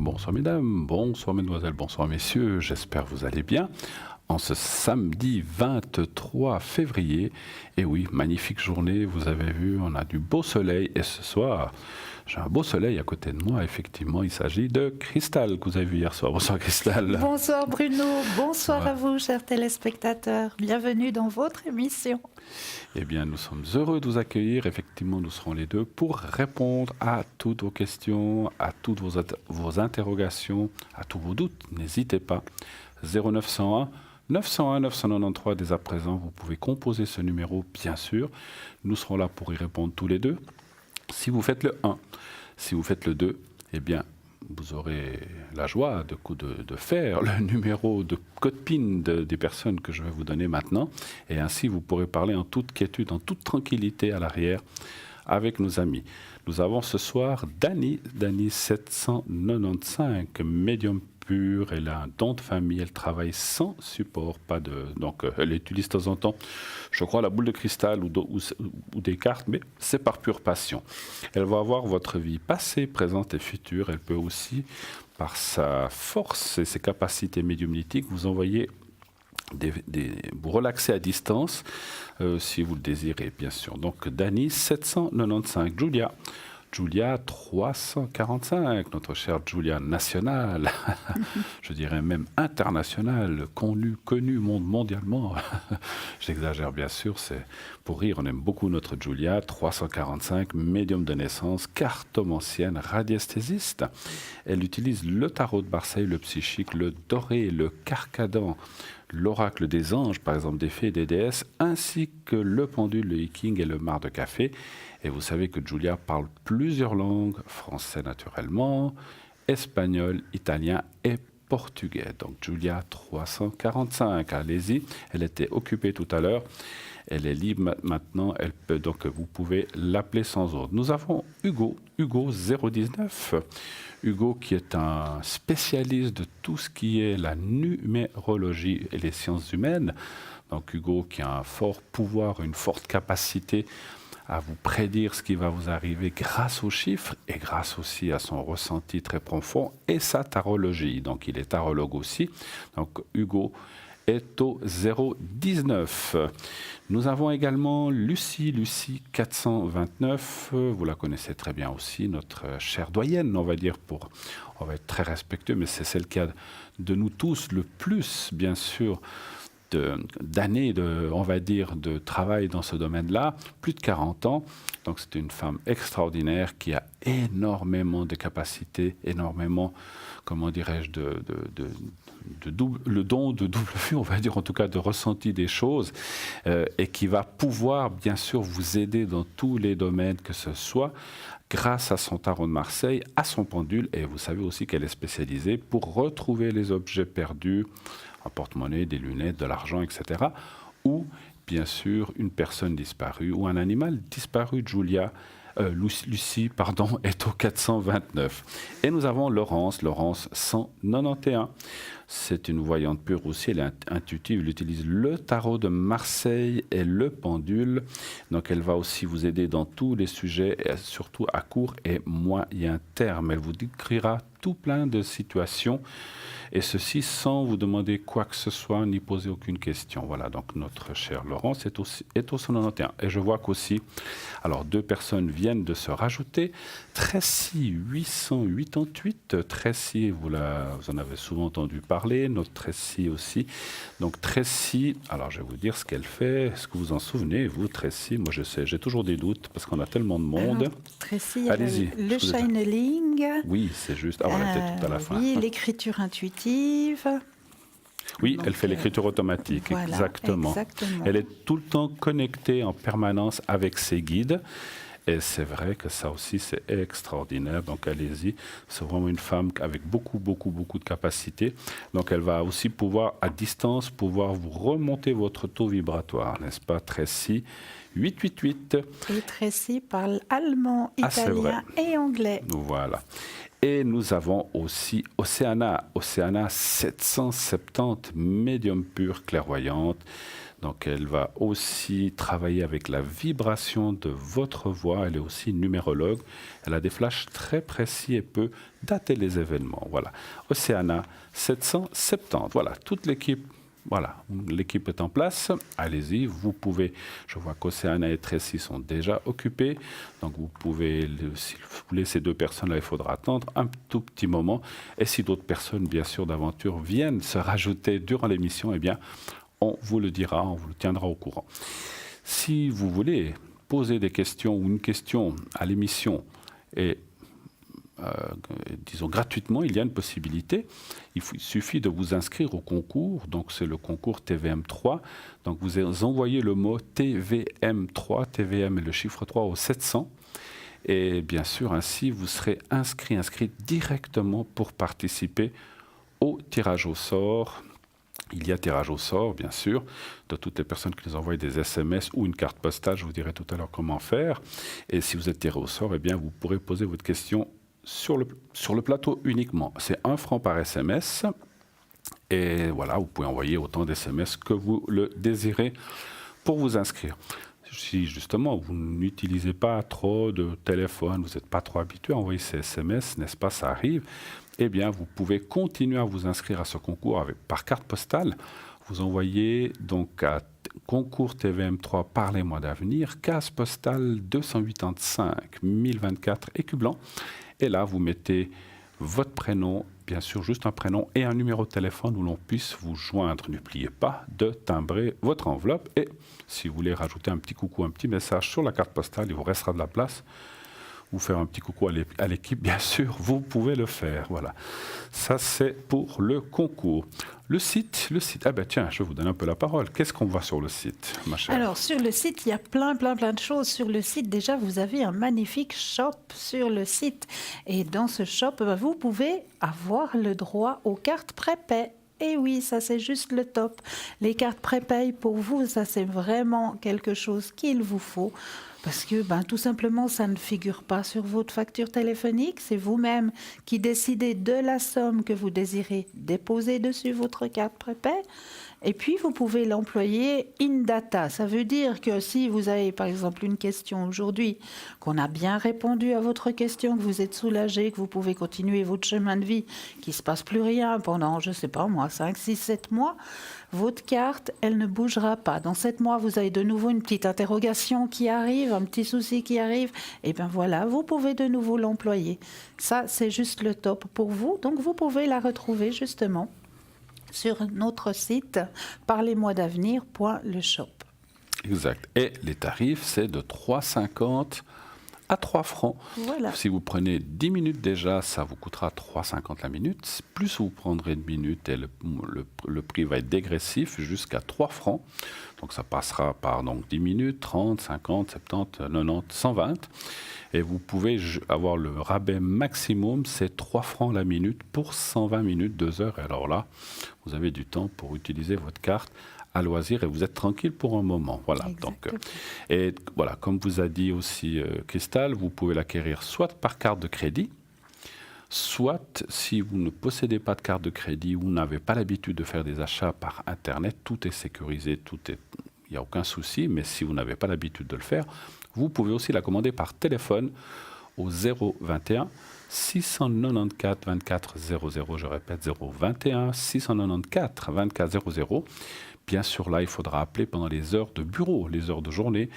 Bonsoir mesdames, bonsoir mesdemoiselles, bonsoir messieurs, j'espère que vous allez bien. En ce samedi 23 février, et oui, magnifique journée, vous avez vu, on a du beau soleil et ce soir, j'ai un beau soleil à côté de moi, effectivement, il s'agit de Cristal que vous avez vu hier soir. Bonsoir Cristal. Bonsoir Bruno, bonsoir Ouais. à vous chers téléspectateurs, bienvenue dans votre émission. Eh bien, nous sommes heureux de vous accueillir. Effectivement, nous serons les deux pour répondre à toutes vos questions, à toutes vos interrogations, à tous vos doutes. N'hésitez pas. 0901 901 993 dès à présent. Vous pouvez composer ce numéro, bien sûr. Nous serons là pour y répondre tous les deux. Si vous faites le 1, si vous faites le 2, eh bien, vous aurez la joie de faire le numéro de code PIN des personnes que je vais vous donner maintenant. Et ainsi, vous pourrez parler en toute quiétude, en toute tranquillité à l'arrière avec nos amis. Nous avons ce soir Dani 795, médium pur. Elle a un don de famille, elle travaille sans support, donc elle utilise de temps en temps, je crois, la boule de cristal ou des cartes, mais c'est par pure passion. Elle va avoir votre vie passée, présente et future. Elle peut aussi, par sa force et ses capacités médiumnitiques, vous envoyer vous relaxer à distance si vous le désirez, bien sûr. Donc, Dani 795, Julia 345, notre chère Julia nationale, je dirais même internationale, connue mondialement. J'exagère bien sûr, c'est pour rire, on aime beaucoup notre Julia 345, médium de naissance, cartomancienne, radiesthésiste. Elle utilise le tarot de Marseille, le psychique, le doré, le carcadan, l'oracle des anges, par exemple des fées et des déesses, ainsi que le pendule, le hiking et le mar de café. Et vous savez que Julia parle plusieurs langues, français naturellement, espagnol, italien et portugais. Donc Julia 345, allez-y. Elle était occupée tout à l'heure. Elle est libre maintenant, elle peut, donc vous pouvez l'appeler sans ordre. Nous avons Hugo 019. Hugo qui est un spécialiste de tout ce qui est la numérologie et les sciences humaines. Donc Hugo qui a un fort pouvoir, une forte capacité à vous prédire ce qui va vous arriver grâce aux chiffres et grâce aussi à son ressenti très profond et sa tarologie. Donc il est tarologue aussi. Donc Hugo est au 019. Nous avons également Lucie 429. Vous la connaissez très bien aussi, notre chère doyenne, on va dire, on va être très respectueux, mais c'est celle qui a de nous tous le plus, bien sûr, d'années on va dire, de travail dans ce domaine-là, plus de 40 ans. Donc c'est une femme extraordinaire qui a énormément de capacités, énormément, comment dirais-je, le don de double vue, on va dire, en tout cas de ressenti des choses, et qui va pouvoir, bien sûr, vous aider dans tous les domaines que ce soit, grâce à son tarot de Marseille, à son pendule, et vous savez aussi qu'elle est spécialisée pour retrouver les objets perdus, un porte-monnaie, des lunettes, de l'argent, etc. Ou, bien sûr, une personne disparue ou un animal disparu. Lucie, est au 429. Et nous avons Laurence 191. C'est une voyante pure aussi, elle est intuitive, elle utilise le tarot de Marseille et le pendule. Donc elle va aussi vous aider dans tous les sujets, et surtout à court et moyen terme. Elle vous décrira tout plein de situations, et ceci sans vous demander quoi que ce soit, ni poser aucune question. Voilà, donc notre chère Laurence est au 191. Et je vois qu'aussi, alors 2 personnes viennent de se rajouter. Tracy 888, Tracy, vous en avez souvent entendu parler, notre Tracy aussi. Donc Tracy, alors je vais vous dire ce qu'elle fait. Est-ce que vous en souvenez, vous, Tracy? Moi je sais, j'ai toujours des doutes parce qu'on a tellement de monde. Alors, Tracy, allez-y. Le channeling. Oui, c'est juste. Ah, voilà, peut-être tout à la fin. Oui, l'écriture intuitive. Oui, Donc, elle fait l'écriture automatique, voilà, exactement. Elle est tout le temps connectée en permanence avec ses guides. Et c'est vrai que ça aussi, c'est extraordinaire. Donc, allez-y. C'est vraiment une femme avec beaucoup de capacités. Donc, elle va aussi pouvoir, à distance, vous remonter votre taux vibratoire, n'est-ce pas, Tracy 888. Et Tracy parle allemand, italien et anglais. Voilà. Et nous avons aussi Océana 770, médium pure clairvoyante. Donc elle va aussi travailler avec la vibration de votre voix. Elle est aussi numérologue. Elle a des flashs très précis et peut dater les événements. Voilà. Océana 770. Voilà, toute l'équipe. Voilà, l'équipe est en place. Allez-y, vous pouvez. Je vois qu'Océana et Tracy sont déjà occupés. Donc vous pouvez, si vous voulez ces deux personnes-là, il faudra attendre un tout petit moment. Et si d'autres personnes, bien sûr, d'aventure viennent se rajouter durant l'émission, eh bien, on vous le dira, on vous le tiendra au courant. Si vous voulez poser des questions ou une question à l'émission et disons gratuitement, il y a une possibilité. Il suffit de vous inscrire au concours. Donc c'est le concours TVM3. Donc vous envoyez le mot TVM3, TVM et le chiffre 3 au 700. Et bien sûr, ainsi, vous serez inscrit directement pour participer au tirage au sort. Il y a tirage au sort, bien sûr, de toutes les personnes qui nous envoient des SMS ou une carte postale. Je vous dirai tout à l'heure comment faire. Et si vous êtes tiré au sort, eh bien, vous pourrez poser votre question sur le plateau uniquement. C'est 1 franc par SMS. Et voilà, vous pouvez envoyer autant d'SMS que vous le désirez pour vous inscrire. Si justement vous n'utilisez pas trop de téléphone, vous n'êtes pas trop habitué à envoyer ces SMS, n'est-ce pas, ça arrive, eh bien vous pouvez continuer à vous inscrire à ce concours par carte postale. Vous envoyez donc à concours TVM3 par les mois d'avenir, case postale 285 1024 Écu Blanc. Et là, vous mettez votre prénom, bien sûr, juste un prénom et un numéro de téléphone où l'on puisse vous joindre. N'oubliez pas de timbrer votre enveloppe. Et si vous voulez rajouter un petit coucou, un petit message sur la carte postale, il vous restera de la place. Ou faire un petit coucou à l'équipe, bien sûr, vous pouvez le faire. Voilà. Ça, c'est pour le concours. Le site. Ah ben tiens, je vous donne un peu la parole. Qu'est-ce qu'on voit sur le site, ma chère? Alors, sur le site, il y a plein de choses. Sur le site, déjà, vous avez un magnifique shop sur le site. Et dans ce shop, vous pouvez avoir le droit aux cartes prépay. Et oui, ça c'est juste le top. Les cartes prépay, pour vous, ça c'est vraiment quelque chose qu'il vous faut. Parce que tout simplement, ça ne figure pas sur votre facture téléphonique. C'est vous-même qui décidez de la somme que vous désirez déposer dessus votre carte prépay. Et puis, vous pouvez l'employer in data. Ça veut dire que si vous avez, par exemple, une question aujourd'hui, qu'on a bien répondu à votre question, que vous êtes soulagé, que vous pouvez continuer votre chemin de vie, qu'il ne se passe plus rien pendant, je ne sais pas moi, 5, 6, 7 mois, votre carte, elle ne bougera pas. Dans 7 mois, vous avez de nouveau une petite interrogation qui arrive, un petit souci qui arrive, et bien voilà, vous pouvez de nouveau l'employer. Ça, c'est juste le top pour vous. Donc, vous pouvez la retrouver justement sur notre site parlez-moi-d'avenir.le-shop. Exact. Et les tarifs, c'est de 3,50 à 3 francs. Voilà. Si vous prenez 10 minutes déjà, ça vous coûtera 3,50 la minute. Plus vous prendrez une minute et le prix va être dégressif jusqu'à 3 francs. Donc ça passera par 10 minutes, 30, 50, 70, 90, 120. Et vous pouvez avoir le rabais maximum, c'est 3 francs la minute pour 120 minutes, 2 heures. Et alors là, vous avez du temps pour utiliser votre carte à loisir et vous êtes tranquille pour un moment. Voilà. Donc, et voilà, comme vous a dit aussi Cristal, vous pouvez l'acquérir soit par carte de crédit, soit si vous ne possédez pas de carte de crédit ou n'avez pas l'habitude de faire des achats par Internet, tout est sécurisé, il n'y a aucun souci, mais si vous n'avez pas l'habitude de le faire, vous pouvez aussi la commander par téléphone au 021 694 24 00. Je répète, 021 694 24 00. Bien sûr, là, il faudra appeler pendant les heures de bureau, les heures de journée.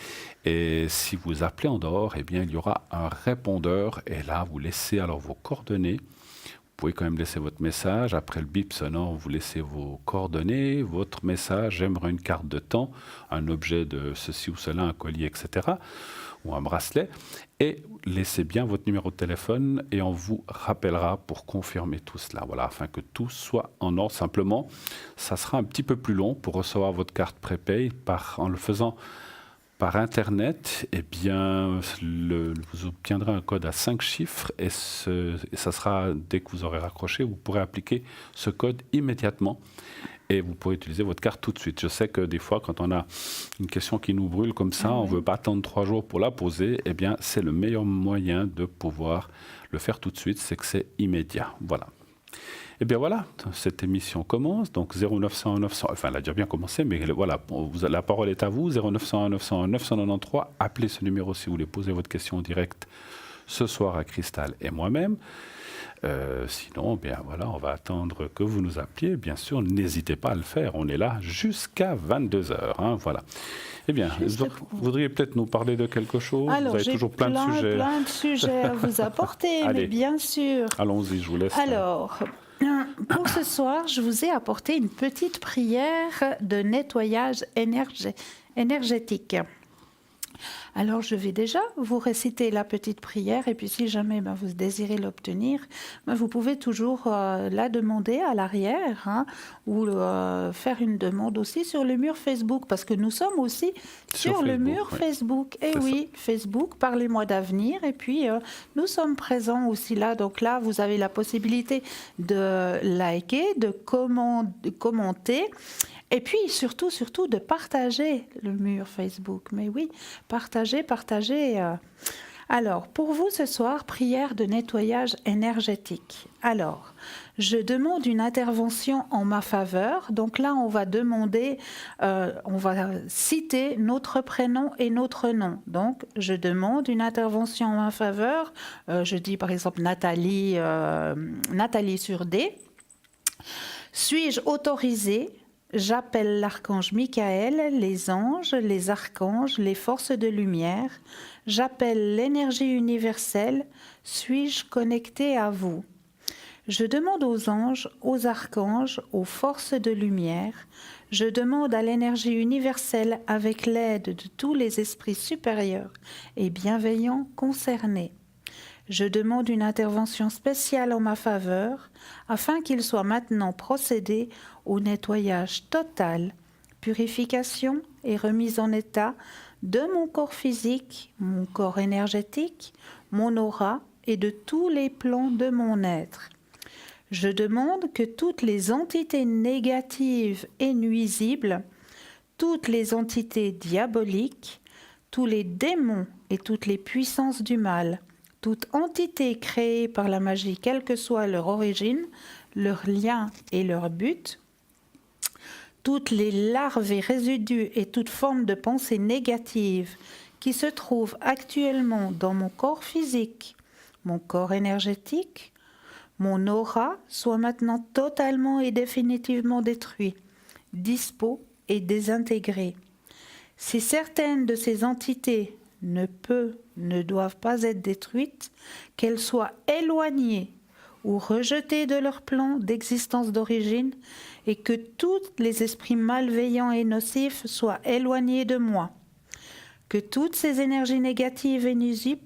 Et si vous appelez en dehors, eh bien, il y aura un répondeur. Et là, vous laissez alors vos coordonnées. Vous pouvez quand même laisser votre message. Après le bip sonore, vous laissez vos coordonnées, votre message. J'aimerais une carte de temps, un objet de ceci ou cela, un collier, etc. ou un bracelet. Et laissez bien votre numéro de téléphone et on vous rappellera pour confirmer tout cela. Voilà, afin que tout soit en ordre. Simplement, ça sera un petit peu plus long pour recevoir votre carte prépay en le faisant par Internet. Eh bien, vous obtiendrez un code à 5 chiffres et ça sera, dès que vous aurez raccroché, vous pourrez appliquer ce code immédiatement. Et vous pourrez utiliser votre carte tout de suite. Je sais que des fois, quand on a une question qui nous brûle comme ça, on ne veut pas attendre 3 jours pour la poser, eh bien, c'est le meilleur moyen de pouvoir le faire tout de suite, c'est que c'est immédiat. Voilà. Eh bien voilà, cette émission commence, donc 0900 900, enfin elle a déjà bien commencé, mais voilà, la parole est à vous, 0900 900 993, appelez ce numéro si vous voulez poser votre question en direct ce soir à Cristal et moi-même. Sinon, bien voilà, on va attendre que vous nous appeliez. Bien sûr, n'hésitez pas à le faire. On est là jusqu'à 22h. Hein, voilà. Eh bien, vous voudriez peut-être nous parler de quelque chose? Alors, vous avez toujours plein de sujets. Plein de sujets à vous apporter, mais bien sûr. Allons-y, je vous laisse. Alors, pour ce soir, je vous ai apporté une petite prière de nettoyage énergétique. Alors, je vais déjà vous réciter la petite prière et puis si jamais vous désirez l'obtenir, vous pouvez toujours la demander à l'arrière ou faire une demande aussi sur le mur Facebook parce que nous sommes aussi sur le mur Facebook. Et oui, Facebook, parlez-moi d'avenir et puis nous sommes présents aussi là. Donc là, vous avez la possibilité de liker, de commenter. Et puis, surtout, de partager le mur Facebook. Mais oui, partager. Alors, pour vous ce soir, prière de nettoyage énergétique. Alors, je demande une intervention en ma faveur. Donc là, on va demander, on va citer notre prénom et notre nom. Donc, je demande une intervention en ma faveur. Je dis par exemple Nathalie sur D. Suis-je autorisée? J'appelle l'archange Michael, les anges, les archanges, les forces de lumière. J'appelle l'énergie universelle. Suis-je connecté à vous? Je demande aux anges, aux archanges, aux forces de lumière. Je demande à l'énergie universelle avec l'aide de tous les esprits supérieurs et bienveillants concernés. Je demande une intervention spéciale en ma faveur afin qu'il soit maintenant procédé au nettoyage total, purification et remise en état de mon corps physique, mon corps énergétique, mon aura et de tous les plans de mon être. Je demande que toutes les entités négatives et nuisibles, toutes les entités diaboliques, tous les démons et toutes les puissances du mal, toute entité créée par la magie, quelle que soit leur origine, leur lien et leur but, toutes les larves et résidus et toute forme de pensée négative qui se trouvent actuellement dans mon corps physique, mon corps énergétique, mon aura, soient maintenant totalement et définitivement détruits, dispos et désintégrés. Si certaines de ces entités ne doivent pas être détruites, qu'elles soient éloignées ou rejetées de leur plan d'existence d'origine et que tous les esprits malveillants et nocifs soient éloignés de moi. Que toutes ces énergies négatives et nuisibles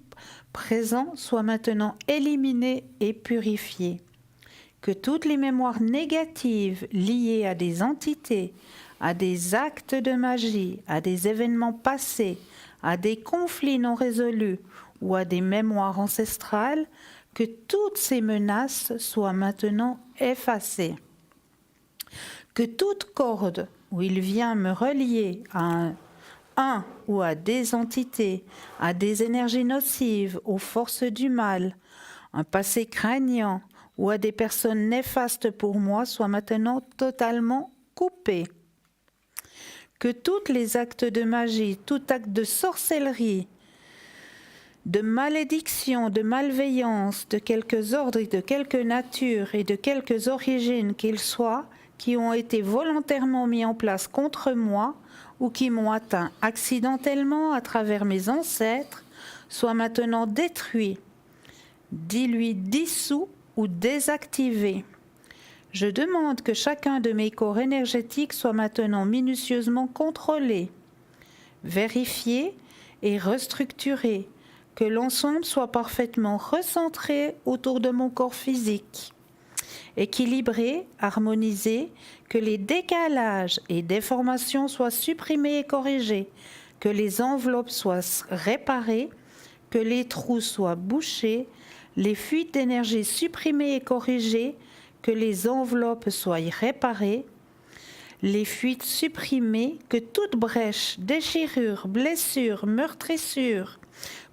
présentes soient maintenant éliminées et purifiées. Que toutes les mémoires négatives liées à des entités, à des actes de magie, à des événements passés, à des conflits non résolus ou à des mémoires ancestrales, que toutes ces menaces soient maintenant effacées. Que toute corde où il vient me relier à un ou à des entités, à des énergies nocives, aux forces du mal, un passé craignant ou à des personnes néfastes pour moi soit maintenant totalement coupée. Que tous les actes de magie, tout acte de sorcellerie, de malédiction, de malveillance, de quelques ordres et de quelque nature et de quelques origines qu'ils soient, qui ont été volontairement mis en place contre moi ou qui m'ont atteint accidentellement à travers mes ancêtres, soient maintenant détruits, dissous ou désactivés. Je demande que chacun de mes corps énergétiques soit maintenant minutieusement contrôlé, vérifié et restructuré, que l'ensemble soit parfaitement recentré autour de mon corps physique, équilibré, harmonisé, que les décalages et déformations soient supprimés et corrigés, que les enveloppes soient réparées, que les trous soient bouchés, les fuites d'énergie supprimées et corrigées, que les enveloppes soient réparées, les fuites supprimées, que toute brèche, déchirure, blessure, meurtrissure,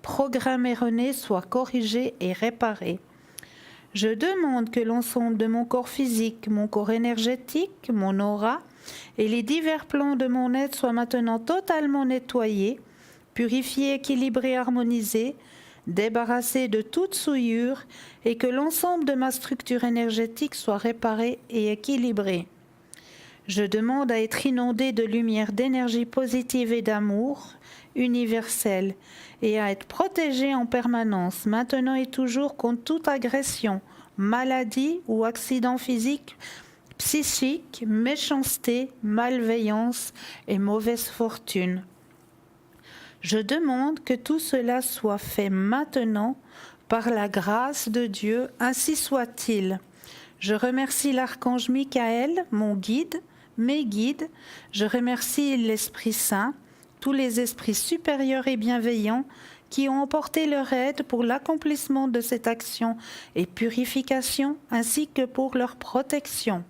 programme erroné soit corrigée et réparée. Je demande que l'ensemble de mon corps physique, mon corps énergétique, mon aura et les divers plans de mon être soient maintenant totalement nettoyés, purifiés, équilibrés, harmonisés, débarrassés de toute souillure et que l'ensemble de ma structure énergétique soit réparé et équilibré. Je demande à être inondé de lumière, d'énergie positive et d'amour universel et à être protégé en permanence, maintenant et toujours contre toute agression, maladie ou accident physique, psychique, méchanceté, malveillance et mauvaise fortune. Je demande que tout cela soit fait maintenant par la grâce de Dieu, ainsi soit-il. Je remercie l'archange Michael, mon guide, mes guides. Je remercie l'Esprit Saint, tous les esprits supérieurs et bienveillants qui ont emporté leur aide pour l'accomplissement de cette action et purification, ainsi que pour leur protection.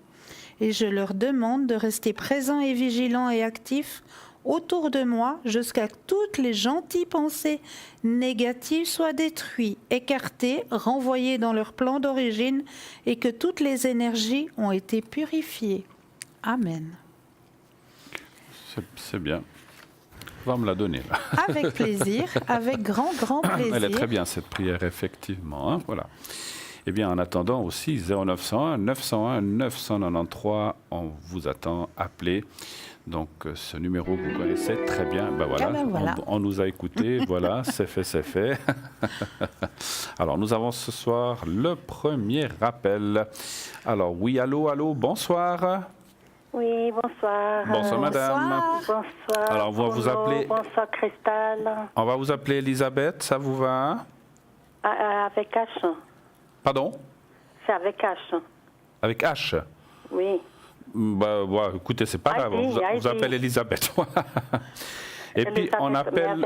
Et je leur demande de rester présents et vigilants et actifs autour de moi jusqu'à ce que toutes les gentilles pensées négatives soient détruites, écartées, renvoyées dans leur plan d'origine et que toutes les énergies ont été purifiées. Amen. C'est bien. On va me la donner, là. Avec plaisir, avec grand plaisir. Elle est très bien, cette prière, effectivement. Hein, voilà. Eh bien, en attendant aussi, 0901 901 993, on vous attend, appelez. Donc, ce numéro que vous connaissez très bien, ben voilà, voilà. On nous a écoutés, voilà, c'est fait. Alors, nous avons ce soir le premier appel. Alors, oui, allô, bonsoir. Oui, bonsoir. Bonsoir, madame. Bonsoir. Alors, on va vous appeler... Bonsoir, Cristal. On va vous appeler Elisabeth, ça vous va? Avec H. Pardon? C'est avec H. Avec H? Oui. Bah, écoutez, c'est pas grave, on vous appelle Elisabeth. Et puis, on appelle.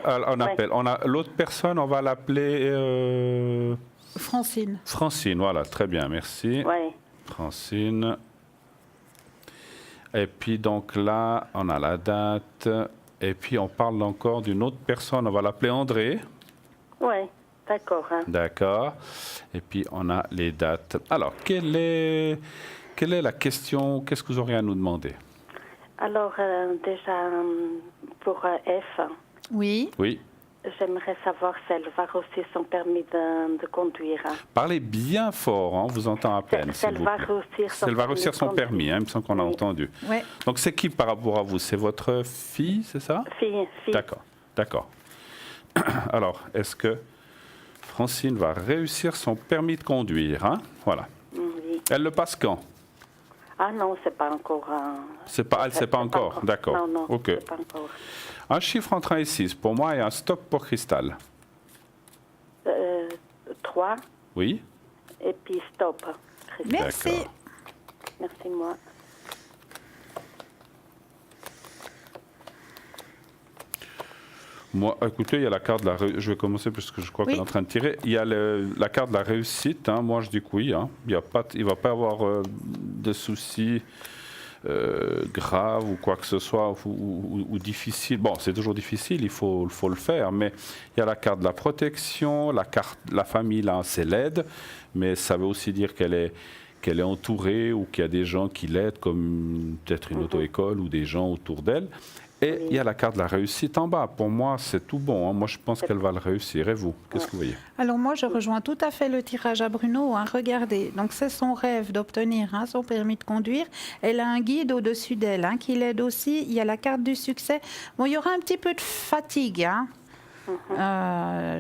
L'autre personne, on va l'appeler... Francine. Francine, voilà, très bien, merci. Oui. Francine. Et puis, donc là, on a la date. Et puis, on parle encore d'une autre personne, on va l'appeler André. Oui, d'accord. Hein. D'accord. Et puis, on a les dates. Alors, quelle est la question? Qu'est-ce que vous aurez à nous demander? Alors, déjà, pour F, Oui. Oui. j'aimerais savoir si elle va réussir son permis de conduire. Parlez bien fort, hein, on vous entend à peine. Si elle va réussir son permis, hein, il me semble qu'on a entendu. Ouais. Donc, c'est qui par rapport à vous? C'est votre fille, c'est ça? Fille. D'accord. Alors, est-ce que Francine va réussir son permis de conduire, hein? Voilà. Oui. Elle le passe quand? Ah non, c'est pas encore. Elle ne sait pas encore. D'accord. Non, OK. c'est pas encore. Un chiffre entre 1 et 6 pour moi et un stop pour Cristal. 3. Oui. Et puis stop. Cristal. Merci. D'accord. Merci, moi. Moi, écoutez, il y a la carte de la je vais commencer puisque je crois qu'elle est en train de tirer. Il y a la carte de la réussite. Hein. Moi, je dis que oui. Hein. Il ne va pas avoir de soucis graves ou quoi que ce soit ou difficiles. Bon, c'est toujours difficile, il faut le faire. Mais il y a la carte de la protection, la carte de la famille, là, c'est l'aide. Mais ça veut aussi dire qu'elle est entourée ou qu'il y a des gens qui l'aident, comme peut-être une auto-école ou des gens autour d'elle. Et il y a la carte de la réussite en bas. Pour moi, c'est tout bon. Hein. Moi, je pense qu'elle va le réussir. Et vous, qu'est-ce que vous voyez? Alors moi, je rejoins tout à fait le tirage à Bruno. Hein. Regardez, donc c'est son rêve d'obtenir son permis de conduire. Elle a un guide au-dessus d'elle qui l'aide aussi. Il y a la carte du succès. Bon, il y aura un petit peu de fatigue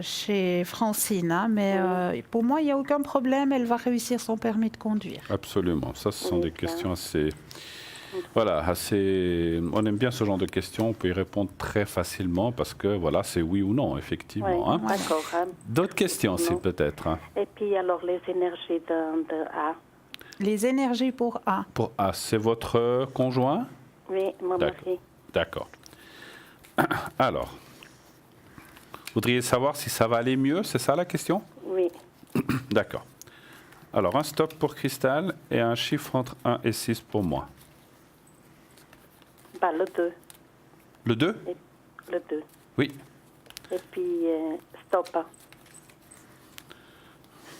chez Francine, mais pour moi, il n'y a aucun problème. Elle va réussir son permis de conduire. Absolument. Ça, ce sont des questions assez... Voilà, on aime bien ce genre de questions, on peut y répondre très facilement parce que voilà, c'est oui ou non, effectivement. Oui, d'accord. D'autres questions, c'est peut-être. Hein. Et puis alors les énergies de A. Les énergies pour A. Pour A, c'est votre conjoint? Oui, mon mari. D'accord. Alors, vous voudriez savoir si ça va aller mieux, c'est ça la question? Oui. D'accord. Alors, un stop pour Cristal et un chiffre entre 1 et 6 pour moi. Le 2. Le 2? Le 2. Oui. Et puis, stop.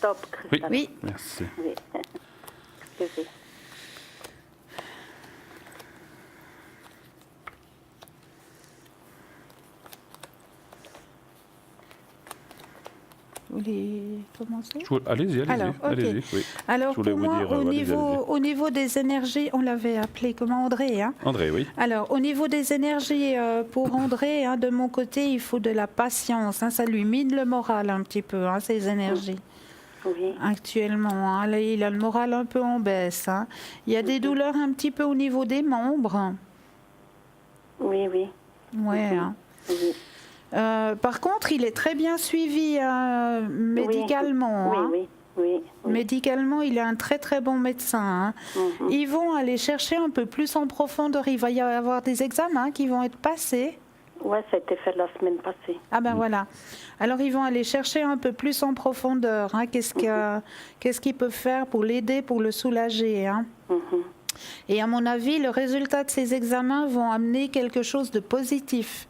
Stop, Oui, Christelle. Oui. merci. Oui. Excusez. Vous voulez commencer? Allez-y, Alors, ok. allez-y. Oui. Alors, Je voulais pour vous moi, dire, au, allez-y, niveau, allez-y. au niveau des énergies, on l'avait appelé comment, André, hein? André, oui. Alors, au niveau des énergies, pour André, hein, de mon côté, il faut de la patience, hein, ça lui mine le moral un petit peu, hein, ces énergies. Oui. Actuellement, hein, là, il a le moral un peu en baisse, hein. Il y a des douleurs un petit peu au niveau des membres. Oui, oui. Ouais, hein. Oui. Par contre, il est très bien suivi médicalement. Oui, hein. oui, oui. Oui. Médicalement, il est un très très bon médecin. hein. Mhm. Ils vont aller chercher un peu plus en profondeur. Il va y avoir des examens qui vont être passés. Ouais, ça a été fait la semaine passée. Ah ben voilà. Alors ils vont aller chercher un peu plus en profondeur. hein. Qu'est-ce qu'ils peuvent faire pour l'aider, pour le soulager. hein. Mhm. Et à mon avis, le résultat de ces examens vont amener quelque chose de positif.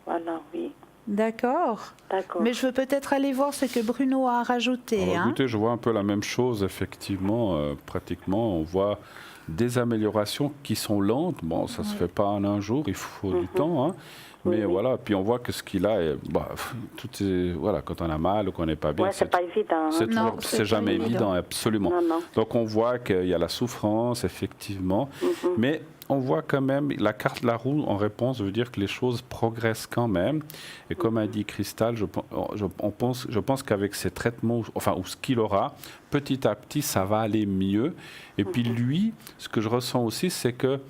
Voilà, oui. D'accord. D'accord. Mais je veux peut-être aller voir ce que Bruno a rajouté. Alors, hein. écoutez, je vois un peu la même chose, effectivement. Pratiquement, on voit des améliorations qui sont lentes. Bon, ça se fait pas en un jour, il faut du temps. hein. Oui, Mais oui. voilà, puis on voit que ce qu'il a, voilà, quand on a mal ou qu'on n'est pas bien, Ouais, c'est pas évident. hein. Non, c'est c'est pas jamais évident. évident, absolument. Non, non. Donc on voit qu'il y a la souffrance, effectivement, mais on voit quand même la carte de la roue en réponse veut dire que les choses progressent quand même. Et comme a dit Cristal, je pense qu'avec ces traitements, enfin ou ce qu'il aura, petit à petit, ça va aller mieux. Et puis lui, ce que je ressens aussi, c'est que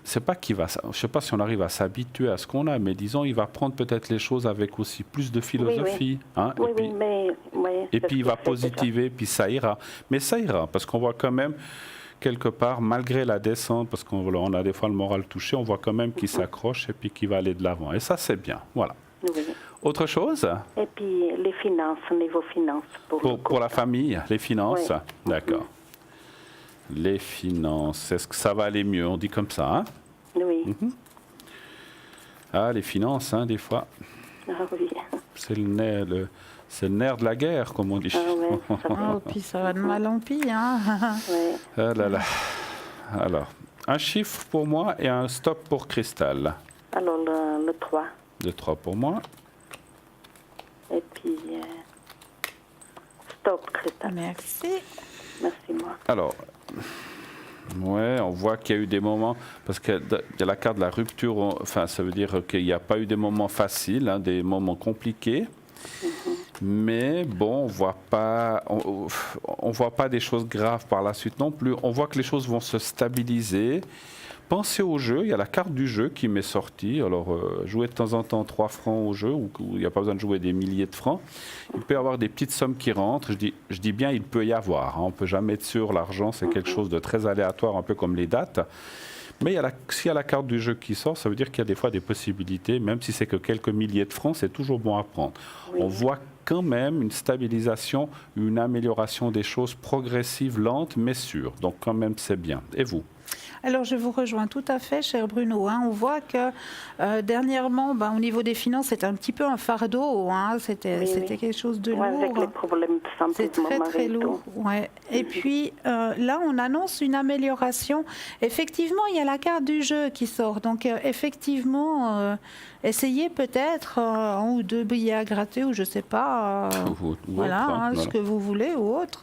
c'est pas qu'il va, je sais pas si on arrive à s'habituer à ce qu'on a, mais disons, il va prendre peut-être les choses avec aussi plus de philosophie. hein, Oui, et puis, oui, mais... ouais, et c'est puis ce il va qu'il fait déjà. positiver, puis ça ira. Mais ça ira, parce qu'on voit quand même, quelque part, malgré la descente, parce qu'on a des fois le moral touché, on voit quand même qu'il s'accroche et puis qu'il va aller de l'avant. Et ça, c'est bien. Voilà. Oui. Autre chose Et puis les finances, niveau finances. pour la famille, les finances. Oui. D'accord. Les finances, est-ce que ça va aller mieux? On dit comme ça, hein? Oui. Ah, les finances, hein, des fois, Ah oui. c'est c'est le nerf de la guerre, comme on dit. Ah ouais, ça va. Oh, puis ça va de mal en pis. Hein. Ouais. Ah là là. Alors, un chiffre pour moi et un stop pour Cristal. Alors le 3. De 3 pour moi. Et puis stop, Christelle. Merci. Merci, moi. Alors, ouais, on voit qu'il y a eu des moments, parce qu'il y a la carte de la rupture, enfin, ça veut dire qu'il n'y a pas eu des moments faciles, hein, des moments compliqués. Mais bon, on voit pas des choses graves par la suite non plus. On voit que les choses vont se stabiliser. Pensez au jeu, il y a la carte du jeu qui m'est sortie. Alors, jouer de temps en temps 3 francs au jeu, où il n'y a pas besoin de jouer des milliers de francs. Il peut y avoir des petites sommes qui rentrent. Je dis bien, il peut y avoir. Hein. On ne peut jamais être sûr, l'argent, c'est quelque chose de très aléatoire, un peu comme les dates. Mais s'il y a la carte du jeu qui sort, ça veut dire qu'il y a des fois des possibilités, même si c'est que quelques milliers de francs, c'est toujours bon à prendre. Oui. On voit quand même une stabilisation, une amélioration des choses progressive, lente, mais sûre. Donc quand même, c'est bien. Et vous? Alors, je vous rejoins tout à fait, cher Bruno. hein. On voit que dernièrement, au niveau des finances, c'était un petit peu un fardeau. hein. C'était Oui. quelque chose de Ouais, avec les lourd. problèmes de santé C'est de mon très, mari très et tout. lourd. Ouais. Et puis, là, on annonce une amélioration. Effectivement, il y a la carte du jeu qui sort. Donc, effectivement, essayez peut-être un ou deux billets à gratter, ou je ne sais pas. Ou Voilà, autre, hein, ce que vous voulez, ou autre.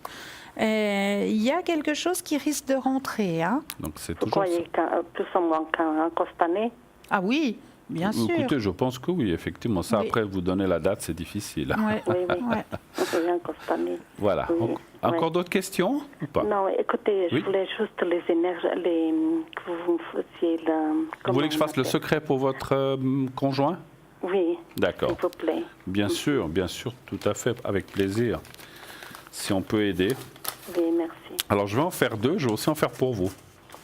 Il y a quelque chose qui risque de rentrer. hein. Donc c'est Vous toujours croyez plus ou moins qu'un Costané? Ah oui, bien sûr. Écoutez, je pense que oui, effectivement. Ça, Oui. après, vous donner la date, c'est difficile. Ouais, Oui, oui. ouais. Oui, un Costané. Voilà. Oui, Encore ouais. d'autres questions ou pas? Non, écoutez, Oui. je voulais juste les énergies, que vous me fassiez Vous voulez que je fasse le secret pour votre conjoint? Oui, D'accord. s'il vous plaît. Bien sûr, tout à fait, avec plaisir. Si on peut aider. Oui, merci. Alors, je vais en faire 2, je vais aussi en faire pour vous.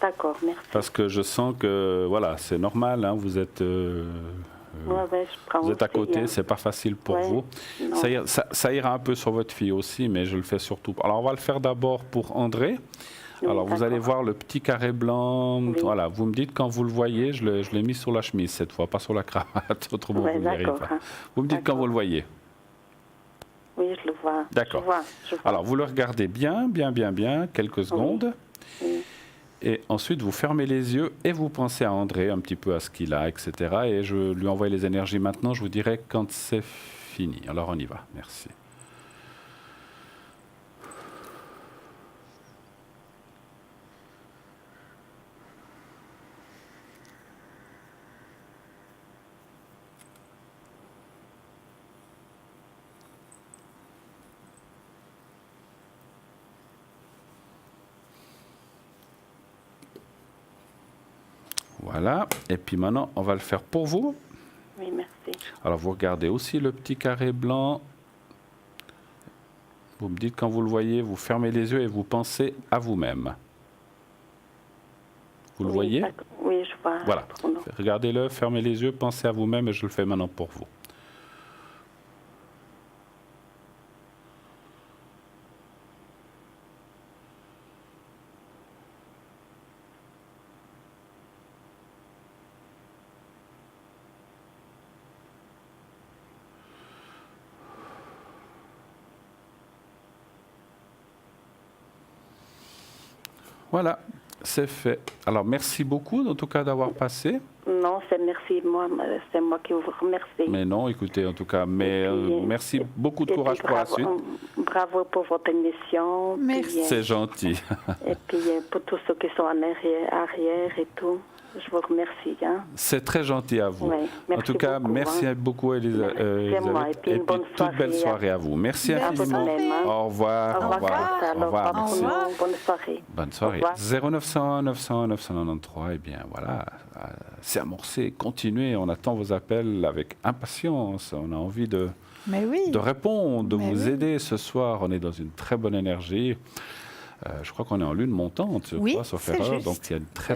D'accord, merci. Parce que je sens que, voilà, c'est normal, hein, vous êtes... Ouais, je prends vous êtes à aussi, côté, hein. c'est pas facile pour Ouais, vous. non. Ça ira un peu sur votre fille aussi, mais je le fais surtout. Alors, on va le faire d'abord pour André. Oui, Alors, vous allez d'accord. voir le petit carré blanc. Oui. Voilà, vous me dites quand vous le voyez, je l'ai mis sur la chemise cette fois, pas sur la cravate. Autrement, Ouais, vous ne verrez d'accord, pas. hein. Vous me dites quand D'accord. vous le voyez. Oui, je le vois. D'accord. Je vois. Alors, vous le regardez bien, quelques secondes. Oui. Et ensuite, vous fermez les yeux et vous pensez à André, un petit peu à ce qu'il a, etc. Et je lui envoie les énergies maintenant. Je vous dirai quand c'est fini. Alors, on y va. Merci. Voilà. Et puis maintenant, on va le faire pour vous. Oui, merci. Alors, vous regardez aussi le petit carré blanc. Vous me dites quand vous le voyez, vous fermez les yeux et vous pensez à vous-même. Vous le voyez? Oui, je vois. Voilà. Regardez-le, fermez les yeux, pensez à vous-même et je le fais maintenant pour vous. Voilà, c'est fait. Alors, merci beaucoup, en tout cas, d'avoir passé. Non, c'est moi qui vous remercie. Mais non, écoutez, en tout cas, merci, beaucoup de courage pour la suite. Bravo pour votre émission. Merci. C'est gentil. Et puis, pour tous ceux qui sont en arrière et tout, je vous remercie. Hein. C'est très gentil à vous. Oui, en tout cas, beaucoup, merci beaucoup, Elisabeth. Et puis, une bonne toute belle soirée à vous. Merci infiniment. Au revoir. Au revoir. Au revoir. Merci. Bonne soirée. Bonne soirée. 0901 901 993. Eh bien, voilà. C'est amorcé. Continuez. On attend vos appels avec impatience. On a envie de répondre, de vous aider ce soir. On est dans une très bonne énergie. Je crois qu'on est en lune montante, sauf erreur. Donc il y a une très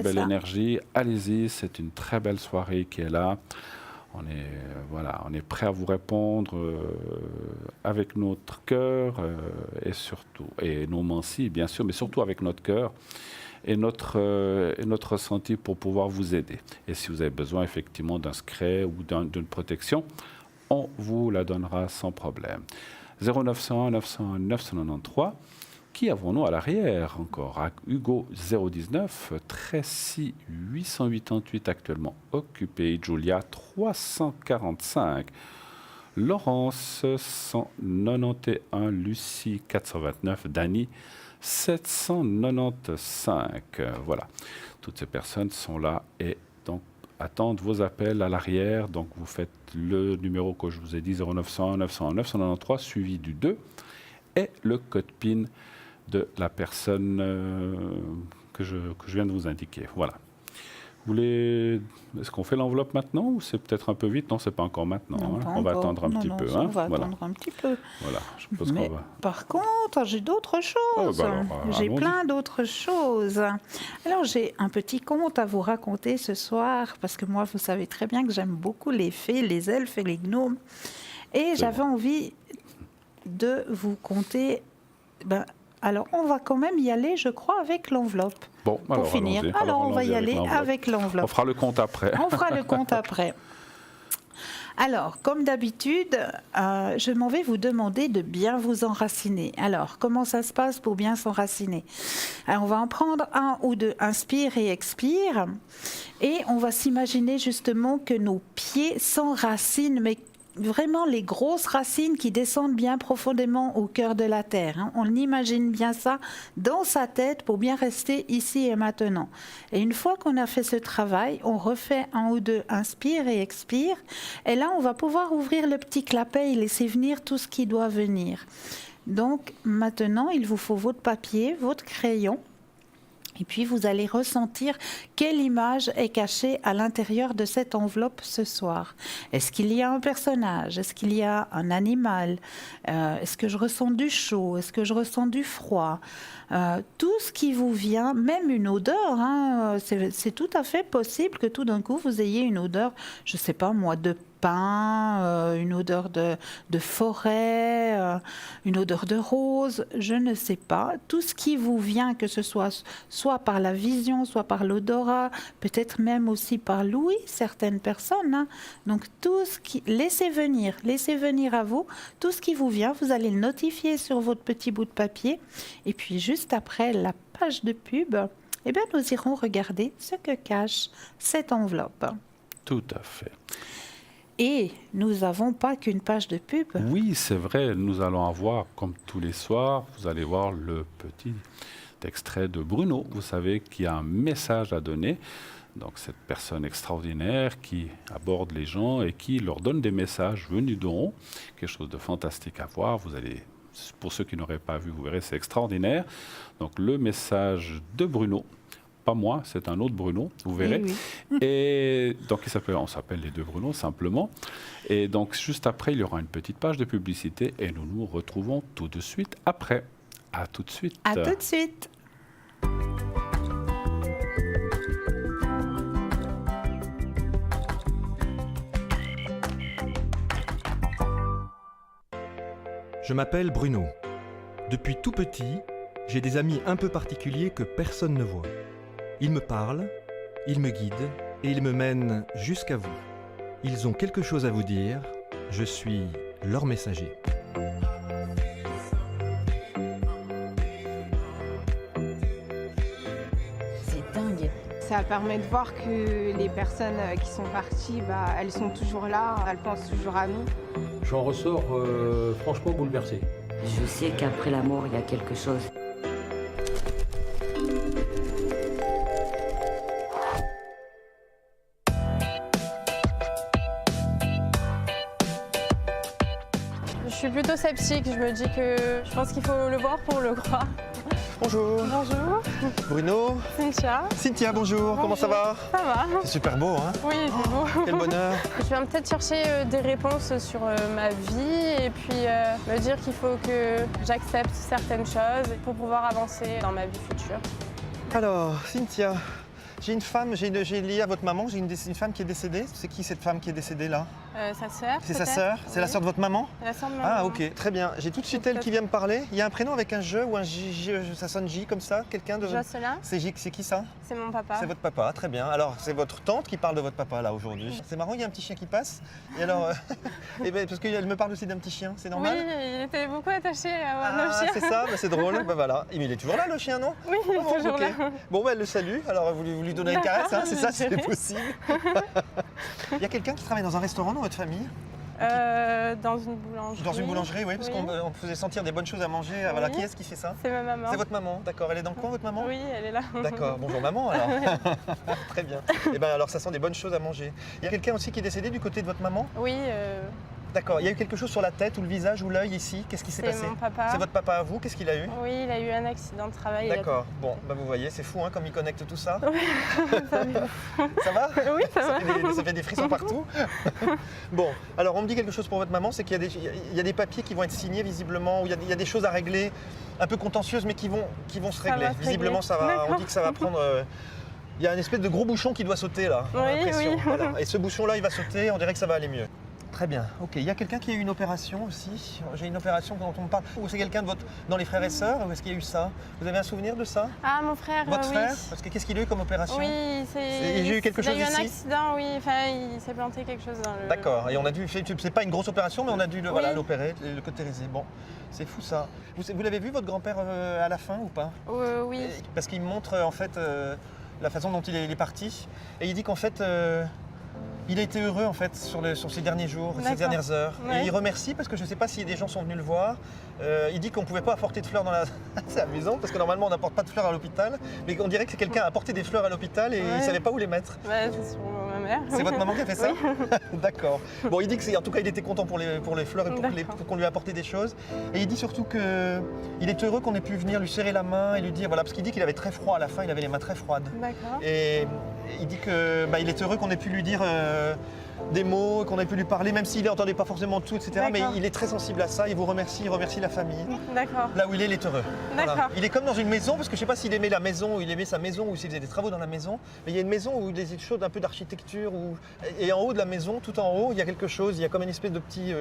belle énergie. Allez-y, c'est une très belle soirée qui est là. On est prêt à vous répondre avec notre cœur et nos mensis, bien sûr, mais surtout avec notre cœur et notre ressenti pour pouvoir vous aider. Et si vous avez besoin effectivement d'un secret ou d'une protection, on vous la donnera sans problème. 0901 901 993. Qui avons-nous à l'arrière encore? Hugo 019, Tracy 888 actuellement occupé, Julia 345, Laurence 191, Lucie 429, Dany 795. Voilà, toutes ces personnes sont là et donc attendent vos appels à l'arrière. Donc vous faites le numéro que je vous ai dit, 0901 901 993, suivi du 2 et le code PIN de la personne que je viens de vous indiquer. Voilà. Est-ce qu'on fait l'enveloppe maintenant ou c'est peut-être un peu vite? Non, c'est pas encore maintenant. Non, hein. On va attendre un petit peu. On va attendre un petit peu. Voilà. Je suppose Mais qu'on va... par contre, j'ai d'autres choses. J'ai plein d'autres choses. Alors, j'ai un petit conte à vous raconter ce soir parce que moi, vous savez très bien que j'aime beaucoup les fées, les elfes et les gnomes. Et j'avais envie de vous conter... Alors, on va quand même y aller, je crois, avec l'enveloppe. Bon, pour finir. Alors, on va y aller avec l'enveloppe. On fera le compte après. On fera le compte après. Alors, comme d'habitude, je m'en vais vous demander de bien vous enraciner. Alors, comment ça se passe pour bien s'enraciner? Alors, on va en prendre un ou deux. Inspire et expire. Et on va s'imaginer justement que nos pieds s'enracinent, mais vraiment les grosses racines qui descendent bien profondément au cœur de la terre. Hein. On imagine bien ça dans sa tête pour bien rester ici et maintenant. Et une fois qu'on a fait ce travail, on refait un ou deux, inspire et expire. Et là, on va pouvoir ouvrir le petit clapet et laisser venir tout ce qui doit venir. Donc maintenant, il vous faut votre papier, votre crayon. Et puis, vous allez ressentir quelle image est cachée à l'intérieur de cette enveloppe ce soir. Est-ce qu'il y a un personnage? Est-ce qu'il y a un animal? Est-ce que je ressens du chaud? Est-ce que je ressens du froid? Tout ce qui vous vient, même une odeur, hein, c'est tout à fait possible que tout d'un coup, vous ayez une odeur, je ne sais pas moi, de pin, une odeur de forêt, une odeur de rose, je ne sais pas. Tout ce qui vous vient, que ce soit par la vision, soit par l'odorat, peut-être même aussi par l'ouïe, certaines personnes. Hein. Donc tout ce qui... laissez venir à vous, tout ce qui vous vient, vous allez le notifier sur votre petit bout de papier. Et puis juste après la page de pub, eh bien, nous irons regarder ce que cache cette enveloppe. Tout à fait. Et nous n'avons pas qu'une page de pub. Oui, c'est vrai, nous allons avoir, comme tous les soirs, vous allez voir le petit extrait de Bruno, vous savez, qui a un message à donner. Donc cette personne extraordinaire qui aborde les gens et qui leur donne des messages venus d'en haut. Quelque chose de fantastique à voir. Vous allez, pour ceux qui n'auraient pas vu, vous verrez, c'est extraordinaire. Donc le message de Bruno, pas moi, c'est un autre Bruno, vous verrez. Oui, oui. Et donc on s'appelle les deux Bruno simplement. Et donc juste après, il y aura une petite page de publicité et nous nous retrouvons tout de suite après. À tout de suite. À tout de suite. Je m'appelle Bruno. Depuis tout petit, j'ai des amis un peu particuliers que personne ne voit. Ils me parlent, ils me guident et ils me mènent jusqu'à vous. Ils ont quelque chose à vous dire, je suis leur messager. C'est dingue. Ça permet de voir que les personnes qui sont parties, elles sont toujours là, elles pensent toujours à nous. J'en ressors franchement bouleversé. Je sais qu'après la mort, il y a quelque chose. Je suis plutôt sceptique, je me dis que je pense qu'il faut le voir pour le croire. Bonjour. Bonjour, Bruno. Cynthia. Cynthia, bonjour. Comment ça va? Ça va? C'est super beau, hein? Oui, c'est beau. Quel bonheur. Je viens peut-être chercher des réponses sur ma vie et puis me dire qu'il faut que j'accepte certaines choses pour pouvoir avancer dans ma vie future. Alors, Cynthia, j'ai une femme, j'ai lié à votre maman, j'ai une femme qui est décédée. C'est qui cette femme qui est décédée là? Sa sœur. C'est sa peut-être. sœur? C'est la Oui. sœur de votre maman? La sœur de ma Ah maman. ok, très bien. J'ai tout de suite elle qui vient me parler. Il y a un prénom avec un J ou un J, ça sonne J comme ça? Quelqu'un de... Jocelyn, C'est J, c'est qui ça? c'est mon papa. C'est votre papa, très bien. Alors, c'est votre tante qui parle de votre papa là aujourd'hui. C'est marrant, il y a un petit chien qui passe. Et alors, eh ben, parce qu'elle me parle aussi d'un petit chien, c'est normal? Oui, il était beaucoup attaché à nos Ah, chiens. c'est ça, bah, c'est drôle. Bah, voilà. Mais il est toujours là, le chien, non? Oui, il est Ah bon, toujours ok. là. Bon, bah, elle le salue. Alors, vous lui donnez une caresse, hein, c'est ça, c'est D'accord, possible. Il y a quelqu'un qui travaille dans un restaurant dans votre famille? Dans une boulangerie. Dans une boulangerie, oui, parce Oui. qu'on faisait sentir des bonnes choses à manger. Voilà, Oui. qui est-ce qui fait ça? C'est ma maman. C'est votre maman, d'accord. Elle est dans le coin, votre maman? Oui, elle est là. D'accord, bonjour maman alors. Très bien. Et bien alors ça sent des bonnes choses à manger. Il y a quelqu'un aussi qui est décédé du côté de votre maman? Oui, D'accord. Il y a eu quelque chose sur la tête ou le visage ou l'œil ici? Qu'est-ce qui s'est c'est passé? mon papa. C'est votre papa à vous? Qu'est-ce qu'il a eu? Oui, il a eu un accident de travail. D'accord. Bon, bah vous voyez, c'est fou hein, comme il connecte tout ça. Ça Ça va? Oui, ça va. Ça fait des frissons partout. Bon, alors on me dit quelque chose pour votre maman, c'est qu'il y a des papiers qui vont être signés visiblement, où il y a des choses à régler, un peu contentieuses, mais qui vont se régler. va se Visiblement, régler. ça va. On D'accord. dit que ça va prendre. Il y a une espèce de gros bouchon qui doit sauter là. on a Oui, l'impression. oui. Voilà. Et ce bouchon-là, il va sauter. On dirait que ça va aller mieux. Très bien. Ok. Il y a quelqu'un qui a eu une opération aussi. J'ai une opération dont on me parle. Ou c'est quelqu'un de votre dans les frères et sœurs? Ou est-ce qu'il y a eu ça? Vous avez un souvenir de ça? Ah, mon frère, Votre oui. frère? Parce que qu'est-ce qu'il a eu comme opération? Oui, J'ai eu quelque chose il a eu un ici? accident, oui. Enfin, il s'est planté quelque chose dans le... D'accord, et on a dû, c'est pas une grosse opération, mais on a dû voilà, Oui. l'opérer, le cautériser. Bon, c'est fou ça. Vous l'avez vu votre grand-père à la fin ou pas? Oui. Parce qu'il me montre en fait la façon dont il est parti, et il dit qu'en fait il a été heureux en fait sur ces derniers jours, ces D'accord. dernières heures. Ouais. Et il remercie parce que je ne sais pas si des gens sont venus le voir. Il dit qu'on ne pouvait pas apporter de fleurs dans la... C'est amusant parce que normalement on n'apporte pas de fleurs à l'hôpital, mais on dirait que quelqu'un a apporté des fleurs à l'hôpital et il Ouais. ne savait pas où les mettre. Bah, c'est sur ma mère. C'est votre maman qui a fait ça? Oui. D'accord. Bon, il dit que en tout cas, il était content pour les fleurs et D'accord. pour qu'on lui apporte des choses. Et il dit surtout qu'il est heureux qu'on ait pu venir lui serrer la main et lui dire, voilà, parce qu'il dit qu'il avait très froid à la fin, il avait les mains très froides. D'accord. Et il dit que il est heureux qu'on ait pu lui dire, des mots, qu'on ait pu lui parler, même s'il n'entendait pas forcément tout, etc. Mais D'accord. il est très sensible à ça, il vous remercie, il remercie la famille. D'accord. Là où il est heureux. D'accord. Il est comme dans une maison, parce que je ne sais pas s'il aimait la maison, ou il aimait sa maison, ou s'il faisait des travaux dans la maison, mais il y a une maison où il y a des choses un peu d'architecture, et en haut de la maison, tout en haut, il y a quelque chose, il y a comme une espèce de petit...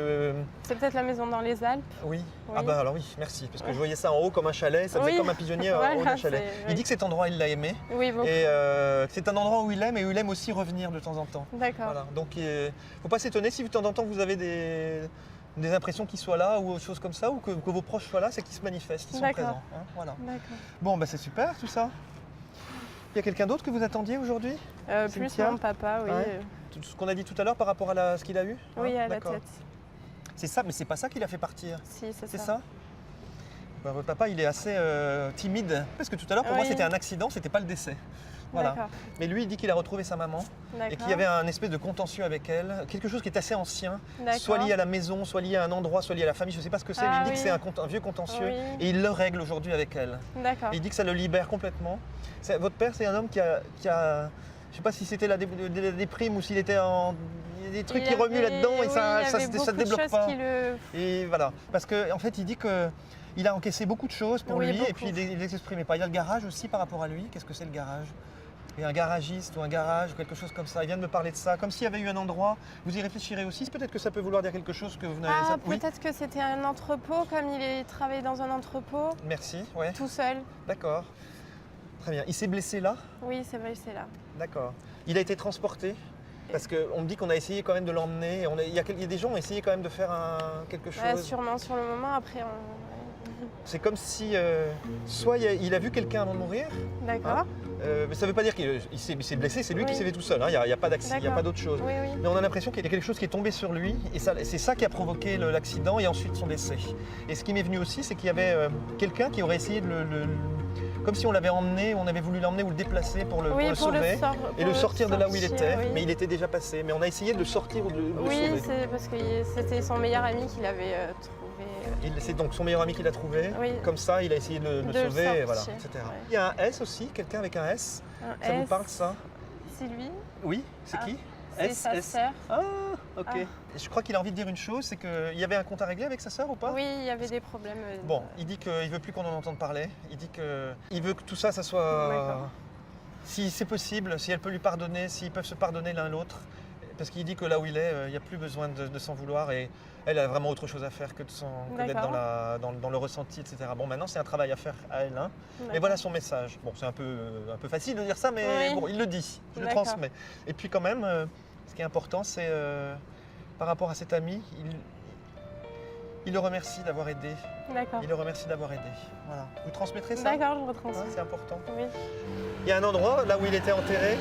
C'est peut-être la maison dans les Alpes. Oui. Oui. Ah bah alors oui, merci, parce que je voyais ça en haut comme un chalet, ça faisait Oui. comme un pigeonnier en haut Voilà, d'un chalet. c'est- Il dit que cet endroit, il l'a aimé, Oui, beaucoup. et c'est un endroit où il aime, et où il aime aussi revenir de temps en temps. D'accord. Voilà. Donc il ne faut pas s'étonner si de temps en temps vous avez des impressions qu'il soit là ou autre chose comme ça, ou que vos proches soient là, c'est qu'ils se manifestent, ils sont D'accord. présents. Hein, voilà. D'accord. Bon, bah c'est super tout ça. Il y a quelqu'un d'autre que vous attendiez aujourd'hui? Plus Cynthia mon papa, oui. Ouais. Tout ce qu'on a dit tout à l'heure par rapport à ce qu'il a eu? Oui, Hein, à la d'accord. tête. C'est ça, mais c'est pas ça qui l'a fait partir. Si, c'est C'est ça. ça? Bah, votre papa, il est assez timide. Parce que tout à l'heure, pour moi, Oui. c'était un accident, c'était pas le décès. Voilà. D'accord. Mais lui, il dit qu'il a retrouvé sa maman et D'accord. qu'il y avait un espèce de contentieux avec elle, quelque chose qui est assez ancien, D'accord. soit lié à la maison, soit lié à un endroit, soit lié à la famille, je ne sais pas ce que c'est, mais Ah il dit que oui. c'est un vieux contentieux Oui. et il le règle aujourd'hui avec elle. D'accord. Et il dit que ça le libère complètement. Votre père, c'est un homme qui a je ne sais pas si c'était la déprime ou s'il était en... Il y a des trucs Il qui y remuent avait- là-dedans et oui, ça il y ne avait se beaucoup de développe choses pas. qui le- Et voilà, parce qu'en fait, il dit qu'il a encaissé beaucoup de choses pour Oui, lui et beaucoup. puis il ne les exprimait pas. Il y a le garage aussi par rapport à lui. Qu'est-ce que c'est le garage? Il y a un garagiste ou un garage ou quelque chose comme ça. Il vient de me parler de ça, comme s'il y avait eu un endroit. Vous y réfléchirez aussi. Peut-être que ça peut vouloir dire quelque chose que vous n'avez Ah, Oui, peut-être que c'était un entrepôt, comme il travaillait dans un entrepôt, merci. Ouais, tout seul. d'accord. Très bien. Il s'est blessé là? Oui, c'est vrai, c'est là. D'accord. Il a été transporté? Parce qu'on me dit qu'on a essayé quand même de l'emmener. Il y a des gens qui ont essayé quand même de faire quelque chose. Sûrement sur le moment, après C'est comme si soit il a vu quelqu'un avant de mourir. D'accord. Mais ça ne veut pas dire qu'il s'est blessé, c'est lui qui Oui. s'est fait tout seul. hein. Il n'y a pas d'accident, il n'y a D'accord. pas d'autre chose. Oui, oui. Mais on a l'impression qu'il y a quelque chose qui est tombé sur lui et c'est ça qui a provoqué l'accident et ensuite son décès. Et ce qui m'est venu aussi, c'est qu'il y avait quelqu'un qui aurait essayé de comme si on l'avait emmené, on avait voulu l'emmener ou le déplacer pour le sauver et le sortir de là où il était. Oui. Mais il était déjà passé. Mais on a essayé de le sortir ou de le Oui, sauver. c'est parce que c'était son meilleur ami qui l'avait trouvé. C'est donc son meilleur ami qui l'a trouvé. Oui. Comme ça, il a essayé de le De le sauver, et voilà, sortir, etc. ouais. Il y a un S aussi, quelqu'un avec un S. Un Ça vous S, parle ça? C'est lui. Oui, c'est Ah. qui? C'est sa sœur. Ah, ok. Ah. Je crois qu'il a envie de dire une chose, c'est qu'il y avait un compte à régler avec sa sœur ou pas? Oui, il y avait des problèmes. Bon, il dit qu'il veut plus qu'on en entende parler. Il dit qu'il veut que tout ça, ça soit... D'accord. Si c'est possible, si elle peut lui pardonner, s'ils peuvent se pardonner l'un l'autre. Parce qu'il dit que là où il est, il n'y a plus besoin de s'en vouloir et elle a vraiment autre chose à faire que d'être dans le ressenti, etc. Bon, maintenant, c'est un travail à faire à elle. Hein. Mais voilà son message. Bon, c'est un peu facile de dire ça, mais Oui. bon, il le dit, je le D'accord. transmets. Et puis quand même, ce qui est important, c'est par rapport à cet ami, il le remercie d'avoir aidé. D'accord. Il le remercie d'avoir aidé. Voilà. Vous transmettrez ça? D'accord, je Hein, retransmets. c'est important. Oui. Il y a un endroit, là où il était enterré,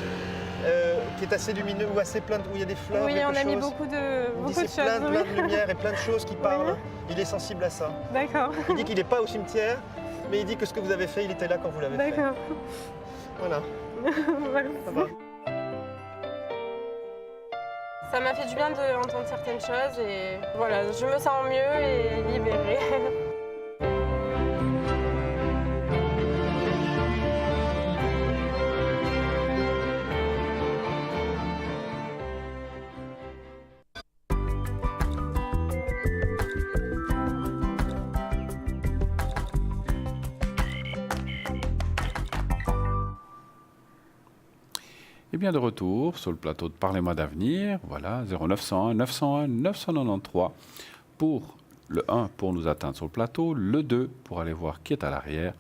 qui est assez lumineux, ou assez plein, où il y a des fleurs, Oui, quelque on a mis chose. beaucoup On dit de c'est choses. plein oui. de lumière et plein de choses qui parlent. Il est sensible à ça. D'accord. Il dit qu'il n'est pas au cimetière, mais il dit que ce que vous avez fait, il était là quand vous l'avez fait. D'accord. Voilà. Merci. Ça va. Ça m'a fait du bien d'entendre certaines choses et voilà, je me sens mieux et libérée. Et bien de retour sur le plateau de Parlez-moi d'avenir, voilà, 0901 901 993 pour le 1 pour nous atteindre sur le plateau, le 2 pour aller voir qui est à l'arrière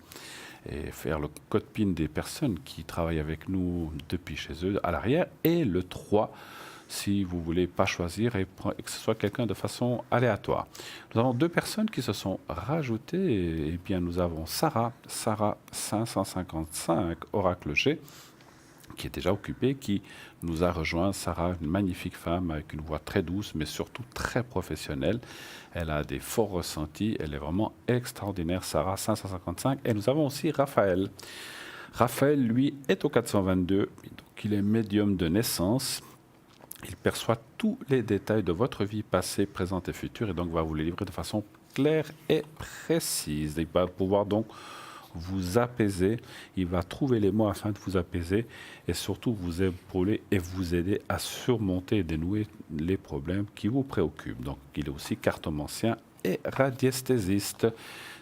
et faire le code PIN des personnes qui travaillent avec nous depuis chez eux à l'arrière, et le 3 si vous ne voulez pas choisir et que ce soit quelqu'un de façon aléatoire. Nous avons 2 personnes qui se sont rajoutées, et bien nous avons Sarah 555 Oracle G, qui est déjà occupée, qui nous a rejoint. Sarah, une magnifique femme avec une voix très douce, mais surtout très professionnelle. Elle a des forts ressentis. Elle est vraiment extraordinaire, Sarah, 555. Et nous avons aussi Raphaël. Raphaël, lui, est au 422. Donc, il est médium de naissance. Il perçoit tous les détails de votre vie passée, présente et future, et donc va vous les livrer de façon claire et précise. Il va pouvoir donc vous apaiser. Il va trouver les mots afin de vous apaiser et surtout vous épauler et vous aider à surmonter et dénouer les problèmes qui vous préoccupent. Donc, il est aussi cartomancien et radiesthésiste.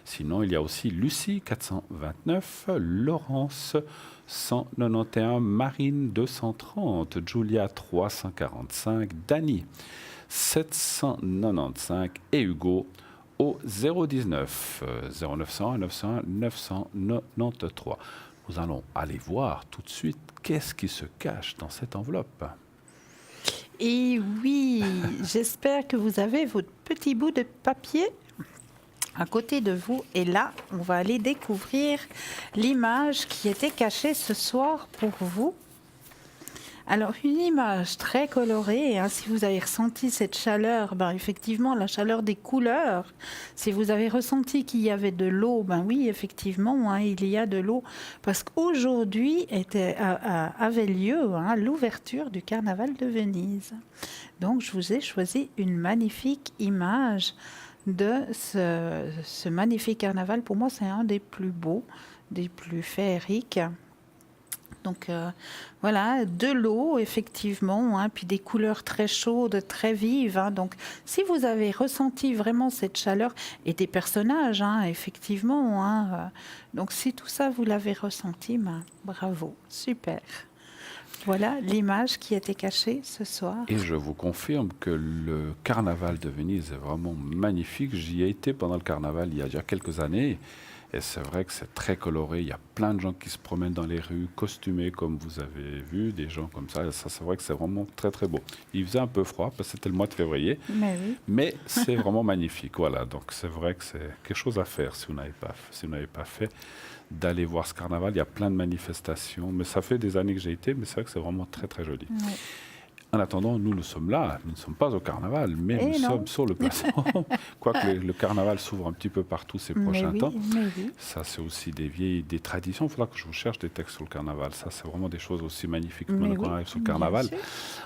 Sinon, il y a aussi Lucie, 429, Laurence, 191, Marine, 230, Julia, 345, Dany, 795 et Hugo au 019 0901 901 993. Nous allons aller voir tout de suite qu'est-ce qui se cache dans cette enveloppe. Et oui, j'espère que vous avez votre petit bout de papier à côté de vous. Et là, on va aller découvrir l'image qui était cachée ce soir pour vous. Alors, une image très colorée, hein, si vous avez ressenti cette chaleur, ben, effectivement, la chaleur des couleurs. Si vous avez ressenti qu'il y avait de l'eau, ben oui, effectivement, hein, il y a de l'eau. Parce qu'aujourd'hui avait lieu l'ouverture du Carnaval de Venise. Donc, je vous ai choisi une magnifique image de ce magnifique carnaval. Pour moi, c'est un des plus beaux, des plus féeriques. Donc voilà, de l'eau effectivement, hein, puis des couleurs très chaudes, très vives. Hein. Donc si vous avez ressenti vraiment cette chaleur, et des personnages, hein, effectivement, hein, donc si tout ça vous l'avez ressenti, ben, bravo, super. Voilà l'image qui était cachée ce soir. Et je vous confirme que le carnaval de Venise est vraiment magnifique. J'y ai été pendant le carnaval il y a déjà quelques années. Et c'est vrai que c'est très coloré. Il y a plein de gens qui se promènent dans les rues, costumés comme vous avez vu, des gens comme ça. Et ça, c'est vrai que c'est vraiment très, très beau. Il faisait un peu froid parce que c'était le mois de février. Mais c'est vraiment magnifique. Voilà. Donc, c'est vrai que c'est quelque chose à faire si vous n'avez pas fait, d'aller voir ce carnaval. Il y a plein de manifestations. Mais ça fait des années que j'ai été, mais c'est vrai que c'est vraiment très, très joli. Oui. En attendant, nous sommes là. Nous ne sommes pas au carnaval, mais nous sommes sur le plateau. Quoique le carnaval s'ouvre un petit peu partout ces prochains temps. Oui. Ça, c'est aussi des traditions. Il faudra que je vous cherche des textes sur le carnaval. Ça, c'est vraiment des choses aussi magnifiques maintenant qu'on arrive sur le carnaval.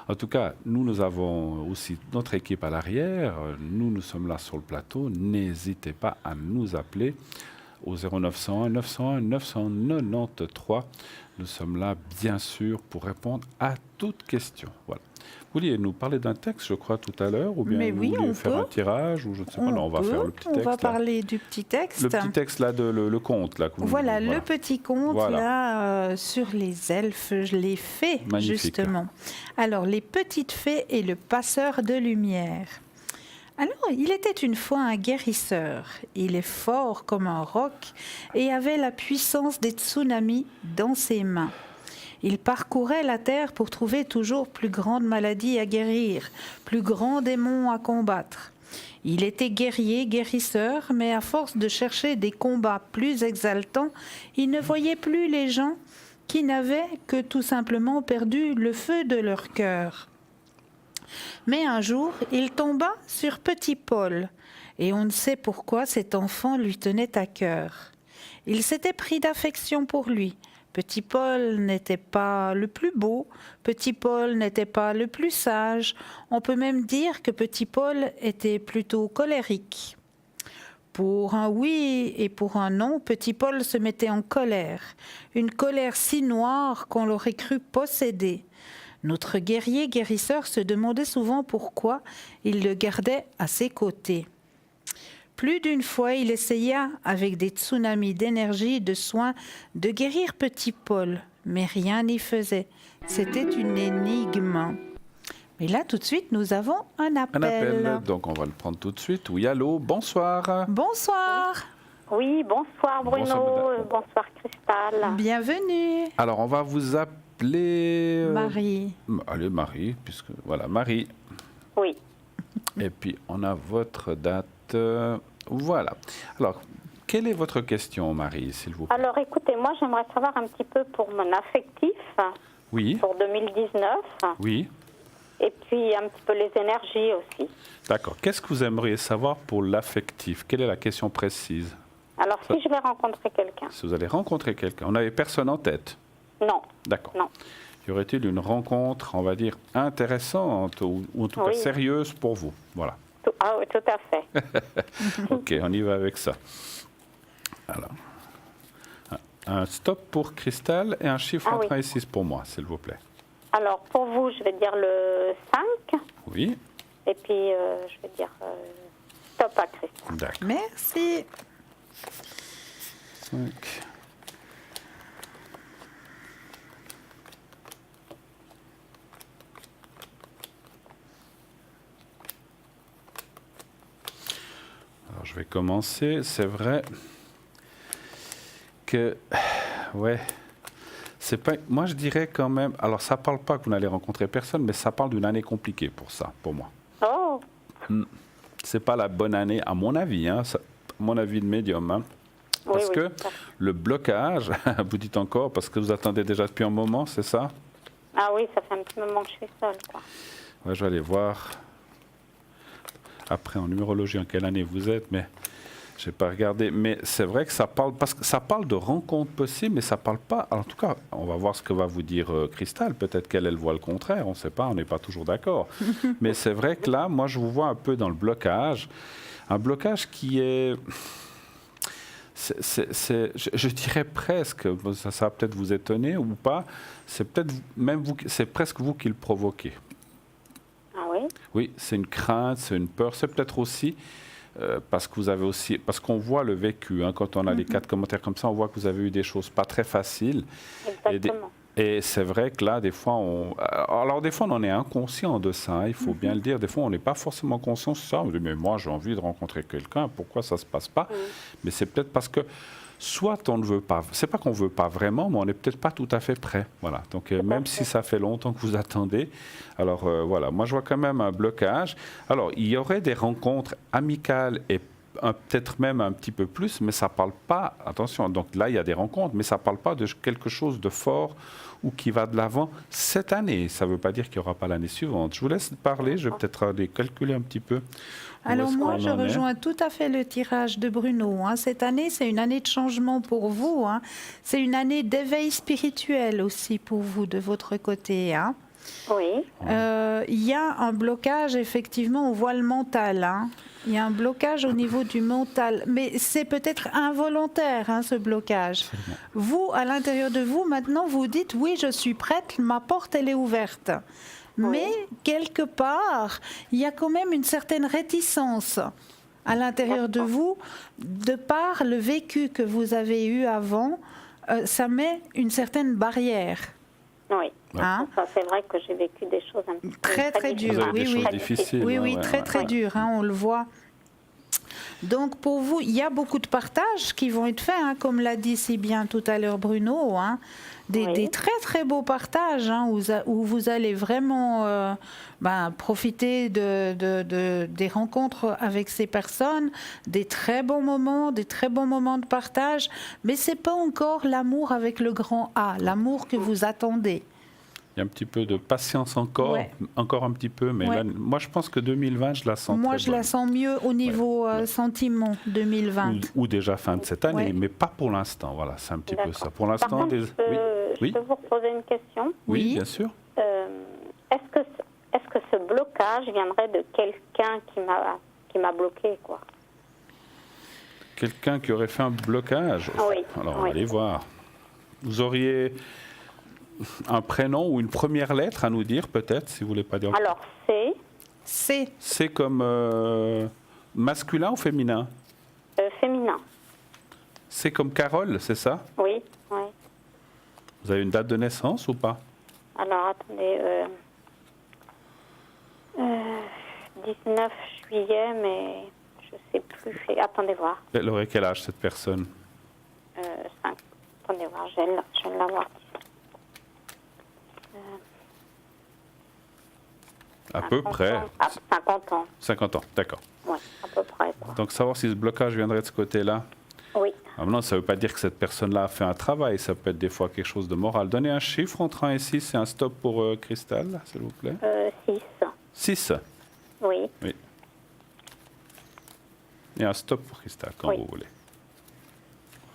En tout cas, nous avons aussi notre équipe à l'arrière. Nous sommes là sur le plateau. N'hésitez pas à nous appeler au 0901 901 993. Nous sommes là, bien sûr, pour répondre à toutes questions. Voilà. Vous vouliez nous parler d'un texte, je crois, tout à l'heure, ou bien vous vouliez faire un tirage, ou je ne sais pas. Non, on va faire le petit texte. On va parler du petit texte. Le petit texte, là, le conte. Là, voilà, le petit conte, là, sur les elfes, je l'ai fait, magnifique, justement. Alors, les petites fées et le passeur de lumière. Alors, il était une fois un guérisseur. Il est fort comme un roc et avait la puissance des tsunamis dans ses mains. Il parcourait la terre pour trouver toujours plus grandes maladies à guérir, plus grands démons à combattre. Il était guerrier, guérisseur, mais à force de chercher des combats plus exaltants, il ne voyait plus les gens qui n'avaient que tout simplement perdu le feu de leur cœur. Mais un jour, il tomba sur Petit Paul, et on ne sait pourquoi cet enfant lui tenait à cœur. Il s'était pris d'affection pour lui. Petit Paul n'était pas le plus beau, Petit Paul n'était pas le plus sage, on peut même dire que Petit Paul était plutôt colérique. Pour un oui et pour un non, Petit Paul se mettait en colère, une colère si noire qu'on l'aurait cru possédé. Notre guerrier guérisseur se demandait souvent pourquoi il le gardait à ses côtés. Plus d'une fois, il essaya, avec des tsunamis d'énergie et de soins, de guérir Petit Paul, mais rien n'y faisait. C'était une énigme. Mais là, tout de suite, nous avons un appel. Un appel, donc on va le prendre tout de suite. Oui, allô, bonsoir. Bonsoir. Oui, bonsoir Bruno, bonsoir Cristal. Bienvenue. Alors, on va vous appeler... Marie. Allez, Marie, puisque... Voilà, Marie. Oui. Et puis, on a votre date... Voilà. Alors, quelle est votre question, Marie, s'il vous plaît? Alors, écoutez, moi, j'aimerais savoir un petit peu pour mon affectif. Oui. Pour 2019. Oui. Et puis, un petit peu les énergies aussi. D'accord. Qu'est-ce que vous aimeriez savoir pour l'affectif? Quelle est la question précise? Alors, si je vais rencontrer quelqu'un. Si vous allez rencontrer quelqu'un. On n'avait personne en tête? Non. D'accord. Non. Y aurait-il une rencontre, on va dire, intéressante ou en tout cas sérieuse pour vous? Voilà. Ah oui, tout à fait. Ok, on y va avec ça. Alors, Un stop pour Cristal et un chiffre Ah entre oui. 1 et 6 pour moi, s'il vous plaît. Alors, pour vous, je vais dire le 5. Oui, Et puis, je vais dire stop à Cristal. d'accord. Merci. 5. Alors, je vais commencer. C'est vrai que, ouais, c'est pas. Moi, je dirais quand même. Alors, ça parle pas que vous n'allez rencontrer personne, mais ça parle d'une année compliquée pour ça, pour moi. Oh, C'est pas la bonne année, à mon avis, hein, mon avis de médium. Hein. oui, Parce oui. que le blocage, vous dites encore, parce que vous attendez déjà depuis un moment, c'est ça? Ah oui, ça fait un petit moment que je suis seule, quoi. Ouais, je vais aller voir après en numérologie en quelle année vous êtes, mais je n'ai pas regardé. Mais c'est vrai que ça parle, parce que ça parle de rencontres possibles, mais ça parle pas. En tout cas, on va voir ce que va vous dire Cristal. Peut-être qu'elle elle voit le contraire. On ne sait pas, on n'est pas toujours d'accord. Mais c'est vrai que là, moi, je vous vois un peu dans le blocage, un blocage qui est. Je dirais presque, ça va peut-être vous étonner ou pas, c'est peut-être même vous, c'est presque vous qui le provoquez. Ah oui? Oui, c'est une crainte, c'est une peur, c'est peut-être aussi parce que vous avez aussi, parce qu'on voit le vécu, hein, quand on a les 4 commentaires comme ça, on voit que vous avez eu des choses pas très faciles. Exactement. Et c'est vrai que là, des fois, alors des fois, on en est inconscient de ça, hein, il faut bien le dire. Des fois, on n'est pas forcément conscient de ça. On dit, mais moi, j'ai envie de rencontrer quelqu'un, pourquoi ça ne se passe pas? Mais c'est peut-être parce que soit on ne veut pas, c'est pas qu'on ne veut pas vraiment, mais on n'est peut-être pas tout à fait prêt. Voilà. Donc, même si ça fait longtemps que vous attendez, alors voilà, moi, je vois quand même un blocage. Alors, il y aurait des rencontres amicales et peut-être même un petit peu plus, mais ça ne parle pas, attention, donc là il y a des rencontres, mais ça ne parle pas de quelque chose de fort ou qui va de l'avant cette année. Ça ne veut pas dire qu'il n'y aura pas l'année suivante. Je vous laisse parler, je vais peut-être aller calculer un petit peu. Alors moi, je rejoins tout à fait le tirage de Bruno. Hein. Cette année, c'est une année de changement pour vous. Hein. C'est une année d'éveil spirituel aussi pour vous, de votre côté. Hein. Oui. Il y a un blocage, effectivement, on voit le mental. Hein. Il y a un blocage au niveau du mental, mais c'est peut-être involontaire, hein, ce blocage. Vous, à l'intérieur de vous, maintenant, vous dites, oui, je suis prête, ma porte, elle est ouverte. Mais, quelque part, il y a quand même une certaine réticence à l'intérieur de vous, de par le vécu que vous avez eu avant, ça met une certaine barrière. Oui. Hein? Ça, c'est vrai que j'ai vécu des choses un petit peu très dures. Oui, oui. Difficiles. Oui, ouais, très ouais. dures, hein, on le voit. Donc pour vous, il y a beaucoup de partages qui vont être faits, hein, comme l'a dit si bien tout à l'heure Bruno, hein, des très beaux partages, hein, où vous allez vraiment profiter des rencontres avec ces personnes, des très bons moments de partage, mais c'est pas encore l'amour avec le grand A, l'amour que vous attendez. Il y a un petit peu de patience encore, encore un petit peu, mais là, moi je pense que 2020, je la sens Moi, très je bonne. la sens mieux au niveau sentiment 2020. Ou déjà fin de cette année, mais pas pour l'instant. Voilà, c'est un petit peu ça. Pour l'instant, Par contre, je peux vous poser une question? Oui, bien sûr. Est-ce que ce blocage viendrait de quelqu'un qui m'a bloqué, quoi? Quelqu'un qui aurait fait un blocage? Oui. Alors, on va aller voir. Vous auriez un prénom ou une première lettre à nous dire, peut-être, si vous voulez pas dire. Alors, C. C'est comme masculin ou féminin? Féminin. C'est comme Carole, c'est ça? Oui. Vous avez une date de naissance ou pas? Alors, attendez. 19 juillet, mais je sais plus. Attendez voir. Elle aurait quel âge, cette personne? 5. Attendez voir, je vais l'avoir. À peu près. 50 ans. 50 ans, d'accord. Oui, à peu près. Quoi. Donc, savoir si ce blocage viendrait de ce côté-là. Oui. Alors non, ça ne veut pas dire que cette personne-là a fait un travail. Ça peut être des fois quelque chose de moral. Donnez un chiffre entre 1 et 6. C'est un stop pour Cristal, s'il vous plaît. 6. 6. Oui. Et un stop pour Cristal, quand vous voulez.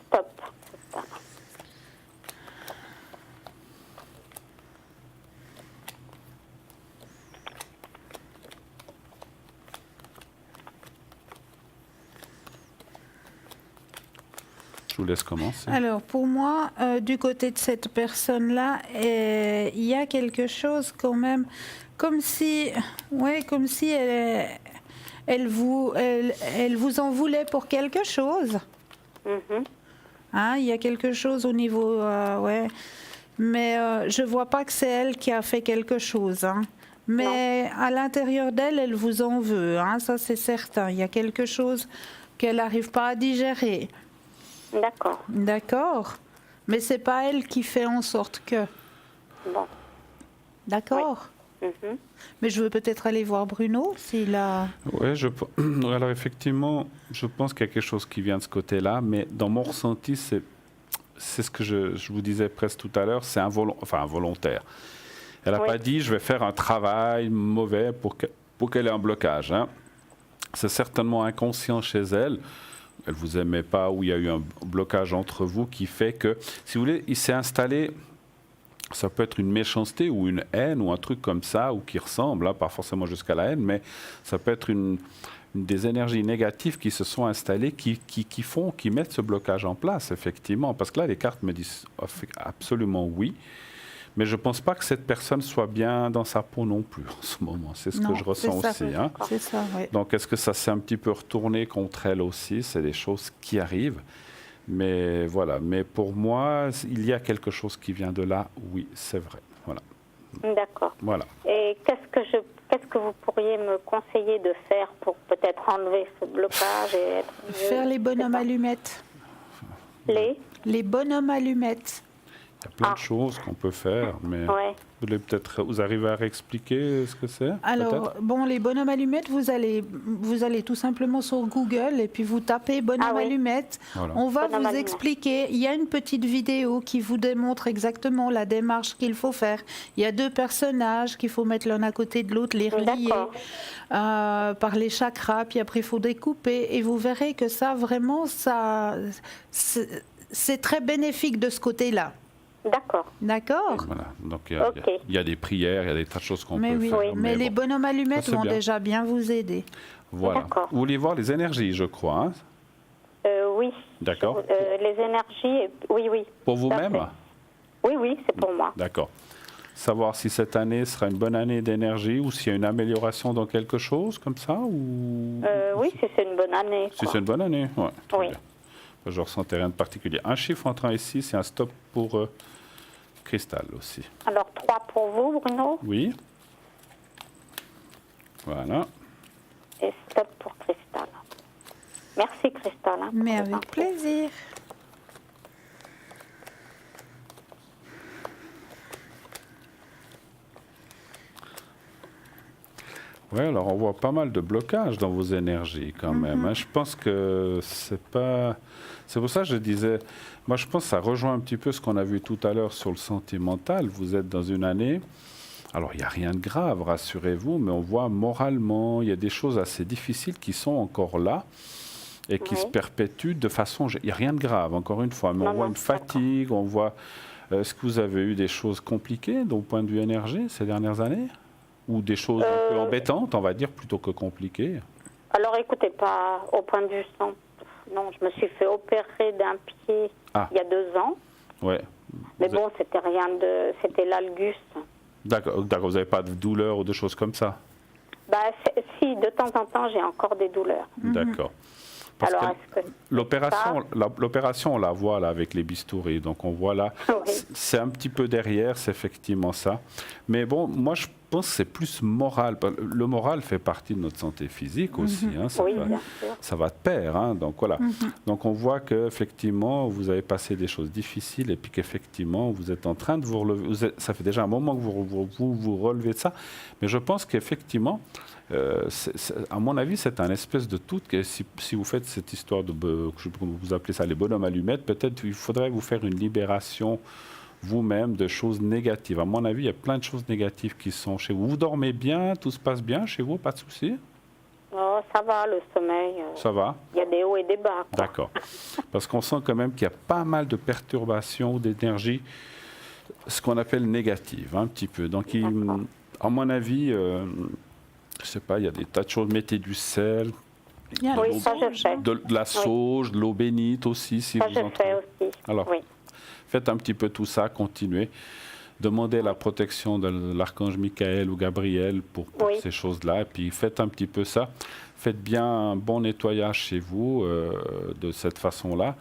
Stop. C'est ça. vous laisse commencer. Alors, pour moi, du côté de cette personne-là, il y a quelque chose quand même, comme si elle vous en voulait pour quelque chose. Hein, il y a quelque chose au niveau, mais je vois pas que c'est elle qui a fait quelque chose. Hein. Mais à l'intérieur d'elle, elle vous en veut. Hein, ça, c'est certain. Il y a quelque chose qu'elle n'arrive pas à digérer. D'accord. D'accord. Mais c'est pas elle qui fait en sorte que. Bon. D'accord. Mais je veux peut-être aller voir Bruno s'il a. Oui, alors effectivement, je pense qu'il y a quelque chose qui vient de ce côté-là, mais dans mon ressenti, c'est ce que je vous disais presque tout à l'heure, c'est involontaire. Elle n'a pas dit je vais faire un travail mauvais pour qu'elle ait un blocage. Hein. C'est certainement inconscient chez elle. Elle ne vous aimait pas ou il y a eu un blocage entre vous qui fait que, si vous voulez, il s'est installé. Ça peut être une méchanceté ou une haine ou un truc comme ça, ou qui ressemble, hein, pas forcément jusqu'à la haine, mais ça peut être des énergies négatives qui se sont installées, qui mettent ce blocage en place, effectivement. Parce que là, les cartes me disent absolument oui, mais je ne pense pas que cette personne soit bien dans sa peau non plus en ce moment. C'est ce que je ressens aussi. Hein. C'est ça, oui. Donc, est-ce que ça s'est un petit peu retourné contre elle aussi? C'est des choses qui arrivent. Mais voilà, mais pour moi, il y a quelque chose qui vient de là, oui, c'est vrai. Voilà. D'accord. Voilà. Et qu'est-ce que vous pourriez me conseiller de faire pour peut-être enlever ce blocage et faire les bonhommes allumettes. Les bonhommes allumettes. Il y a plein de choses qu'on peut faire, mais vous arrivez à réexpliquer ce que c'est? Alors, bon, les bonhommes allumettes, vous allez tout simplement sur Google et puis vous tapez bonhomme allumettes. Voilà. On va vous expliquer. Il y a une petite vidéo qui vous démontre exactement la démarche qu'il faut faire. Il y a 2 personnages qu'il faut mettre l'un à côté de l'autre, les relier par les chakras, puis après il faut découper et vous verrez que ça, vraiment, c'est très bénéfique de ce côté-là. D'accord. Voilà. Donc il y a des prières, il y a des tas de choses qu'on peut faire. Oui, mais les bonhommes allumettes vont déjà bien vous aider. Voilà. Vous voulez voir les énergies, je crois. Hein? Oui. D'accord. Les énergies, oui. Pour vous-même? Oui, c'est pour moi. D'accord. Savoir si cette année sera une bonne année d'énergie ou s'il y a une amélioration dans quelque chose comme ça ou... Oui, si c'est une bonne année. Si c'est une bonne année, oui. Oui. Je ne ressentais rien de particulier. Un chiffre entrant ici, c'est un stop pour Cristal aussi. Alors 3 pour vous, Bruno? Oui. Voilà. Et stop pour Cristal. Merci, Cristal. Hein, mais avec plaisir. Oui, alors on voit pas mal de blocages dans vos énergies quand même. Hein. Je pense que c'est pas... C'est pour ça que je disais... Moi, je pense que ça rejoint un petit peu ce qu'on a vu tout à l'heure sur le sentimental. Vous êtes dans une année... Alors, il n'y a rien de grave, rassurez-vous, mais on voit moralement, il y a des choses assez difficiles qui sont encore là et qui se perpétuent de façon... Il n'y a rien de grave, encore une fois, mais on voit une fatigue, on voit... Est-ce que vous avez eu des choses compliquées, au point de vue énergie, ces dernières années? Ou des choses un peu embêtantes, on va dire, plutôt que compliquées? Alors, écoutez, pas au point de vue sang. Non, je me suis fait opérer d'un pied il y a 2 ans. Ouais. Mais bon, c'était rien de... C'était l'algus. D'accord, vous n'avez pas de douleur ou de choses comme ça? Si, de temps en temps, j'ai encore des douleurs. D'accord. Parce alors, que l'opération, on la voit là avec les bistouris, donc on voit là, c'est un petit peu derrière, c'est effectivement ça. Mais bon, moi je pense que c'est plus moral. Le moral fait partie de notre santé physique aussi, hein, ça va de pair. Hein, donc voilà. Donc on voit qu'effectivement, vous avez passé des choses difficiles et puis qu'effectivement, vous êtes en train de vous relever. Ça fait déjà un moment que vous relevez de ça, mais je pense qu'effectivement, à mon avis, c'est un espèce de tout. Que si vous faites cette histoire de, je sais pas comment vous appelez ça, les bonhommes allumettes, peut-être il faudrait vous faire une libération vous-même de choses négatives. À mon avis, il y a plein de choses négatives qui sont chez vous. Vous dormez bien, tout se passe bien chez vous, pas de souci? Oh, ça va, le sommeil. Ça va? Il y a des hauts et des bas. D'accord. Parce qu'on sent quand même qu'il y a pas mal de perturbations, d'énergie, ce qu'on appelle négative, un petit peu. Donc, à mon avis, je ne sais pas, il y a des tas de choses. Mettez du sel, Oui, ça je fais. De la sauge, de l'eau bénite aussi, si Ça vous je en fais trouvez. aussi. Alors, Oui. faites un petit peu tout ça, continuez. Demandez la protection de l'archange Michael ou Gabriel pour ces choses-là. Et puis faites un petit peu ça. Faites bien un bon nettoyage chez vous de cette façon-là.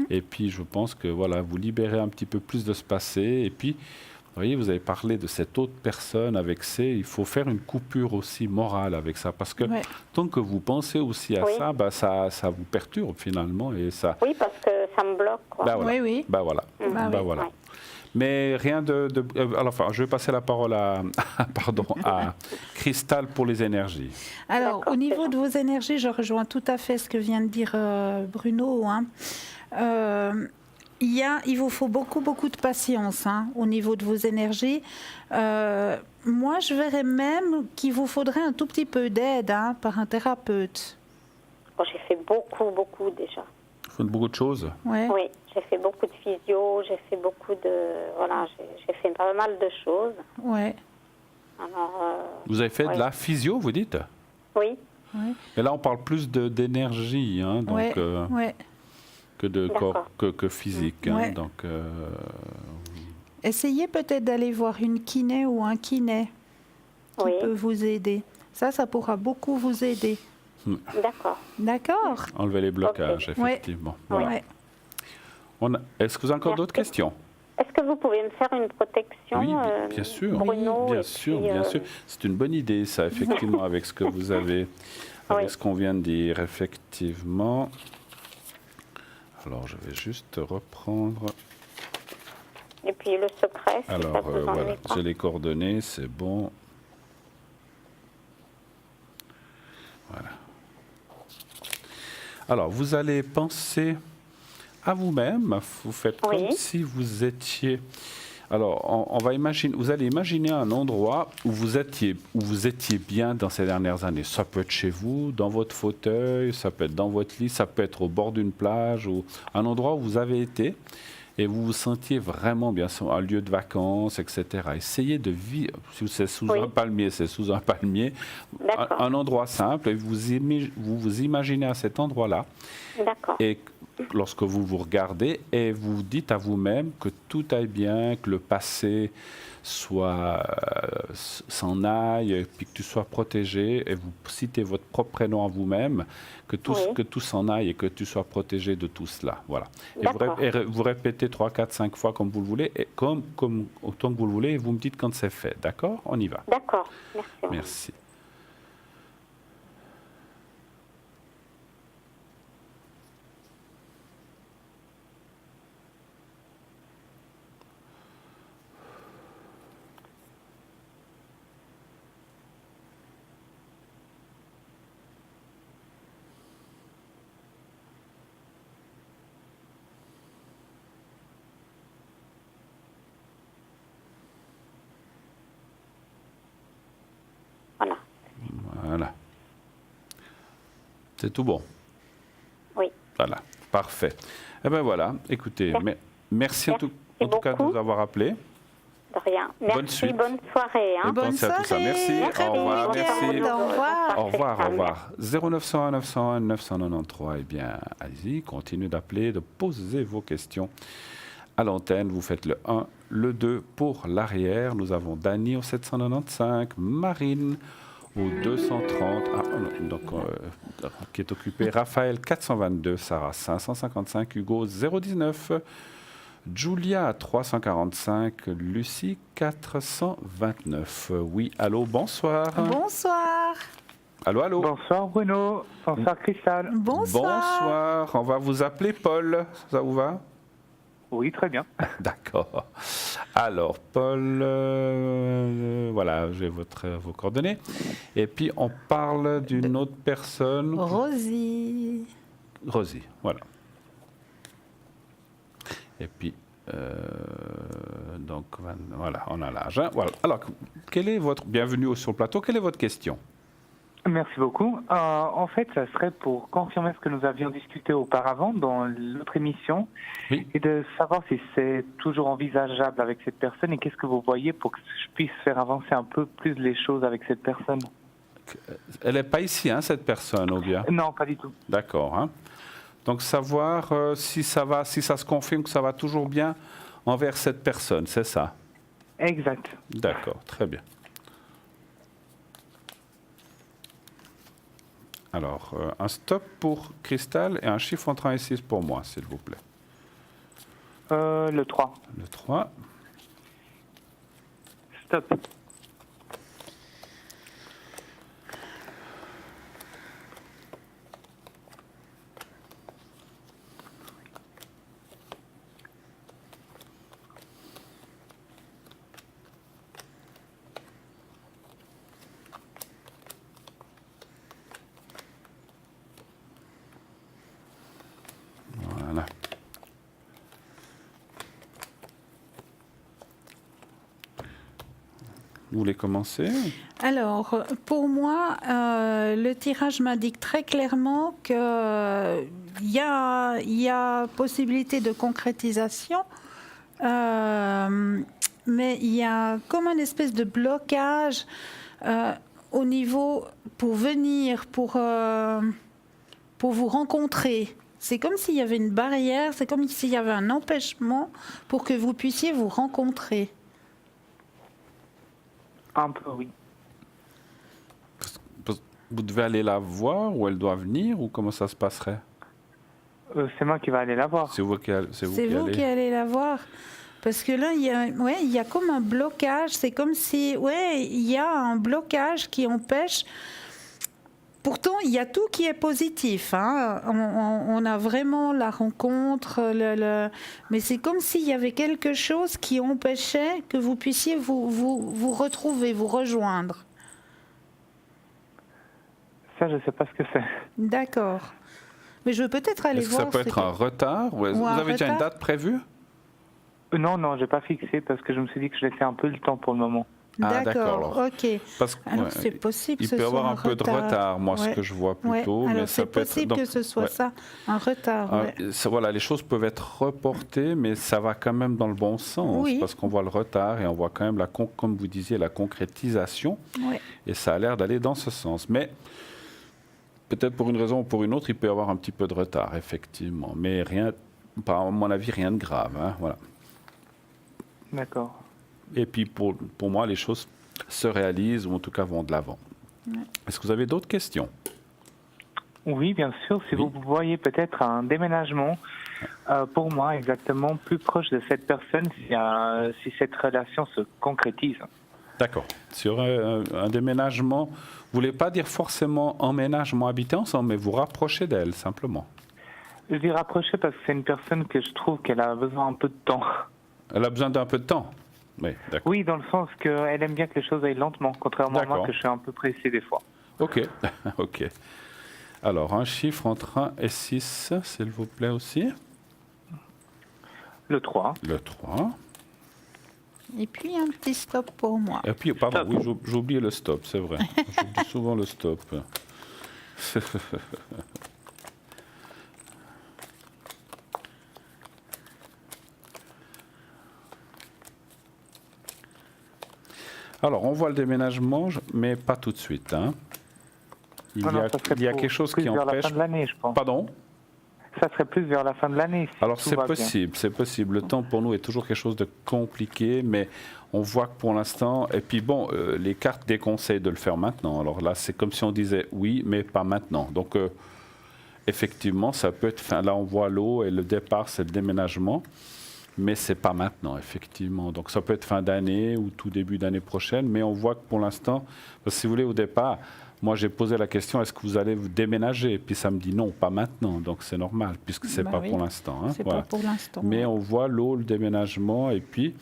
Et puis je pense que voilà, vous libérez un petit peu plus de ce passé. Et puis, vous voyez, vous avez parlé de cette autre personne avec il faut faire une coupure aussi morale avec ça. Parce que tant que vous pensez aussi à ça, bah, ça vous perturbe finalement. Et ça... Oui, parce que ça me bloque. Quoi. Bah, voilà. Oui, oui. Bah, voilà. Bah, voilà. Mais rien alors, enfin, je vais passer la parole à Cristal pour les énergies. Alors, au niveau de vos énergies, je rejoins tout à fait ce que vient de dire Bruno. Hein. Il vous faut beaucoup de patience au niveau de vos énergies. Moi, je verrais même qu'il vous faudrait un tout petit peu d'aide par un thérapeute. Oh, j'ai fait beaucoup déjà. Vous faites beaucoup de choses. Ouais. Oui, j'ai fait beaucoup de physio, j'ai fait beaucoup de... Voilà, j'ai fait pas mal de choses. Ouais. Alors, vous avez fait de la physio, vous dites? Oui. Et là, on parle plus d'énergie, donc, que de corps, que physique. Donc, essayez peut-être d'aller voir une kiné ou un kiné qui peut vous aider. Ça pourra beaucoup vous aider. D'accord. Enlever les blocages, effectivement. Voilà. Est-ce que vous avez encore d'autres questions? Est-ce que vous pouvez me faire une protection? Oui, bien sûr. Bruno, bien sûr. C'est une bonne idée, ça, effectivement, avec ce que vous avez, avec ce qu'on vient de dire, effectivement. Alors, je vais juste reprendre. Et puis le secret, si alors, ça vous voilà, j'ai les coordonnées, c'est bon. Voilà. Alors, vous allez penser à vous-même. Vous faites comme si vous étiez... Alors, on va imaginer, vous allez imaginer un endroit où vous étiez bien dans ces dernières années. Ça peut être chez vous, dans votre fauteuil, ça peut être dans votre lit, ça peut être au bord d'une plage, ou un endroit où vous avez été et vous vous sentiez vraiment bien, un lieu de vacances, etc. Essayez de vivre, si c'est sous un palmier, c'est sous un palmier, un endroit simple, et vous imaginez à cet endroit-là. Et lorsque vous vous regardez et vous dites à vous-même que tout aille bien, que le passé s'en aille, puis que tu sois protégé, et vous citez votre propre prénom à vous-même, que tout s'en aille et que tu sois protégé de tout cela. Voilà. Et vous répétez 3, 4, 5 fois comme vous le voulez, et comme autant que vous le voulez, et vous me dites quand c'est fait. D'accord? On y va. D'accord. Merci. Merci. Voilà. C'est tout bon? Oui. Voilà, parfait. Eh bien voilà, écoutez, merci en tout cas de nous avoir appelés. De rien. Merci, bonne soirée. Bonne soirée. À tout ça. Merci. Au revoir. Merci. Au revoir. 0901 901 993. Eh bien, allez-y, continuez d'appeler, de poser vos questions à l'antenne. Vous faites le 1, le 2 pour l'arrière. Nous avons Dany au 795, Marine au 230, qui est occupé, Raphaël 422, Sarah 555, Hugo 019, Julia 345, Lucie 429. Oui, allô, bonsoir. Bonsoir. Allô. Bonsoir Bruno, bonsoir Cristal. Bonsoir. On va vous appeler Paul, ça vous va? Oui, très bien. D'accord. Alors, Paul, voilà, j'ai vos coordonnées. Et puis, on parle d'une autre personne. Rosie, voilà. Et puis, donc, voilà, on a l'âge. Voilà. Alors, bienvenue sur le plateau, quelle est votre question? Merci beaucoup. En fait, ça serait pour confirmer ce que nous avions discuté auparavant dans l'autre émission et de savoir si c'est toujours envisageable avec cette personne et qu'est-ce que vous voyez pour que je puisse faire avancer un peu plus les choses avec cette personne. Elle n'est pas ici, hein, cette personne, ou bien? Non, pas du tout. D'accord. Hein. Donc savoir si ça se confirme que ça va toujours bien envers cette personne, c'est ça? Exact. D'accord, très bien. Alors, un stop pour Cristal et un chiffre entre 1 et 6 pour moi, s'il vous plaît. Le 3. Le 3. Stop. Voilà. Vous voulez commencer? Alors, pour moi, le tirage m'indique très clairement qu'il y a possibilité de concrétisation, mais il y a comme une espèce de blocage au niveau pour venir, pour vous rencontrer. C'est comme s'il y avait une barrière, c'est comme s'il y avait un empêchement pour que vous puissiez vous rencontrer. Un peu, oui. Vous devez aller la voir ou elle doit venir ou comment ça se passerait? C'est moi qui vais aller la voir. C'est vous qui allez la voir. Parce que là, il y a comme un blocage. C'est comme si, il y a un blocage qui empêche. Pourtant, il y a tout qui est positif. Hein. On a vraiment la rencontre, mais c'est comme s'il y avait quelque chose qui empêchait que vous puissiez vous retrouver, vous rejoindre. Ça, je ne sais pas ce que c'est. D'accord. Mais je veux peut-être aller voir. Est-ce que ça peut être un retard? Vous avez déjà une date prévue? Non, je n'ai pas fixé parce que je me suis dit que je laissais un peu le temps pour le moment. D'accord, ok. Alors c'est possible. Il peut y avoir un peu de retard, moi, ce que je vois plutôt. Alors mais c'est possible que ce soit ça, un retard. Voilà, les choses peuvent être reportées, mais ça va quand même dans le bon sens, parce qu'on voit le retard et on voit quand même, comme vous disiez, la concrétisation. Et ça a l'air d'aller dans ce sens. Mais peut-être pour une raison ou pour une autre, il peut y avoir un petit peu de retard, effectivement. Mais rien, à mon avis, rien de grave. Hein, voilà. D'accord. Et puis pour moi, les choses se réalisent ou en tout cas vont de l'avant. Est-ce que vous avez d'autres questions? Oui, bien sûr. Si vous voyez peut-être un déménagement, pour moi exactement, plus proche de cette personne, si cette relation se concrétise. D'accord. Sur un déménagement, vous ne voulez pas dire forcément emménagement, habiter ensemble, mais vous rapprocher d'elle, simplement. Je dis rapprocher parce que c'est une personne que je trouve qu'elle a besoin un peu de temps. Elle a besoin d'un peu de temps? Oui, dans le sens qu'elle aime bien que les choses aillent lentement, contrairement à moi que je suis un peu pressé des fois. Ok, ok. Alors, un chiffre entre 1 et 6, s'il vous plaît aussi. Le 3. Le 3. Et puis un petit stop pour moi. Et puis, pardon, oui, j'ai oublié le stop, c'est vrai. J'oublie souvent le stop. Alors, on voit le déménagement, mais pas tout de suite. Hein. Il y a quelque chose qui empêche. Vers la fin de l'année, je pense. Pardon? Ça serait plus vers la fin de l'année. Alors, c'est possible, c'est possible. Le temps pour nous est toujours quelque chose de compliqué, mais on voit que pour l'instant. Et puis, bon, les cartes déconseillent de le faire maintenant. Alors là, c'est comme si on disait oui, mais pas maintenant. Donc, effectivement, ça peut être. Là, on voit l'eau et le départ, c'est le déménagement. Mais ce n'est pas maintenant, effectivement. Donc ça peut être fin d'année ou tout début d'année prochaine, mais on voit que pour l'instant, parce que si vous voulez, au départ, moi j'ai posé la question, est-ce que vous allez vous déménager? Et puis ça me dit non, pas maintenant, donc c'est normal, puisque ce n'est pas pour l'instant. Hein, c'est pas pour l'instant. Mais on voit l'eau, le déménagement, et puis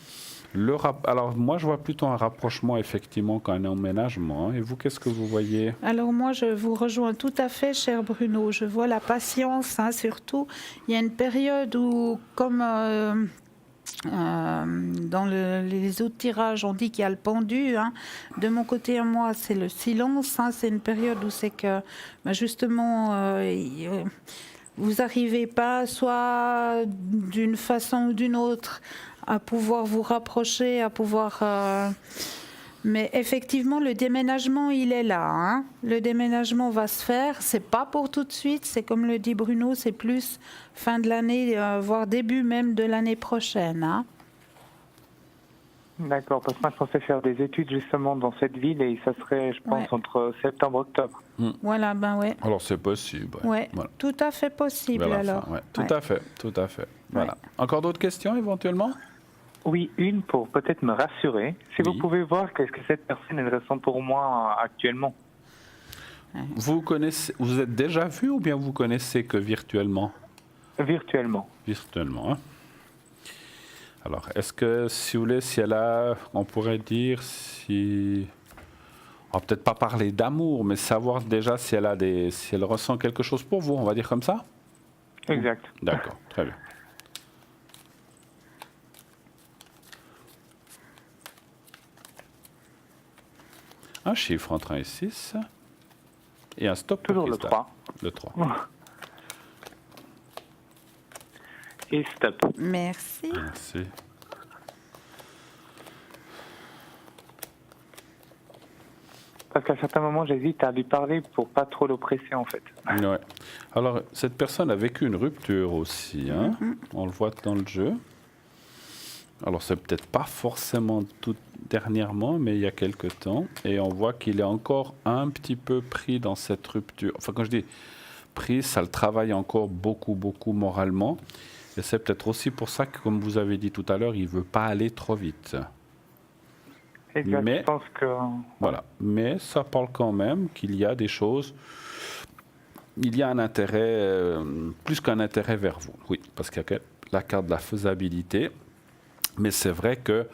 alors moi je vois plutôt un rapprochement, effectivement, qu'un emménagement. Hein. Et vous, qu'est-ce que vous voyez? Alors moi, je vous rejoins tout à fait, cher Bruno. Je vois la patience, hein, surtout. Il y a une période où, comme... dans les autres tirages, on dit qu'il y a le pendu. Hein. De mon côté à moi, c'est le silence. Hein. C'est une période où c'est que, justement, vous n'arrivez pas, soit d'une façon ou d'une autre, à pouvoir vous rapprocher, à pouvoir Mais effectivement, le déménagement, il est là. Hein. Le déménagement va se faire. C'est pas pour tout de suite. C'est comme le dit Bruno, c'est plus fin de l'année, voire début même de l'année prochaine. Hein. D'accord, parce que moi je pensais faire des études justement dans cette ville et ça serait, je pense, entre septembre et octobre. Voilà, ben ouais. Alors c'est possible. Ouais, voilà. tout à fait possible alors. Fin, tout à fait. Voilà. Encore d'autres questions éventuellement? Oui, une pour peut-être me rassurer. Si vous pouvez voir qu'est-ce que cette personne elle ressent pour moi actuellement. Vous êtes déjà vu ou bien vous connaissez que virtuellement? Virtuellement. Virtuellement, hein. Alors, est-ce que, si vous voulez, si elle a, on pourrait dire, si... On va peut-être pas parler d'amour, mais savoir déjà si elle ressent quelque chose pour vous, on va dire comme ça? Exact. D'accord, très bien. Un chiffre entre 1 et 6. Et un stop. Toujours le 3. Le 3. Et stop. Merci. Merci. Parce qu'à certains moments, j'hésite à lui parler pour pas trop l'oppresser, en fait. Ouais. Alors, cette personne a vécu une rupture aussi. Hein. On le voit dans le jeu. Alors, c'est peut-être pas forcément tout dernièrement, mais il y a quelque temps. Et on voit qu'il est encore un petit peu pris dans cette rupture. Enfin, quand je dis pris, ça le travaille encore beaucoup, beaucoup moralement. Et c'est peut-être aussi pour ça que, comme vous avez dit tout à l'heure, il ne veut pas aller trop vite. Exact, mais, je pense que... Voilà. Mais ça parle quand même qu'il y a des choses... Il y a un intérêt, plus qu'un intérêt vers vous. Oui, parce qu'il y a la carte de la faisabilité. Mais c'est vrai que,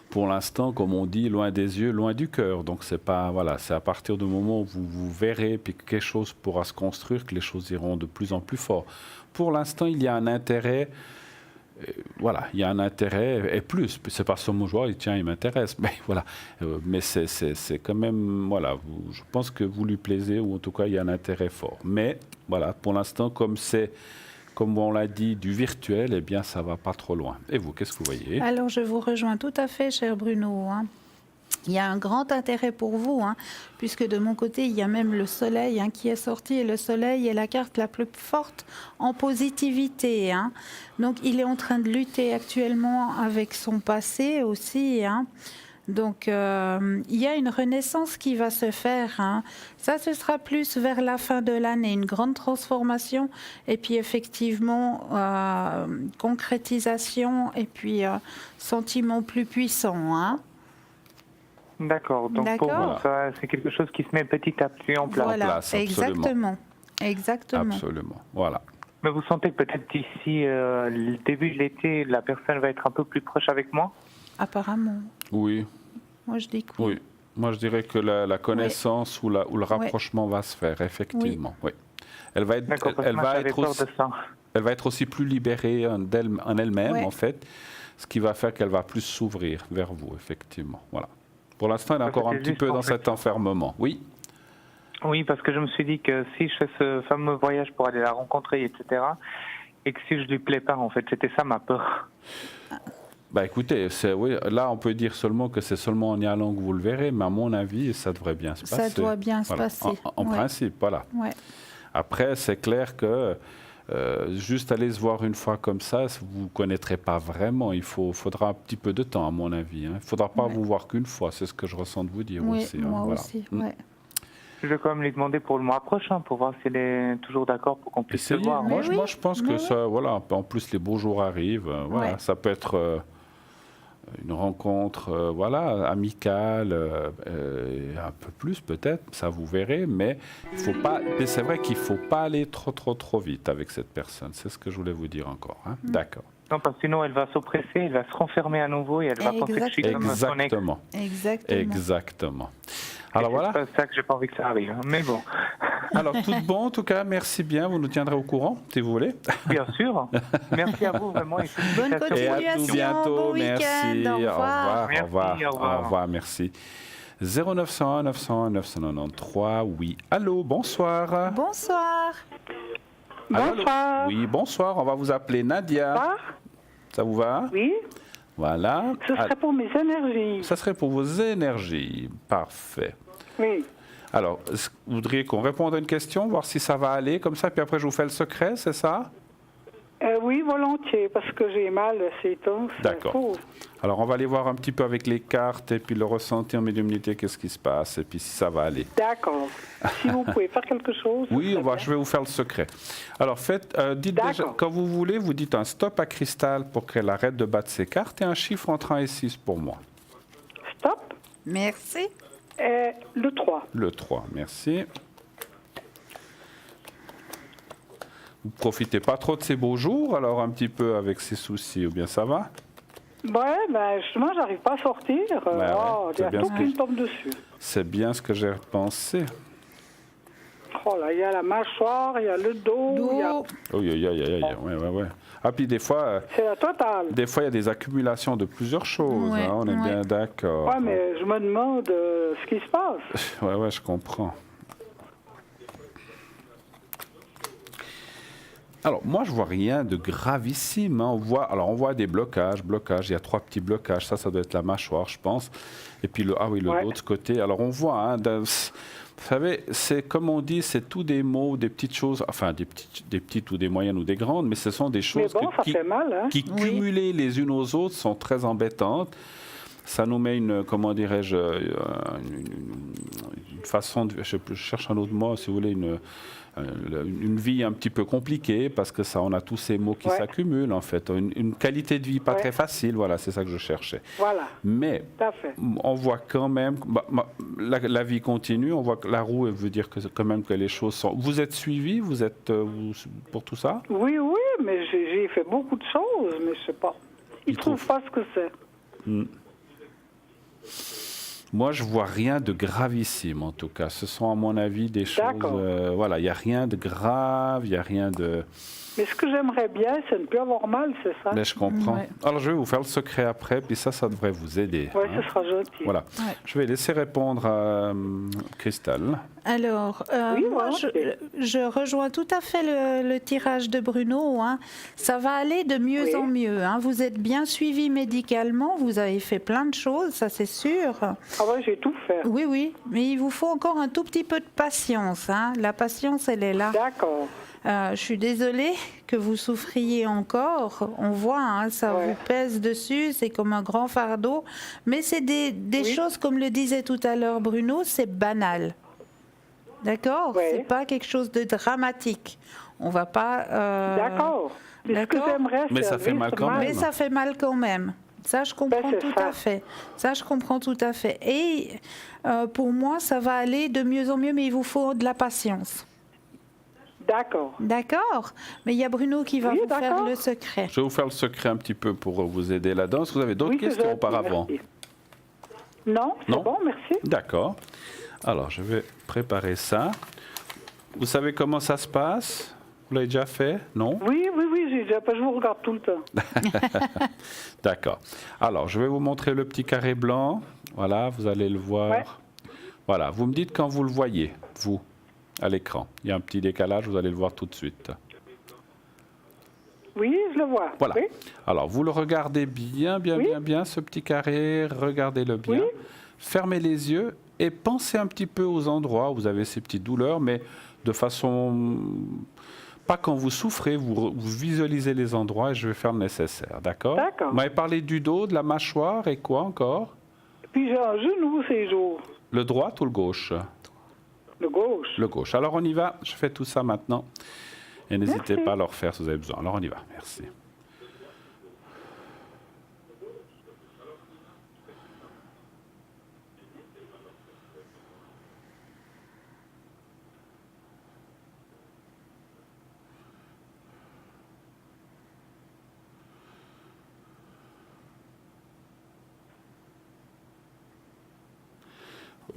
pour l'instant, comme on dit, loin des yeux, loin du cœur. Donc, c'est pas, voilà, c'est à partir du moment où vous verrez puis que quelque chose pourra se construire que les choses iront de plus en plus fort. Pour l'instant, il y a un intérêt, voilà, il y a un intérêt, et plus, c'est pas ce mot joueur, tiens, il m'intéresse, mais voilà, mais c'est quand même, voilà, je pense que vous lui plaisez, ou en tout cas, il y a un intérêt fort. Mais, voilà, pour l'instant, comme on l'a dit, du virtuel, eh bien, ça va pas trop loin. Et vous, qu'est-ce que vous voyez? Alors, je vous rejoins tout à fait, cher Bruno. Hein. Il y a un grand intérêt pour vous, hein, puisque de mon côté, il y a même le soleil qui est sorti, et le soleil est la carte la plus forte en positivité. Hein. Donc, il est en train de lutter actuellement avec son passé aussi. Hein. Donc, il y a une renaissance qui va se faire. Hein. Ça, ce sera plus vers la fin de l'année, une grande transformation, et puis effectivement, concrétisation, et puis sentiment plus puissant. Hein. D'accord, donc pour vous, ça, c'est quelque chose qui se met petit à petit en place. Voilà, exactement. Absolument, voilà. Mais vous sentez que peut-être d'ici le début de l'été, la personne va être un peu plus proche avec moi? Apparemment. Oui. Moi, je dis que oui. Moi, je dirais que la connaissance ou le rapprochement va se faire, effectivement. Oui. Elle va être aussi plus libérée en elle-même, en fait, ce qui va faire qu'elle va plus s'ouvrir vers vous, effectivement. Voilà. Pour l'instant, elle est encore un petit peu dans cet enfermement. Oui. Oui, parce que je me suis dit que si je fais ce fameux voyage pour aller la rencontrer, etc., et que si je lui plais pas, en fait, c'était ça ma peur. Bah écoutez, oui, là on peut dire seulement que c'est seulement en y allant que vous le verrez, mais à mon avis, ça devrait bien se passer. Ça doit bien se passer. En principe, voilà. Ouais. Après, c'est clair que juste aller se voir une fois comme ça, vous ne connaîtrez pas vraiment. Il faudra un petit peu de temps, à mon avis. Hein. Il ne faudra pas vous voir qu'une fois, c'est ce que je ressens de vous dire aussi. Moi voilà. aussi, ouais. Je vais quand même lui demander pour le mois prochain, pour voir s'il est toujours d'accord pour qu'on puisse se voir. Moi, je pense que ça, voilà, en plus les beaux jours arrivent, voilà, ça peut être une rencontre, voilà, amicale, un peu plus peut-être, ça vous verrez, mais c'est vrai qu'il ne faut pas aller trop vite avec cette personne, c'est ce que je voulais vous dire encore. Hein. D'accord. Non, parce que sinon elle va s'oppresser, elle va se renfermer à nouveau et elle va penser que je suis comme son ex. Exactement. Alors voilà. C'est ça que j'ai pas envie que ça arrive, hein. Mais bon. Alors tout bon, en tout cas, merci bien. Vous nous tiendrez au courant, si vous voulez. Bien sûr. Merci à vous vraiment. Et bonne continuation. Et à tout bientôt. Bon merci. Au revoir. Au revoir. Merci. 0901 901 993. Oui. Allô. Bonsoir. Bonsoir. Bonsoir. Oui. Bonsoir. On va vous appeler Nadia. Bonsoir. Ça vous va? Oui. Voilà. Ce serait pour mes énergies. Ça serait pour vos énergies. Parfait. Oui. Alors, vous voudriez qu'on réponde à une question, voir si ça va aller comme ça, puis après je vous fais le secret, c'est ça? Oui, volontiers, parce que j'ai mal ces temps. D'accord. Alors, on va aller voir un petit peu avec les cartes et puis le ressenti en médiumnité, qu'est-ce qui se passe, et puis si ça va aller. D'accord. Si vous pouvez faire quelque chose. Oui, je vais vous faire le secret. Alors, dites déjà, quand vous voulez, vous dites un stop à Cristal pour qu'elle arrête de battre ses cartes et un chiffre entre 1 et 6 pour moi. Stop. Merci. Le 3. Le 3, merci. Vous profitez pas trop de ces beaux jours, alors un petit peu avec ces soucis, ou bien ça va? Ouais, justement, j'arrive pas à sortir. Il y a tout qui me tombe dessus. C'est bien ce que j'ai pensé. Oh là, il y a la mâchoire, il y a le dos. Oui, ouais. Ah, puis des fois... c'est la totale. Des fois, il y a des accumulations de plusieurs choses, Ouais, on est bien d'accord. Ouais, mais je me demande ce qui se passe. Ouais, je comprends. Alors, moi, je vois rien de gravissime. On voit des blocages. Il y a 3 petits blocages. Ça doit être la mâchoire, je pense. Et puis, le dos de ce côté. Alors, on voit... vous savez, c'est comme on dit, c'est tous des mots, des petites choses, enfin des petites ou des moyennes ou des grandes, mais ce sont des choses qui cumulées les unes aux autres, sont très embêtantes. Ça nous met une façon de... Je cherche un autre mot, si vous voulez, une vie un petit peu compliquée, parce que on a tous ces mots qui s'accumulent, en fait. Une qualité de vie pas très facile, voilà, c'est ça que je cherchais. Voilà. Mais on voit quand même... la vie continue, on voit que la roue veut dire quand même que les choses sont... Vous êtes suivi, vous êtes pour tout ça? Oui, mais j'ai fait beaucoup de choses, mais je sais pas. Ils ne trouvent pas ce que c'est. Moi, je vois rien de gravissime, en tout cas. Ce sont, à mon avis, des choses... il n'y a rien de grave, il n'y a rien de... Mais ce que j'aimerais bien, c'est ne plus avoir mal, c'est ça? Mais je comprends. Ouais. Alors, je vais vous faire le secret après, puis ça devrait vous aider. Oui, ce sera gentil. Voilà. Ouais. Je vais laisser répondre à Cristal. Alors, moi, je rejoins tout à fait le tirage de Bruno. Ça va aller de mieux en mieux. Vous êtes bien suivi médicalement, vous avez fait plein de choses, ça c'est sûr. Ah ouais, j'ai tout fait. Oui, mais il vous faut encore un tout petit peu de patience. La patience, elle est là. D'accord. Je suis désolée que vous souffriez encore. On voit, ça vous pèse dessus, c'est comme un grand fardeau. Mais c'est des choses, comme le disait tout à l'heure Bruno, c'est banal. D'accord ? C'est pas quelque chose de dramatique. On va pas... D'accord. Mais ce que j'aimerais, mais ça fait mal quand même. Mais ça fait mal quand même. Ça, je comprends tout à fait. Ça, je comprends tout à fait. Et pour moi, ça va aller de mieux en mieux, mais il vous faut de la patience. D'accord. D'accord. Mais il y a Bruno qui va vous faire le secret. Je vais vous faire le secret un petit peu pour vous aider là-dedans. Est-ce que vous avez d'autres questions auparavant? Non, c'est bon, merci. D'accord. Alors, je vais préparer ça. Vous savez comment ça se passe? Vous l'avez déjà fait? Non? Oui, j'ai déjà fait. Je vous regarde tout le temps. D'accord. Alors, je vais vous montrer le petit carré blanc. Voilà, vous allez le voir. Ouais. Voilà, vous me dites quand vous le voyez, vous, à l'écran. Il y a un petit décalage, vous allez le voir tout de suite. Oui, je le vois. Voilà. Oui. Alors, vous le regardez bien, ce petit carré. Regardez-le bien. Oui. Fermez les yeux et pensez un petit peu aux endroits où vous avez ces petites douleurs, mais de façon... Pas quand vous souffrez, vous visualisez les endroits et je vais faire le nécessaire, d'accord? D'accord. Vous m'avez parlé du dos, de la mâchoire et quoi encore? Puis j'ai un genou ces jours. Le droit ou le gauche? Le gauche. Le gauche. Alors on y va, je fais tout ça maintenant. Et n'hésitez pas à le refaire si vous avez besoin. Alors on y va, merci.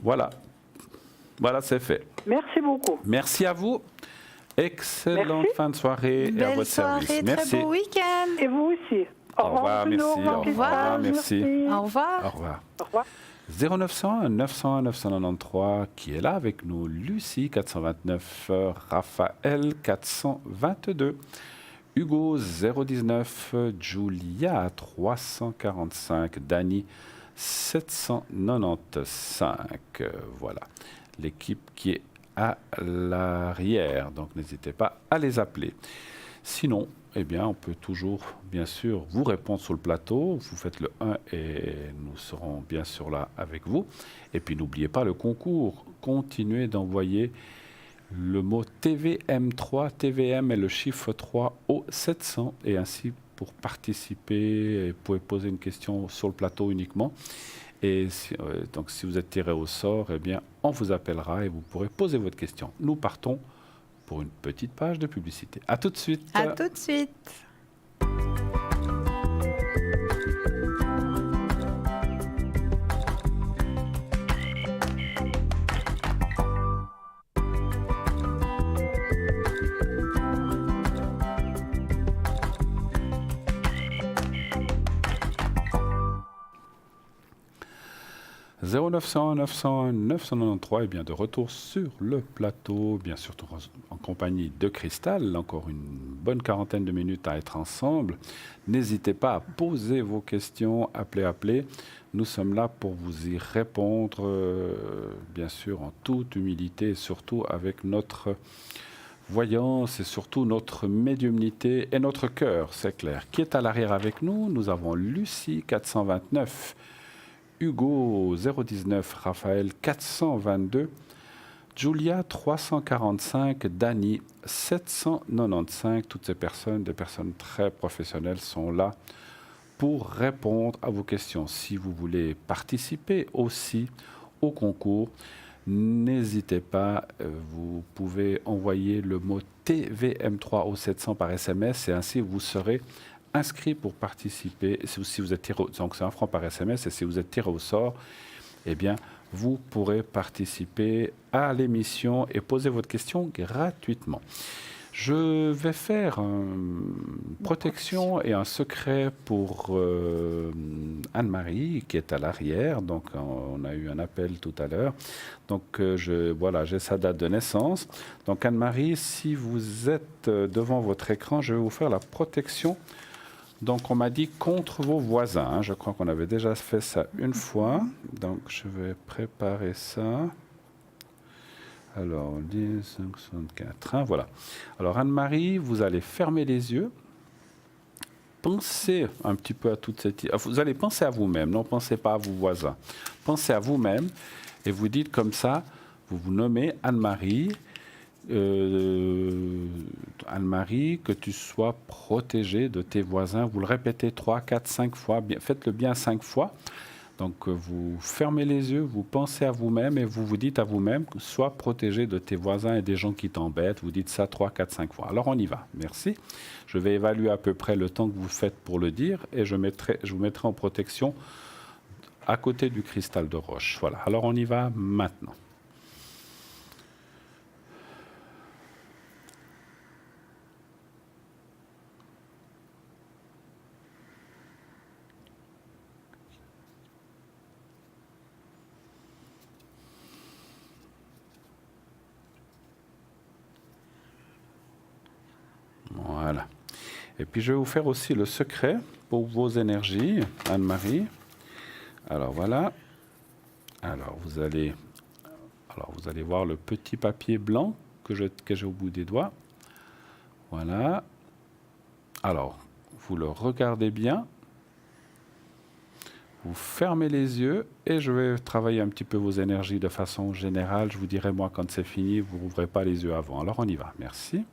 Voilà. Voilà, c'est fait. Merci beaucoup. Merci à vous. Excellente fin de soirée et à votre service. Merci. Très beau week-end. Et vous aussi. Au revoir, merci. Au revoir, merci. Au revoir. Au revoir. Au revoir. 0901 901 993, qui est là avec nous? Lucie 429, Raphaël 422. Hugo 019, Julia 345, Dani 795. Voilà l'équipe qui est à l'arrière, donc n'hésitez pas à les appeler. Sinon, eh bien, on peut toujours, bien sûr, vous répondre sur le plateau. Vous faites le 1 et nous serons bien sûr là avec vous. Et puis, n'oubliez pas le concours. Continuez d'envoyer le mot TVM3. TVM est le chiffre 3 au 700. Et ainsi, pour participer, vous pouvez poser une question sur le plateau uniquement. Et donc, si vous êtes tiré au sort, eh bien, on vous appellera et vous pourrez poser votre question. Nous partons pour une petite page de publicité. À tout de suite. À tout de suite. 0901 901 993, et bien de retour sur le plateau, bien sûr en compagnie de Cristal, encore une bonne quarantaine de minutes à être ensemble. N'hésitez pas à poser vos questions, appelez. Nous sommes là pour vous y répondre, bien sûr en toute humilité et surtout avec notre voyance et surtout notre médiumnité et notre cœur, c'est clair. Qui est à l'arrière avec nous? Nous avons Lucie 429, Hugo 019, Raphaël 422, Julia 345, Dani 795. Toutes ces personnes, des personnes très professionnelles, sont là pour répondre à vos questions. Si vous voulez participer aussi au concours, n'hésitez pas, vous pouvez envoyer le mot TVM3 au 700 par SMS et ainsi vous serez inscrit pour participer. Si vous êtes tiré, donc c'est 1 franc par SMS, et si vous êtes tiré au sort, eh bien, vous pourrez participer à l'émission et poser votre question gratuitement. Je vais faire une protection et un secret pour Anne-Marie qui est à l'arrière. Donc, on a eu un appel tout à l'heure. Donc, voilà, j'ai sa date de naissance. Donc, Anne-Marie, si vous êtes devant votre écran, je vais vous faire la protection. Donc, on m'a dit contre vos voisins. Hein. Je crois qu'on avait déjà fait ça une fois. Donc, je vais préparer ça. Alors, 10, 64, hein, voilà. Alors, Anne-Marie, vous allez fermer les yeux. Pensez un petit peu à toute cette... Vous allez penser à vous-même, non, pensez pas à vos voisins. Pensez à vous-même et vous dites comme ça, vous vous nommez Anne-Marie. Anne-Marie, que tu sois protégée de tes voisins. Vous le répétez 3, 4, 5 fois. Faites-le bien 5 fois. Donc, vous fermez les yeux, vous pensez à vous-même et vous vous dites à vous-même, sois protégé de tes voisins et des gens qui t'embêtent. Vous dites ça 3, 4, 5 fois. Alors, on y va. Merci. Je vais évaluer à peu près le temps que vous faites pour le dire et je vous mettrai en protection à côté du cristal de roche. Voilà. Alors, on y va maintenant. Voilà. Et puis, je vais vous faire aussi le secret pour vos énergies, Anne-Marie. Alors, voilà. Alors, vous allez voir le petit papier blanc que j'ai au bout des doigts. Voilà. Alors, vous le regardez bien. Vous fermez les yeux et je vais travailler un petit peu vos énergies de façon générale. Je vous dirai, moi, quand c'est fini, vous n'ouvrez pas les yeux avant. Alors, on y va. Merci.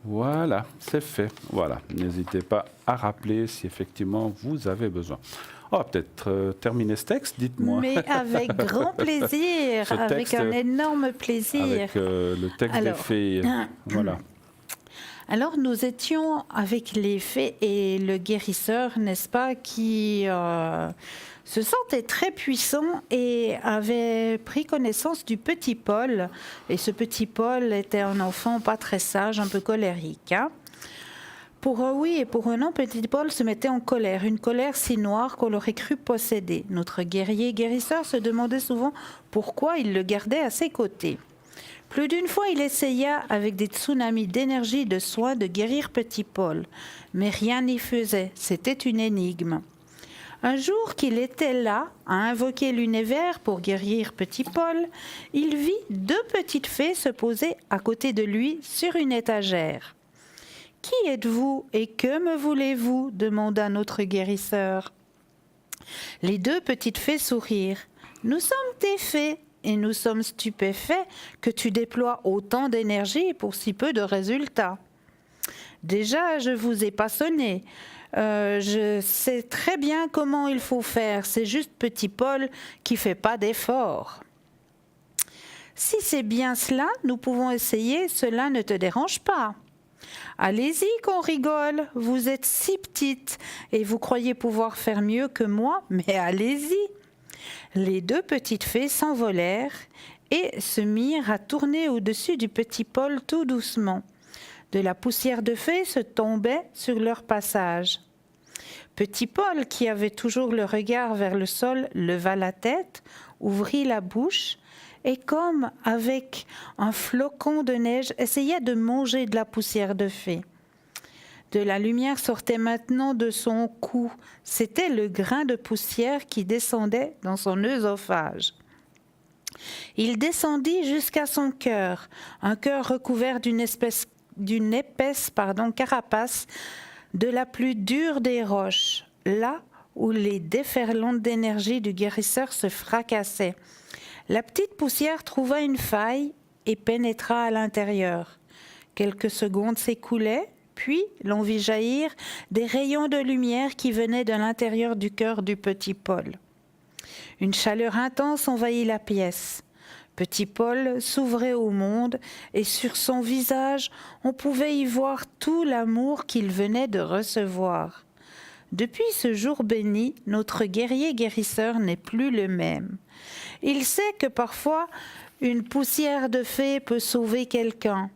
Voilà, c'est fait. Voilà, n'hésitez pas à rappeler si effectivement vous avez besoin. Oh, peut-être terminer ce texte, dites-moi. Mais avec grand plaisir, avec un énorme plaisir. Avec le texte des fées. Voilà. Alors, nous étions avec les fées et le guérisseur, n'est-ce pas, qui se sentait très puissant et avait pris connaissance du petit Paul. Et ce petit Paul était un enfant pas très sage, un peu colérique. Pour un oui et pour un non, petit Paul se mettait en colère, une colère si noire qu'on l'aurait cru posséder. Notre guerrier guérisseur se demandait souvent pourquoi il le gardait à ses côtés. Plus d'une fois, il essaya, avec des tsunamis d'énergie et de soin, de guérir petit Paul. Mais rien n'y faisait, c'était une énigme. Un jour qu'il était là, à invoquer l'univers pour guérir petit Paul, il vit 2 petites fées se poser à côté de lui sur une étagère. « Qui êtes-vous et que me voulez-vous » demanda notre guérisseur. Les 2 petites fées sourirent. « Nous sommes tes fées et nous sommes stupéfaits que tu déploies autant d'énergie pour si peu de résultats. Déjà, je vous ai pas sonné. Je sais très bien comment il faut faire. C'est juste petit Paul qui fait pas d'efforts. Si c'est bien cela, nous pouvons essayer. Cela ne te dérange pas. Allez-y qu'on rigole. Vous êtes si petite et vous croyez pouvoir faire mieux que moi, mais allez-y. » Les 2 petites fées s'envolèrent et se mirent à tourner au-dessus du petit Paul tout doucement. De la poussière de fées se tombait sur leur passage. Petit Paul, qui avait toujours le regard vers le sol, leva la tête, ouvrit la bouche et, comme avec un flocon de neige, essaya de manger de la poussière de fées. De la lumière sortait maintenant de son cou. C'était le grain de poussière qui descendait dans son œsophage. Il descendit jusqu'à son cœur, un cœur recouvert d'une épaisse carapace de la plus dure des roches, là où les déferlantes d'énergie du guérisseur se fracassaient. La petite poussière trouva une faille et pénétra à l'intérieur. Quelques secondes s'écoulaient, puis l'on vit jaillir des rayons de lumière qui venaient de l'intérieur du cœur du petit Paul. Une chaleur intense envahit la pièce. Petit Paul s'ouvrait au monde et sur son visage, on pouvait y voir tout l'amour qu'il venait de recevoir. Depuis ce jour béni, notre guerrier guérisseur n'est plus le même. Il sait que parfois, une poussière de fée peut sauver quelqu'un.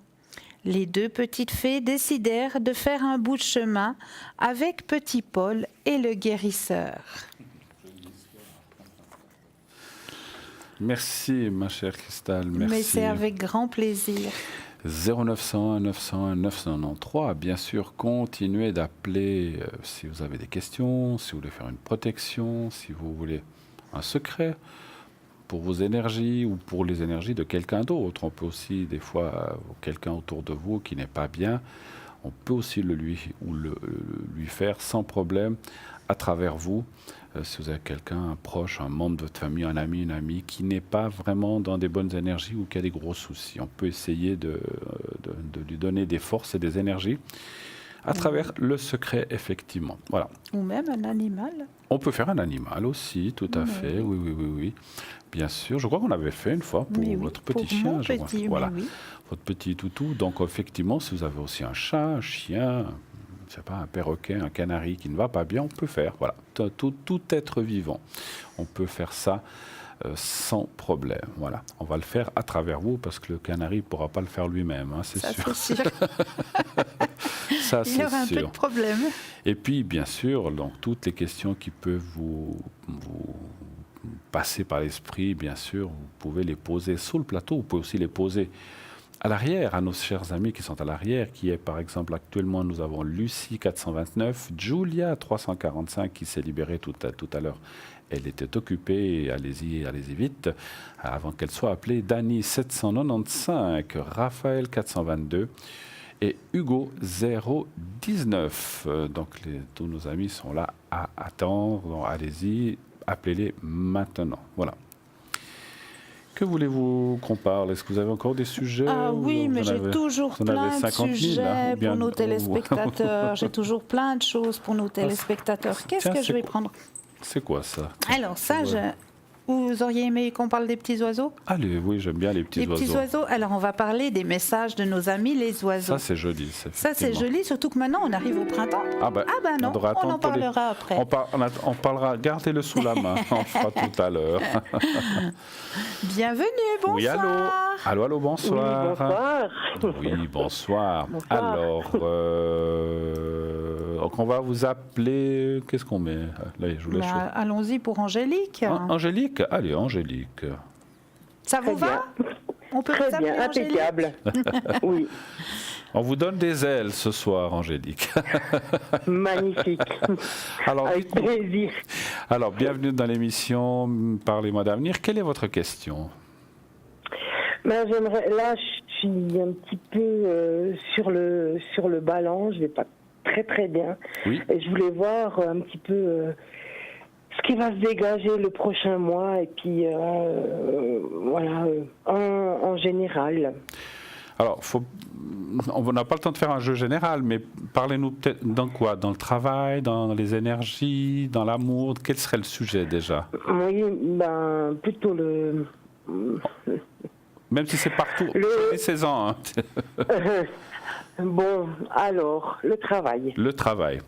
Les 2 petites fées décidèrent de faire un bout de chemin avec petit Paul et le guérisseur. Merci, ma chère Christelle. Merci. Mais c'est avec grand plaisir. 0901 901 993. Bien sûr, continuez d'appeler si vous avez des questions, si vous voulez faire une protection, si vous voulez un secret pour vos énergies ou pour les énergies de quelqu'un d'autre. On peut aussi, des fois, quelqu'un autour de vous qui n'est pas bien, on peut aussi le lui faire sans problème à travers vous. Si vous avez quelqu'un, un proche, un membre de votre famille, un ami, une amie qui n'est pas vraiment dans des bonnes énergies ou qui a des gros soucis, on peut essayer de lui donner des forces et des énergies à travers le secret, effectivement. Voilà. Ou même un animal. On peut faire un animal aussi, tout à fait. Oui. Bien sûr. Je crois qu'on avait fait une fois pour votre petit chien. Voilà. Votre petit toutou. Donc, effectivement, si vous avez aussi un chat, un chien, je sais pas, un perroquet, un canari qui ne va pas bien, on peut faire. Voilà. Tout être vivant. On peut faire ça sans problème. Voilà. On va le faire à travers vous parce que le canari ne pourra pas le faire lui-même, hein, c'est sûr. C'est sûr. Ça, il y aura un peu de problème. Et puis, bien sûr, donc, toutes les questions qui peuvent vous passer par l'esprit, bien sûr, vous pouvez les poser sous le plateau. Vous pouvez aussi les poser à l'arrière, à nos chers amis qui sont à l'arrière, qui est, par exemple, actuellement, nous avons Lucie 429, Julia 345 qui s'est libérée tout à l'heure. Elle était occupée, allez-y vite, avant qu'elle soit appelée. Dani 795, Raphaël 422 et Hugo 019. Donc tous nos amis sont là à attendre. Donc, allez-y, appelez-les maintenant. Voilà. Que voulez-vous qu'on parle? Est-ce que vous avez encore des sujets? Ah oui, mais j'ai toujours plein de sujets pour nos téléspectateurs. J'ai toujours plein de choses pour nos téspectateurs. Qu'est-ce que je vais prendre? C'est quoi ça? Alors ça, Vous auriez aimé qu'on parle des petits oiseaux? Allez, oui, j'aime bien les petits oiseaux. Les petits oiseaux. Alors, on va parler des messages de nos amis les oiseaux. Ça, c'est joli. Ça, c'est joli, surtout que maintenant, on arrive au printemps. Ah ben non, on en parlera après. On parlera, gardez-le sous la main, on fera tout à l'heure. Bienvenue, bonsoir. Oui, allô, bonsoir. Oui, bonsoir. Alors, donc on va vous appeler, qu'est-ce qu'on met? Là, je vous laisse allons-y pour Angélique. Angélique? Allez, Angélique. Ça vous va? On peut très bien, impeccable. Oui. On vous donne des ailes ce soir, Angélique. Magnifique. Alors, avec plaisir. Alors, bienvenue dans l'émission Parlez-moi d'avenir. Quelle est votre question? Là, je suis un petit peu sur le ballon. Je vais pas très très bien. Oui. Et je voulais voir un petit peu ce qui va se dégager le prochain mois et puis voilà, en général. Alors, on n'a pas le temps de faire un jeu général, mais parlez-nous peut-être dans quoi? Dans le travail, dans les énergies, dans l'amour? Quel serait le sujet déjà? Oui, ben plutôt le... Même si c'est partout, les 16 ans. Hein. Bon, alors, le travail. Le travail.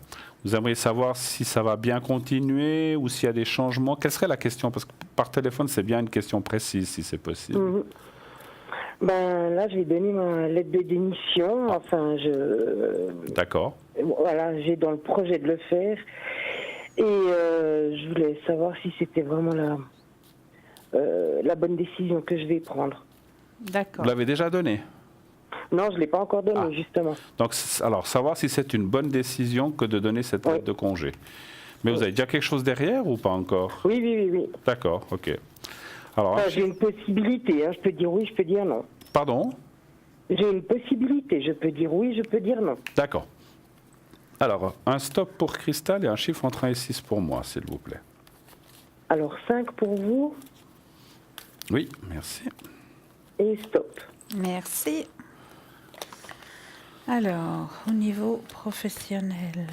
Vous aimeriez savoir si ça va bien continuer ou s'il y a des changements? Quelle serait la question? Parce que par téléphone, c'est bien une question précise, si c'est possible. Ben là, je vais donner ma lettre de démission. Enfin, D'accord. Voilà, j'ai dans le projet de le faire. Et je voulais savoir si c'était vraiment la bonne décision que je vais prendre. D'accord. Vous l'avez déjà donné? Non, je ne l'ai pas encore donné, justement. Donc, alors, savoir si c'est une bonne décision que de donner cette lettre de congé. Mais vous avez déjà quelque chose derrière ou pas encore? Oui. D'accord, ok. Alors, j'ai une possibilité, hein. Je peux dire oui, je peux dire non. Pardon? J'ai une possibilité, je peux dire oui, je peux dire non. D'accord. Alors, un stop pour Cristal et un chiffre entre 1 et 6 pour moi, s'il vous plaît. Alors, 5 pour vous. Oui, merci. Et stop. Merci. Alors, au niveau professionnel.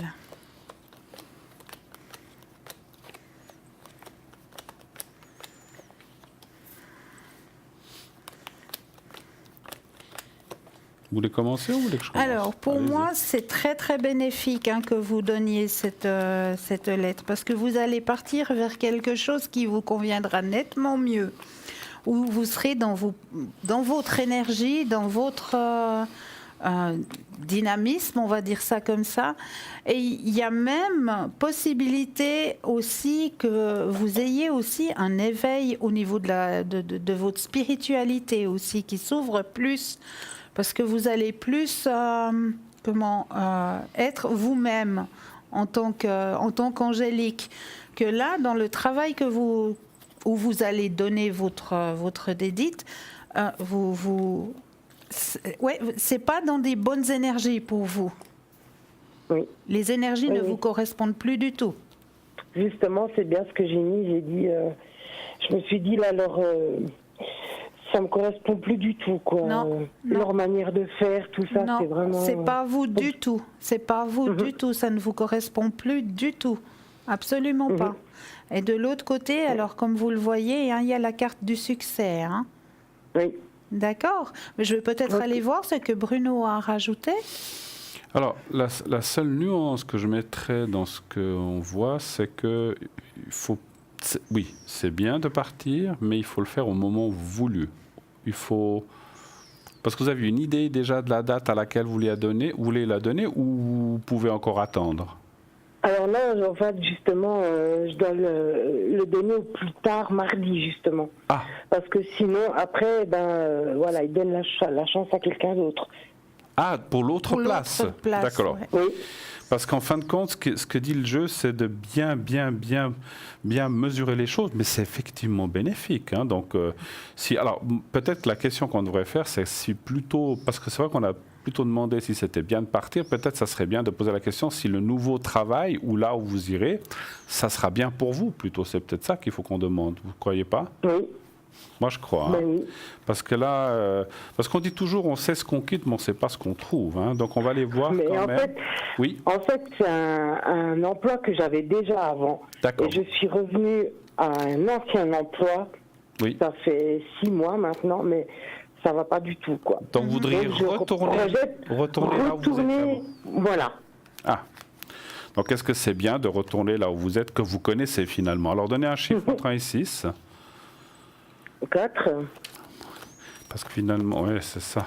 Vous voulez commencer ou vous voulez que je commence? Alors, pour moi, c'est très très bénéfique que vous donniez cette lettre, parce que vous allez partir vers quelque chose qui vous conviendra nettement mieux, où vous serez dans votre énergie, dans votre dynamisme, on va dire ça comme ça. Et il y a même possibilité aussi que vous ayez aussi un éveil au niveau de votre spiritualité aussi, qui s'ouvre plus. Parce que vous allez plus être vous-même en tant qu'Angélique, que là, dans le travail où vous allez donner votre dédite, c'est pas dans des bonnes énergies pour vous. Oui. Les énergies ne vous correspondent plus du tout. Justement, c'est bien ce que j'ai mis. J'ai dit, je me suis dit là, ça me correspond plus du tout, quoi. Non. Leur manière de faire, tout ça, c'est vraiment... c'est pas vous du tout. C'est pas vous du tout. Ça ne vous correspond plus du tout. Absolument pas. Et de l'autre côté, alors comme vous le voyez, il y a la carte du succès. Oui. D'accord. Mais je vais peut-être aller voir ce que Bruno a rajouté. Alors, la seule nuance que je mettrais dans ce qu'on voit, c'est que oui, c'est bien de partir, mais il faut le faire au moment voulu. Il faut... Parce que vous avez une idée déjà de la date à laquelle vous voulez la donner ou vous pouvez encore attendre? Alors non, en fait, justement, je dois le donner au plus tard mardi, justement. Ah. Parce que sinon, après, voilà, il donne la chance à quelqu'un d'autre. Ah, pour l'autre place. D'accord. Oui. Parce qu'en fin de compte, ce que dit le jeu, c'est de bien mesurer les choses, mais c'est effectivement bénéfique. Donc, alors peut-être la question qu'on devrait faire, c'est si plutôt, parce que c'est vrai qu'on a plutôt demandé si c'était bien de partir, peut-être ça serait bien de poser la question si le nouveau travail, ou là où vous irez, ça sera bien pour vous plutôt. C'est peut-être ça qu'il faut qu'on demande, vous ne croyez pas? Oui. Moi, je crois. Oui. Parce que là, parce qu'on dit toujours, on sait ce qu'on quitte, mais on ne sait pas ce qu'on trouve. Donc, on va aller voir quand même. En fait, c'est un emploi que j'avais déjà avant. D'accord. Et je suis revenue un ancien emploi. Oui. Ça fait 6 mois maintenant, mais ça va pas du tout, quoi. Donc vous voudriez retourner là où vous êtes. Voilà. Ah. Donc est-ce que c'est bien de retourner là où vous êtes, que vous connaissez finalement? Alors donnez un chiffre entre 1 et 6. 4. Parce que finalement, ouais, c'est ça.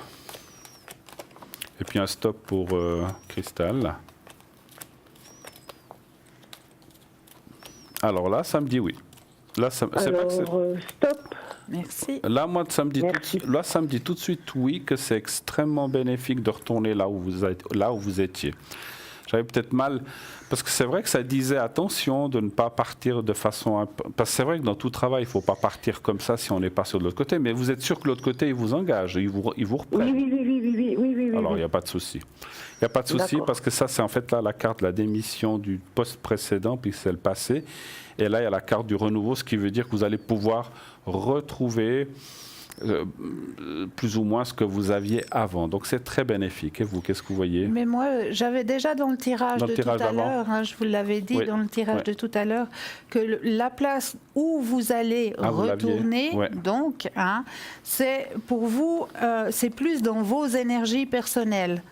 Et puis un stop pour Cristal. Alors là, ça me dit oui. Là, c'est pas que stop. Merci. Là, moi, ça me dit tout de suite oui, que c'est extrêmement bénéfique de retourner là où vous étiez. J'avais peut-être mal, parce que c'est vrai que ça disait attention de ne pas partir de façon... Parce que c'est vrai que dans tout travail, il ne faut pas partir comme ça si on n'est pas sur l'autre côté, mais vous êtes sûr que l'autre côté, il vous engage, il vous reprend. Oui. Alors, il n'y a pas de souci. Il n'y a pas de souci, parce que ça, c'est en fait là la carte de la démission du poste précédent, puis c'est le passé. Et là, il y a la carte du renouveau, ce qui veut dire que vous allez pouvoir retrouver plus ou moins ce que vous aviez avant. Donc c'est très bénéfique. Et vous, qu'est-ce que vous voyez? Mais moi, j'avais déjà dans le tirage de tout à l'heure, je vous l'avais dit dans le tirage de tout à l'heure, que la place où vous allez retourner, donc, c'est pour vous, c'est plus dans vos énergies personnelles.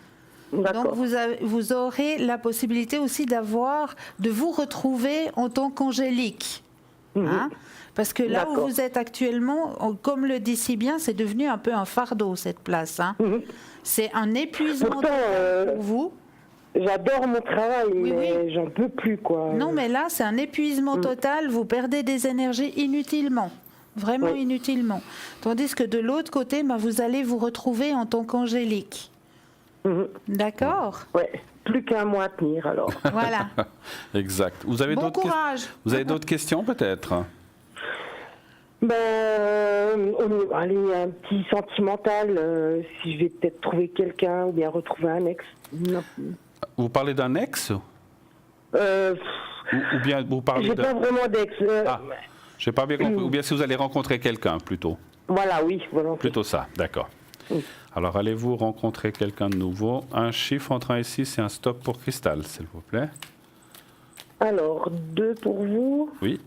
Donc vous aurez la possibilité aussi de vous retrouver en tant qu'angélique. Parce que là où vous êtes actuellement, comme le dit si bien, c'est devenu un peu un fardeau, cette place. C'est un épuisement pour vous. J'adore mon travail, mais j'en peux plus, quoi. Non, mais là, c'est un épuisement total. Vous perdez des énergies inutilement. Vraiment inutilement. Tandis que de l'autre côté, vous allez vous retrouver en tant qu'angélique. D'accord? Oui. Plus qu'un mois à tenir, alors. Voilà. Exact. Vous avez vous avez d'autres questions, peut-être? Allez, un petit sentimental, si je vais peut-être trouver quelqu'un ou bien retrouver un ex. Non. Vous parlez d'un ex? Ou bien vous parlez J'ai pas vraiment d'ex. Je n'ai pas bien compris. Ou bien si vous allez rencontrer quelqu'un, plutôt. Voilà, oui, volontiers. Plutôt ça, d'accord. Alors, allez-vous rencontrer quelqu'un de nouveau? Un chiffre entre 1 et 6 et un stop pour Cristal, s'il vous plaît. Alors, 2 pour vous. Oui.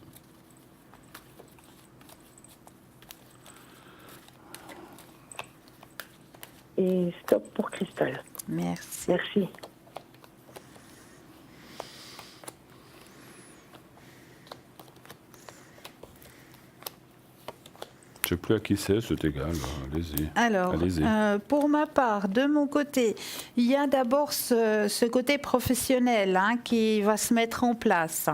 Et stop pour Cristal. Merci. Merci. Je ne sais plus à qui c'est égal. Allez-y. Alors, pour ma part, de mon côté, il y a d'abord ce côté professionnel qui va se mettre en place.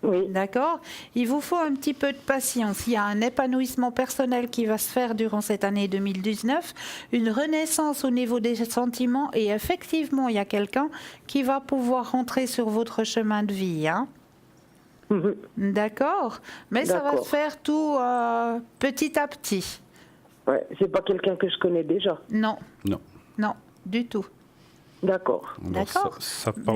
Oui. D'accord? Il vous faut un petit peu de patience. Il y a un épanouissement personnel qui va se faire durant cette année 2019, une renaissance au niveau des sentiments et effectivement, il y a quelqu'un qui va pouvoir rentrer sur votre chemin de vie. D'accord? Mais ça va se faire tout petit à petit. Ouais, c'est pas quelqu'un que je connais déjà. Non. Non. Non, du tout. D'accord. D'accord.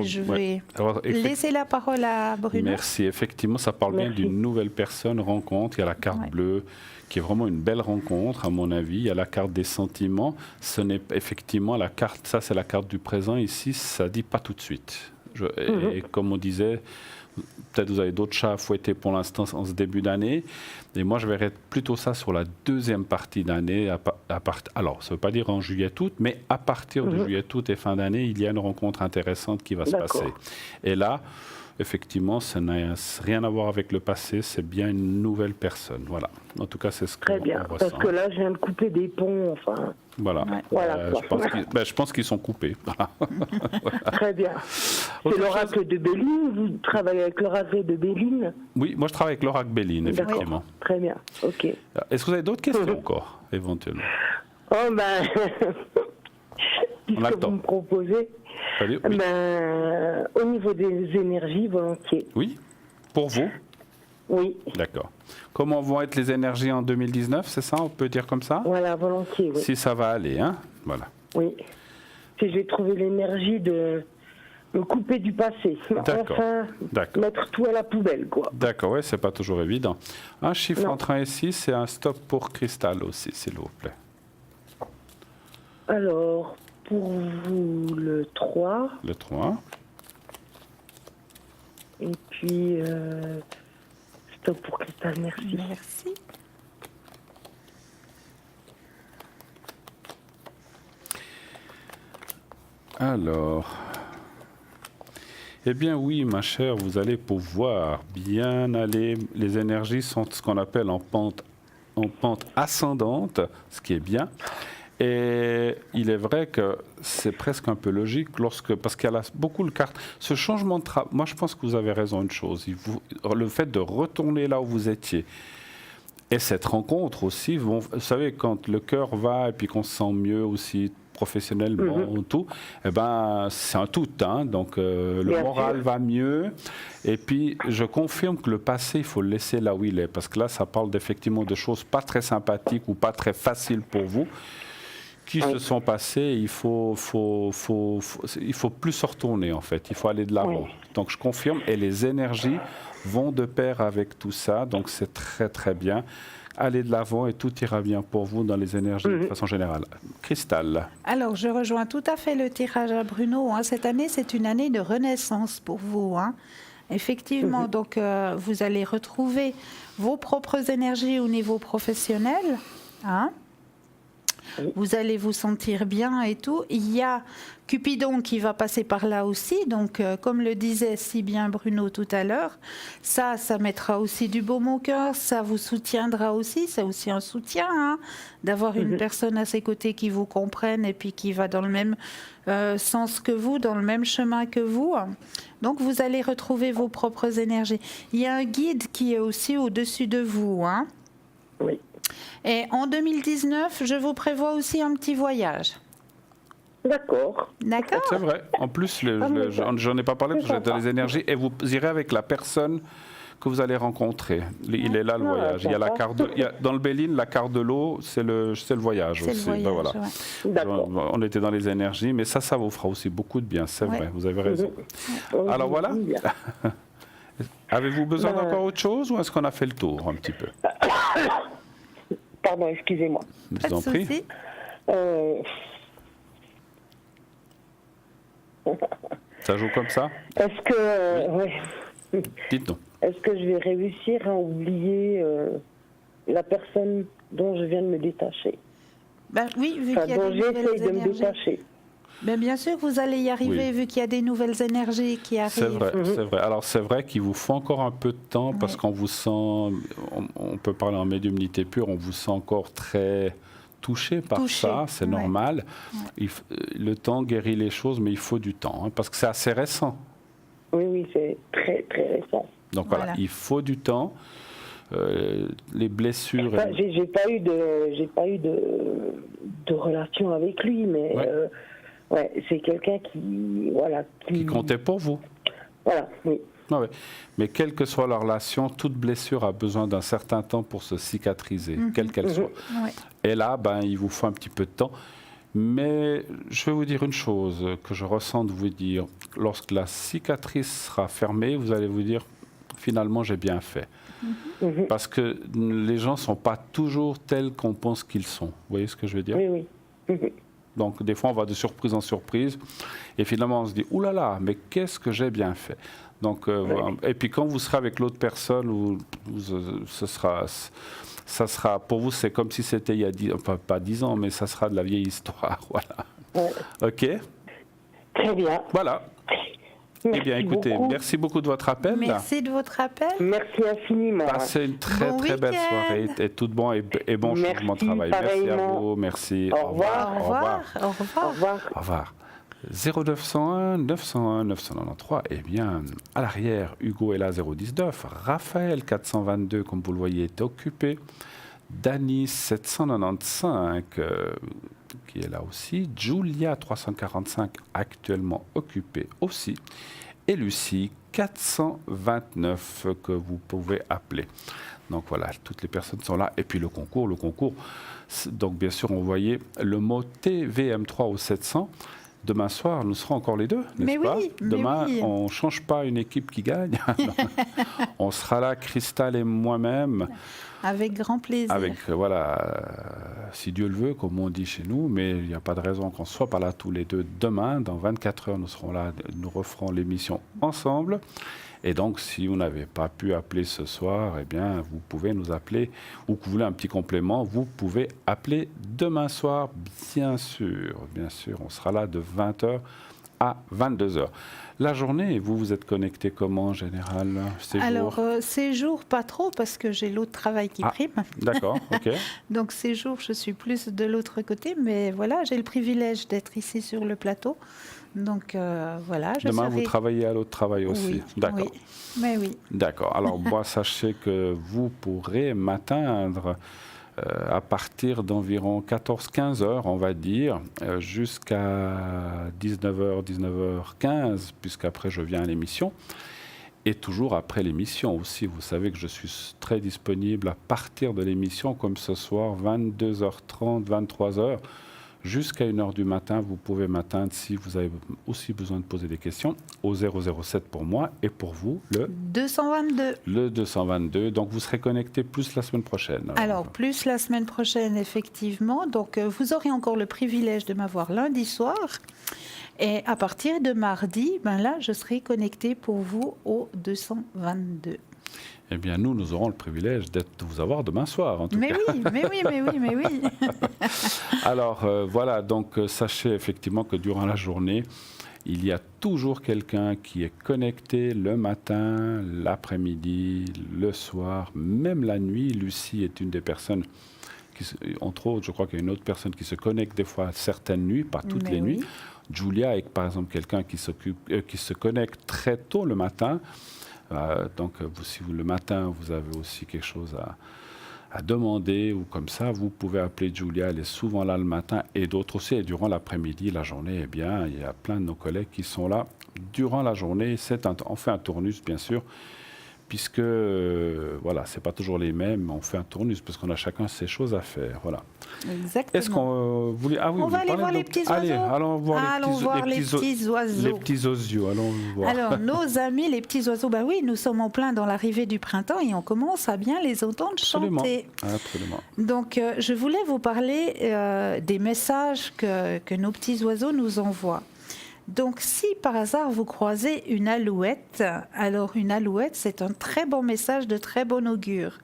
Je vais laisser la parole à Bruno. Merci. Effectivement, ça parle bien d'une nouvelle personne, rencontre. Il y a la carte bleue qui est vraiment une belle rencontre, à mon avis. Il y a la carte des sentiments. Ce n'est effectivement la carte, ça c'est la carte du présent. Ici, ça dit pas tout de suite. Et comme on disait, peut-être vous avez d'autres chats à fouetter pour l'instant en ce début d'année. Et moi, je verrais plutôt ça sur la deuxième partie d'année. Alors, ça ne veut pas dire en juillet-août, mais à partir de juillet-août et fin d'année, il y a une rencontre intéressante qui va se passer. Et là, effectivement, ça n'a rien à voir avec le passé, c'est bien une nouvelle personne. Voilà. En tout cas, c'est ce que Très bien, parce que là, je viens de couper des ponts, enfin... Voilà. Je pense qu'ils sont coupés. Voilà. Très bien. C'est l'oracle de Béline. Vous travaillez avec l'oracle de Béline? Oui, moi je travaille avec l'oracle Béline, effectivement. Très bien, ok. Est-ce que vous avez d'autres questions encore, éventuellement? Oh ben, on a le temps. Vous me proposez, au niveau des énergies, volontiers. Oui, pour vous? Oui. D'accord. Comment vont être les énergies en 2019, c'est ça, on peut dire comme ça? Voilà, volontiers, oui. Si ça va aller, hein? Voilà. Oui. Si j'ai trouvé l'énergie de me couper du passé. Enfin, mettre tout à la poubelle, quoi. D'accord, oui, c'est pas toujours évident. Un chiffre entre 1 et 6 et un stop pour Cristal aussi, s'il vous plaît. Alors, pour vous, le 3. Le 3. Et puis... top pour Cristal, merci. Merci. Alors, eh bien oui, ma chère, vous allez pouvoir bien aller. Les énergies sont ce qu'on appelle en pente ascendante, ce qui est bien. Et il est vrai que c'est presque un peu logique parce qu'il y a beaucoup de cartes. Ce changement de travail, moi je pense que vous avez raison une chose, le fait de retourner là où vous étiez et cette rencontre aussi, vous savez, quand le cœur va et puis qu'on se sent mieux aussi professionnellement, tout, eh ben, c'est un tout. Hein, donc, le moral va mieux. Et puis, je confirme que le passé, il faut le laisser là où il est. Parce que là, ça parle effectivement de choses pas très sympathiques ou pas très faciles pour vous qui se sont passées. Il faut plus se retourner, en fait. Il faut aller de l'avant. Donc, je confirme. Et les énergies vont de pair avec tout ça. Donc, c'est très, très bien. Allez de l'avant et tout ira bien pour vous dans les énergies de façon générale. Cristal. Alors, je rejoins tout à fait le tirage à Bruno. Hein. Cette année, c'est une année de renaissance pour vous. Hein. Effectivement, donc vous allez retrouver vos propres énergies au niveau professionnel. Hein. Vous allez vous sentir bien et tout. Il y a Cupidon qui va passer par là aussi. Donc, comme le disait si bien Bruno tout à l'heure, ça mettra aussi du baume au cœur. Ça vous soutiendra aussi. C'est aussi un soutien, hein, d'avoir une personne à ses côtés qui vous comprenne et puis qui va dans le même sens que vous, dans le même chemin que vous. Donc, vous allez retrouver vos propres énergies. Il y a un guide qui est aussi au-dessus de vous. Hein. Oui. Et en 2019, je vous prévois aussi un petit voyage. D'accord. D'accord. C'est vrai. En plus, j'en ai pas parlé parce que j'étais dans les énergies. Et vous irez avec la personne que vous allez rencontrer. Il est là le voyage. Il y a la carte dans le Béline, la carte de l'eau, c'est le voyage aussi. Le voyage, ben voilà. On était dans les énergies, mais ça vous fera aussi beaucoup de bien. C'est vrai. Vous avez raison. Alors voilà. Avez-vous besoin d'encore autre chose ou est-ce qu'on a fait le tour un petit peu? Pardon, excusez-moi. Je vous en prie. Ça joue comme ça? Est-ce que... Dites-nous. Est-ce que je vais réussir à oublier la personne dont je viens de me détacher? Ben oui, vu qu'il y a dont des nouvelles j'essaye de me énergies. détacher. Ben bien sûr que vous allez y arriver, vu qu'il y a des nouvelles énergies qui arrivent. C'est vrai, c'est vrai. Alors c'est vrai qu'il vous faut encore un peu de temps parce qu'on vous sent, on peut parler en médiumnité pure, on vous sent encore très touché par ça, c'est normal. Le temps guérit les choses, mais il faut du temps, hein, parce que c'est assez récent. Oui, c'est très très récent. Donc voilà, il faut du temps. Les blessures. Enfin, j'ai pas eu de relation avec lui, mais c'est quelqu'un qui comptait pour vous. Voilà, oui. Ah ouais. Mais quelle que soit la relation, toute blessure a besoin d'un certain temps pour se cicatriser, quelle qu'elle soit. Ouais. Et là, il vous faut un petit peu de temps. Mais je vais vous dire une chose que je ressens de vous dire. Lorsque la cicatrice sera fermée, vous allez vous dire, finalement, j'ai bien fait. Parce que les gens ne sont pas toujours tels qu'on pense qu'ils sont. Vous voyez ce que je veux dire? Oui. Donc, des fois, on va de surprise en surprise. Et finalement, on se dit, ouh là là, mais qu'est-ce que j'ai bien fait? Donc, et puis, quand vous serez avec l'autre personne, ça sera, pour vous, c'est comme si c'était il y a pas 10 ans, mais ça sera de la vieille histoire. Voilà. OK? Très bien. Voilà. Merci eh bien, écoutez, beaucoup. Merci beaucoup de votre appel. Merci de votre appel. Merci infiniment. Passez une très belle soirée et tout bon et bon changement de travail. Merci à vous. Merci. Au revoir. Au revoir. Au revoir. Au revoir. Au revoir. 0901 901 993. Eh bien, à l'arrière, Hugo est là 019. Raphaël 422, comme vous le voyez, est occupé. Dany 795, qui est là aussi. Julia 345, actuellement occupée aussi. Et Lucie 429, que vous pouvez appeler. Donc voilà, toutes les personnes sont là. Et puis le concours, donc bien sûr, on voyait le mot TVM3 au 700. Demain soir, nous serons encore les deux, n'est-ce pas? Demain, on ne change pas une équipe qui gagne. On sera là, Cristal et moi-même. Avec grand plaisir. Avec, si Dieu le veut, comme on dit chez nous, mais il n'y a pas de raison qu'on ne soit pas là tous les deux demain. Dans 24 heures, nous serons là, nous referons l'émission ensemble. Et donc, si vous n'avez pas pu appeler ce soir, eh bien, vous pouvez nous appeler, ou que vous voulez un petit complément, vous pouvez appeler demain soir, bien sûr, on sera là de 20h à 22h. La journée, vous êtes connecté comment en général Alors, ces jours, pas trop, parce que j'ai l'autre travail qui prime. D'accord, ok. Donc, ces jours, je suis plus de l'autre côté, mais voilà, j'ai le privilège d'être ici sur le plateau. Donc, voilà. Demain, vous travaillez à l'autre travail aussi. Oui, d'accord. Oui, mais oui. D'accord. Alors, moi, sachez que vous pourrez m'atteindre à partir d'environ 14-15 heures, on va dire, jusqu'à 19h, 19h15, puisqu'après je viens à l'émission. Et toujours après l'émission aussi, vous savez que je suis très disponible à partir de l'émission, comme ce soir, 22h30, 23h, jusqu'à 1h du matin. Vous pouvez m'atteindre si vous avez aussi besoin de poser des questions au 007 pour moi et pour vous le 222. Le 222. Donc vous serez connecté plus la semaine prochaine. Alors plus la semaine prochaine effectivement. Donc vous aurez encore le privilège de m'avoir lundi soir. Et à partir de mardi, ben là je serai connecté pour vous au 222. Eh bien, nous aurons le privilège de vous avoir demain soir, en tout cas. Mais oui. Alors, voilà, donc sachez effectivement que durant la journée, il y a toujours quelqu'un qui est connecté le matin, l'après-midi, le soir, même la nuit. Lucie est une des personnes, entre autres, je crois qu'il y a une autre personne qui se connecte des fois certaines nuits, pas toutes les nuits. Julia est par exemple quelqu'un qui se connecte très tôt le matin. Donc, si le matin, vous avez aussi quelque chose à demander ou comme ça, vous pouvez appeler Julia. Elle est souvent là le matin et d'autres aussi. Et durant l'après-midi, la journée, eh bien, il y a plein de nos collègues qui sont là durant la journée. On fait un tournus, bien sûr, puisque, voilà, c'est pas toujours les mêmes. On fait un tournus parce qu'on a chacun ses choses à faire. Voilà. Exactement. Est-ce qu'on voulait... Ah oui, on va aller voir les petits oiseaux. Allez, allons voir les petits oiseaux. Les petits oiseaux, allons voir. Alors, nos amis, les petits oiseaux, ben oui, nous sommes en plein dans l'arrivée du printemps et on commence à bien les entendre chanter. Absolument. Donc, je voulais vous parler des messages que nos petits oiseaux nous envoient. Donc, si par hasard vous croisez une alouette, alors une alouette, c'est un très bon message de très bon augure.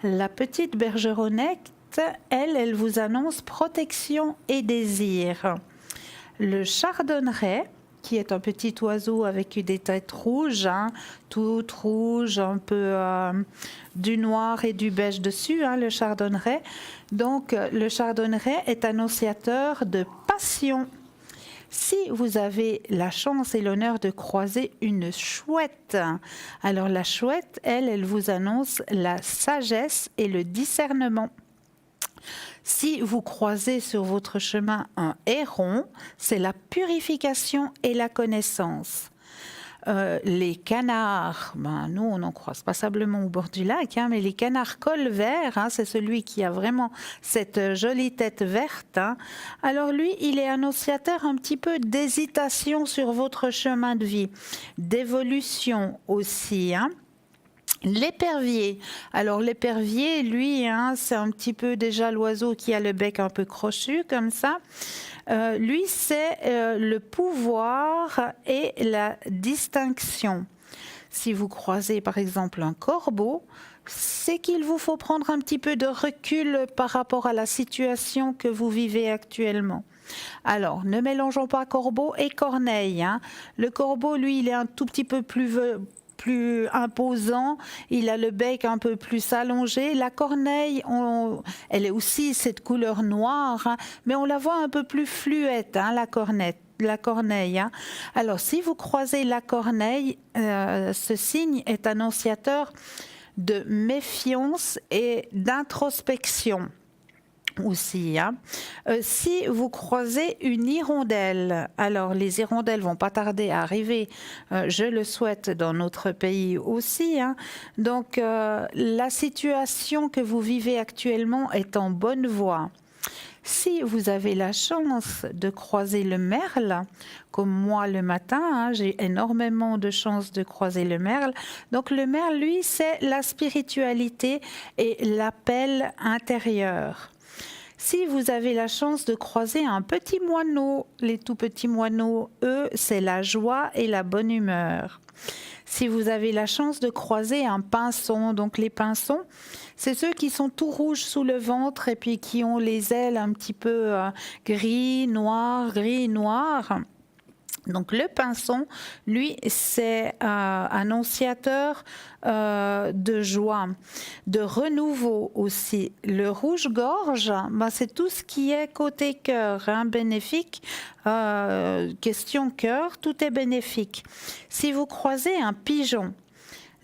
La petite bergeronnette, elle vous annonce protection et désir. Le chardonneret, qui est un petit oiseau avec des têtes rouges, toutes rouges, un peu du noir et du beige dessus, le chardonneret. Donc, le chardonneret est annonciateur de passion. Si vous avez la chance et l'honneur de croiser une chouette, alors la chouette, elle vous annonce la sagesse et le discernement. Si vous croisez sur votre chemin un héron, c'est la purification et la connaissance. Les canards, nous on n'en croise passablement au bord du lac, mais les canards colverts, c'est celui qui a vraiment cette jolie tête verte. Alors lui, il est annonciateur un petit peu d'hésitation sur votre chemin de vie, d'évolution aussi. L'épervier. Alors l'épervier, lui, c'est un petit peu déjà l'oiseau qui a le bec un peu crochu comme ça. Lui, c'est le pouvoir et la distinction. Si vous croisez par exemple un corbeau, c'est qu'il vous faut prendre un petit peu de recul par rapport à la situation que vous vivez actuellement. Alors, ne mélangeons pas corbeau et corneille. Le corbeau, lui, il est un tout petit peu plus imposant, il a le bec un peu plus allongé. La corneille, elle est aussi cette couleur noire, mais on la voit un peu plus fluette, la corneille. Alors, si vous croisez la corneille, ce signe est annonciateur de méfiance et d'introspection. Aussi, si vous croisez une hirondelle, alors les hirondelles vont pas tarder à arriver, je le souhaite dans notre pays aussi. Donc la situation que vous vivez actuellement est en bonne voie. Si vous avez la chance de croiser le merle, comme moi le matin, j'ai énormément de chance de croiser le merle. Donc le merle, lui, c'est la spiritualité et l'appel intérieur. Si vous avez la chance de croiser un petit moineau, les tout petits moineaux, eux, c'est la joie et la bonne humeur. Si vous avez la chance de croiser un pinson, donc les pinsons, c'est ceux qui sont tout rouges sous le ventre et puis qui ont les ailes un petit peu gris, noir. Donc le pinson, lui, c'est annonciateur de joie, de renouveau aussi. Le rouge-gorge, c'est tout ce qui est côté cœur, bénéfique. Question cœur, tout est bénéfique. Si vous croisez un pigeon,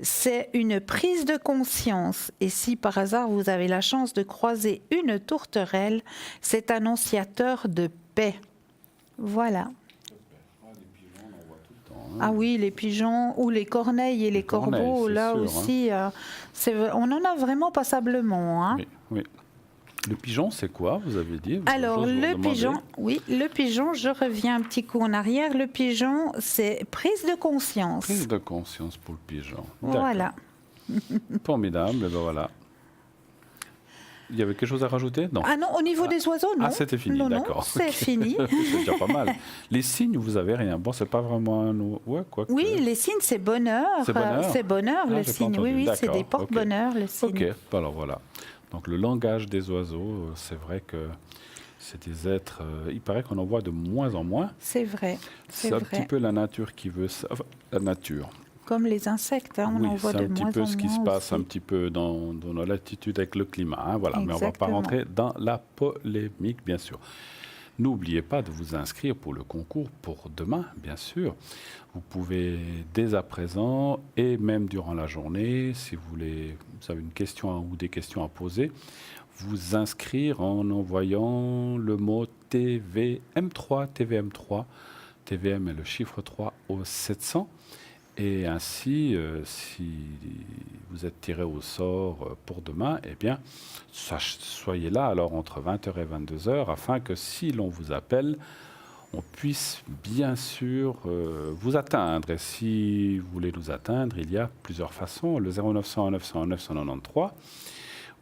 c'est une prise de conscience. Et si par hasard vous avez la chance de croiser une tourterelle, c'est annonciateur de paix. Voilà. Ah oui, les pigeons ou les corneilles et les corbeaux, là sûr, aussi, on en a vraiment passablement. Hein. Oui. Le pigeon, c'est quoi, vous avez dit? Alors, le pigeon, je reviens un petit coup en arrière. Le pigeon, c'est prise de conscience. Prise de conscience pour le pigeon. Voilà. Formidable, ben voilà. Il y avait quelque chose à rajouter? Non. Ah non, au niveau des oiseaux, non. Ah, c'était fini, d'accord. Non, c'est fini. C'est déjà pas mal. Les signes, vous avez rien. Bon, c'est pas vraiment un... Ouais, quoi que... Oui, les signes, c'est bonheur. C'est bonheur, le signe. Oui, c'est des porte-bonheur, le signe. Ok, alors voilà. Donc le langage des oiseaux, c'est vrai que c'est des êtres... il paraît qu'on en voit de moins en moins. C'est vrai. C'est un petit peu la nature qui veut ça. Enfin, la nature. Comme les insectes, on en voit de moins en moins. C'est un petit peu ce qui se passe un petit peu dans nos latitudes avec le climat. Hein, voilà. Mais on ne va pas rentrer dans la polémique, bien sûr. N'oubliez pas de vous inscrire pour le concours pour demain, bien sûr. Vous pouvez dès à présent et même durant la journée, si vous avez une question ou des questions à poser, vous inscrire en envoyant le mot TVM3, TVM est le chiffre 3 au 700. Et ainsi, si vous êtes tiré au sort pour demain, eh bien, soyez là alors entre 20h et 22h afin que si l'on vous appelle, on puisse bien sûr vous atteindre. Et si vous voulez nous atteindre, il y a plusieurs façons. Le 0900 901 993.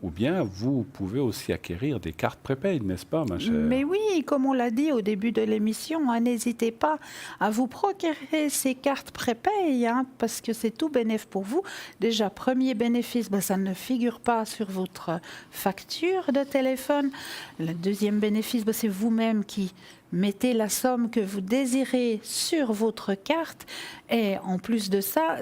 Ou bien vous pouvez aussi acquérir des cartes prépaid, n'est-ce pas, ma chère? Mais oui, comme on l'a dit au début de l'émission, n'hésitez pas à vous procurer ces cartes prépaid, parce que c'est tout bénéf pour vous. Déjà, premier bénéfice, ça ne figure pas sur votre facture de téléphone. Le deuxième bénéfice, c'est vous-même qui mettez la somme que vous désirez sur votre carte. Et en plus de ça,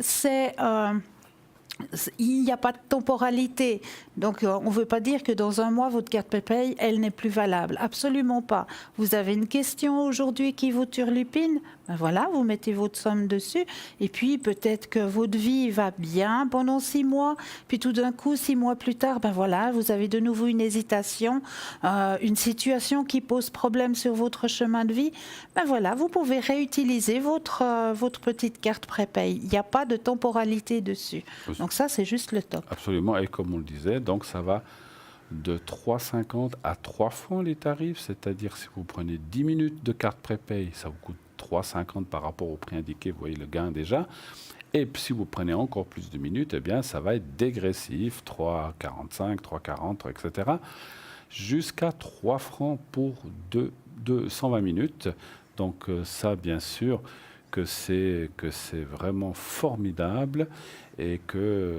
il n'y a pas de temporalité. Donc, on ne veut pas dire que dans un mois, votre carte prépaid, elle n'est plus valable. Absolument pas. Vous avez une question aujourd'hui qui vous turlupine, voilà, vous mettez votre somme dessus. Et puis, peut-être que votre vie va bien pendant 6 mois. Puis, tout d'un coup, 6 mois plus tard, voilà, vous avez de nouveau une hésitation, une situation qui pose problème sur votre chemin de vie. Voilà, vous pouvez réutiliser votre petite carte prépaid. Il n'y a pas de temporalité dessus. Donc ça, c'est juste le top. Absolument. Et comme on le disait, donc ça va de 3,50 à 3 francs les tarifs. C'est-à-dire, si vous prenez 10 minutes de carte prépaid, ça vous coûte 3,50 par rapport au prix indiqué. Vous voyez le gain déjà. Et puis, si vous prenez encore plus de minutes, eh bien, ça va être dégressif. 3,45, 3,40, etc. Jusqu'à 3 francs pour 120 minutes. Donc ça, bien sûr, que c'est vraiment formidable et que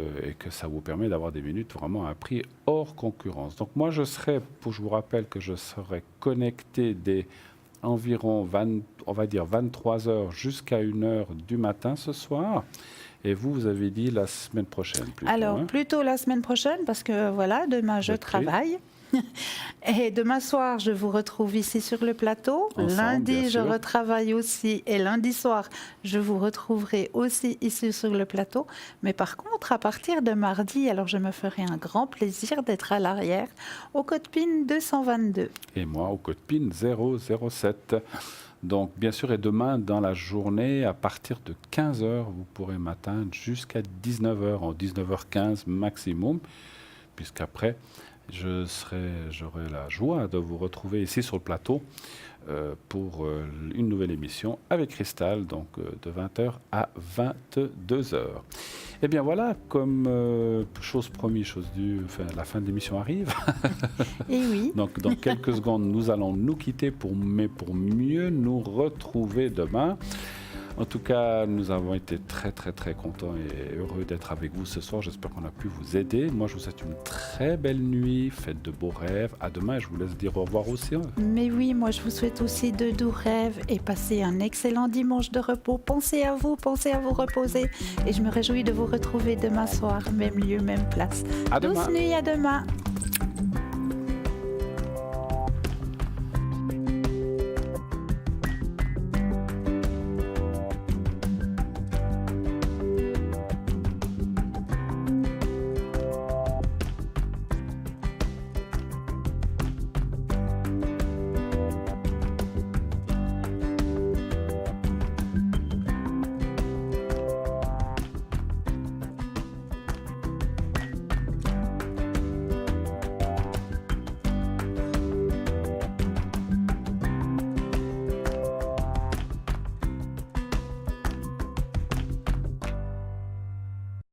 ça vous permet d'avoir des minutes vraiment à un prix hors concurrence. Donc moi, je vous rappelle que je serai connecté dès environ 23 heures jusqu'à 1h du matin ce soir. Et vous avez dit la semaine prochaine. Alors, plutôt la semaine prochaine, parce que voilà, demain, je travaille. Et demain soir, je vous retrouve ici sur le plateau. Ensemble, lundi, je retravaille aussi. Et lundi soir, je vous retrouverai aussi ici sur le plateau. Mais par contre, à partir de mardi, alors je me ferai un grand plaisir d'être à l'arrière au code PIN 222. Et moi, au code PIN 007. Donc, bien sûr, et demain, dans la journée, à partir de 15h, vous pourrez m'atteindre jusqu'à 19h, en 19h15 maximum, puisqu'après, j'aurai la joie de vous retrouver ici sur le plateau pour une nouvelle émission avec Cristal, donc de 20h à 22h. Eh bien voilà, comme chose promise, chose due, la fin de l'émission arrive. Et oui. Donc dans quelques secondes, nous allons nous quitter pour mieux nous retrouver demain. En tout cas, nous avons été très très très contents et heureux d'être avec vous ce soir. J'espère qu'on a pu vous aider. Moi, je vous souhaite une très belle nuit, faites de beaux rêves. À demain, je vous laisse dire au revoir aussi. Mais oui, moi je vous souhaite aussi de doux rêves et passez un excellent dimanche de repos. Pensez à vous reposer. Et je me réjouis de vous retrouver demain soir, même lieu, même place. À demain. Douce nuit, à demain.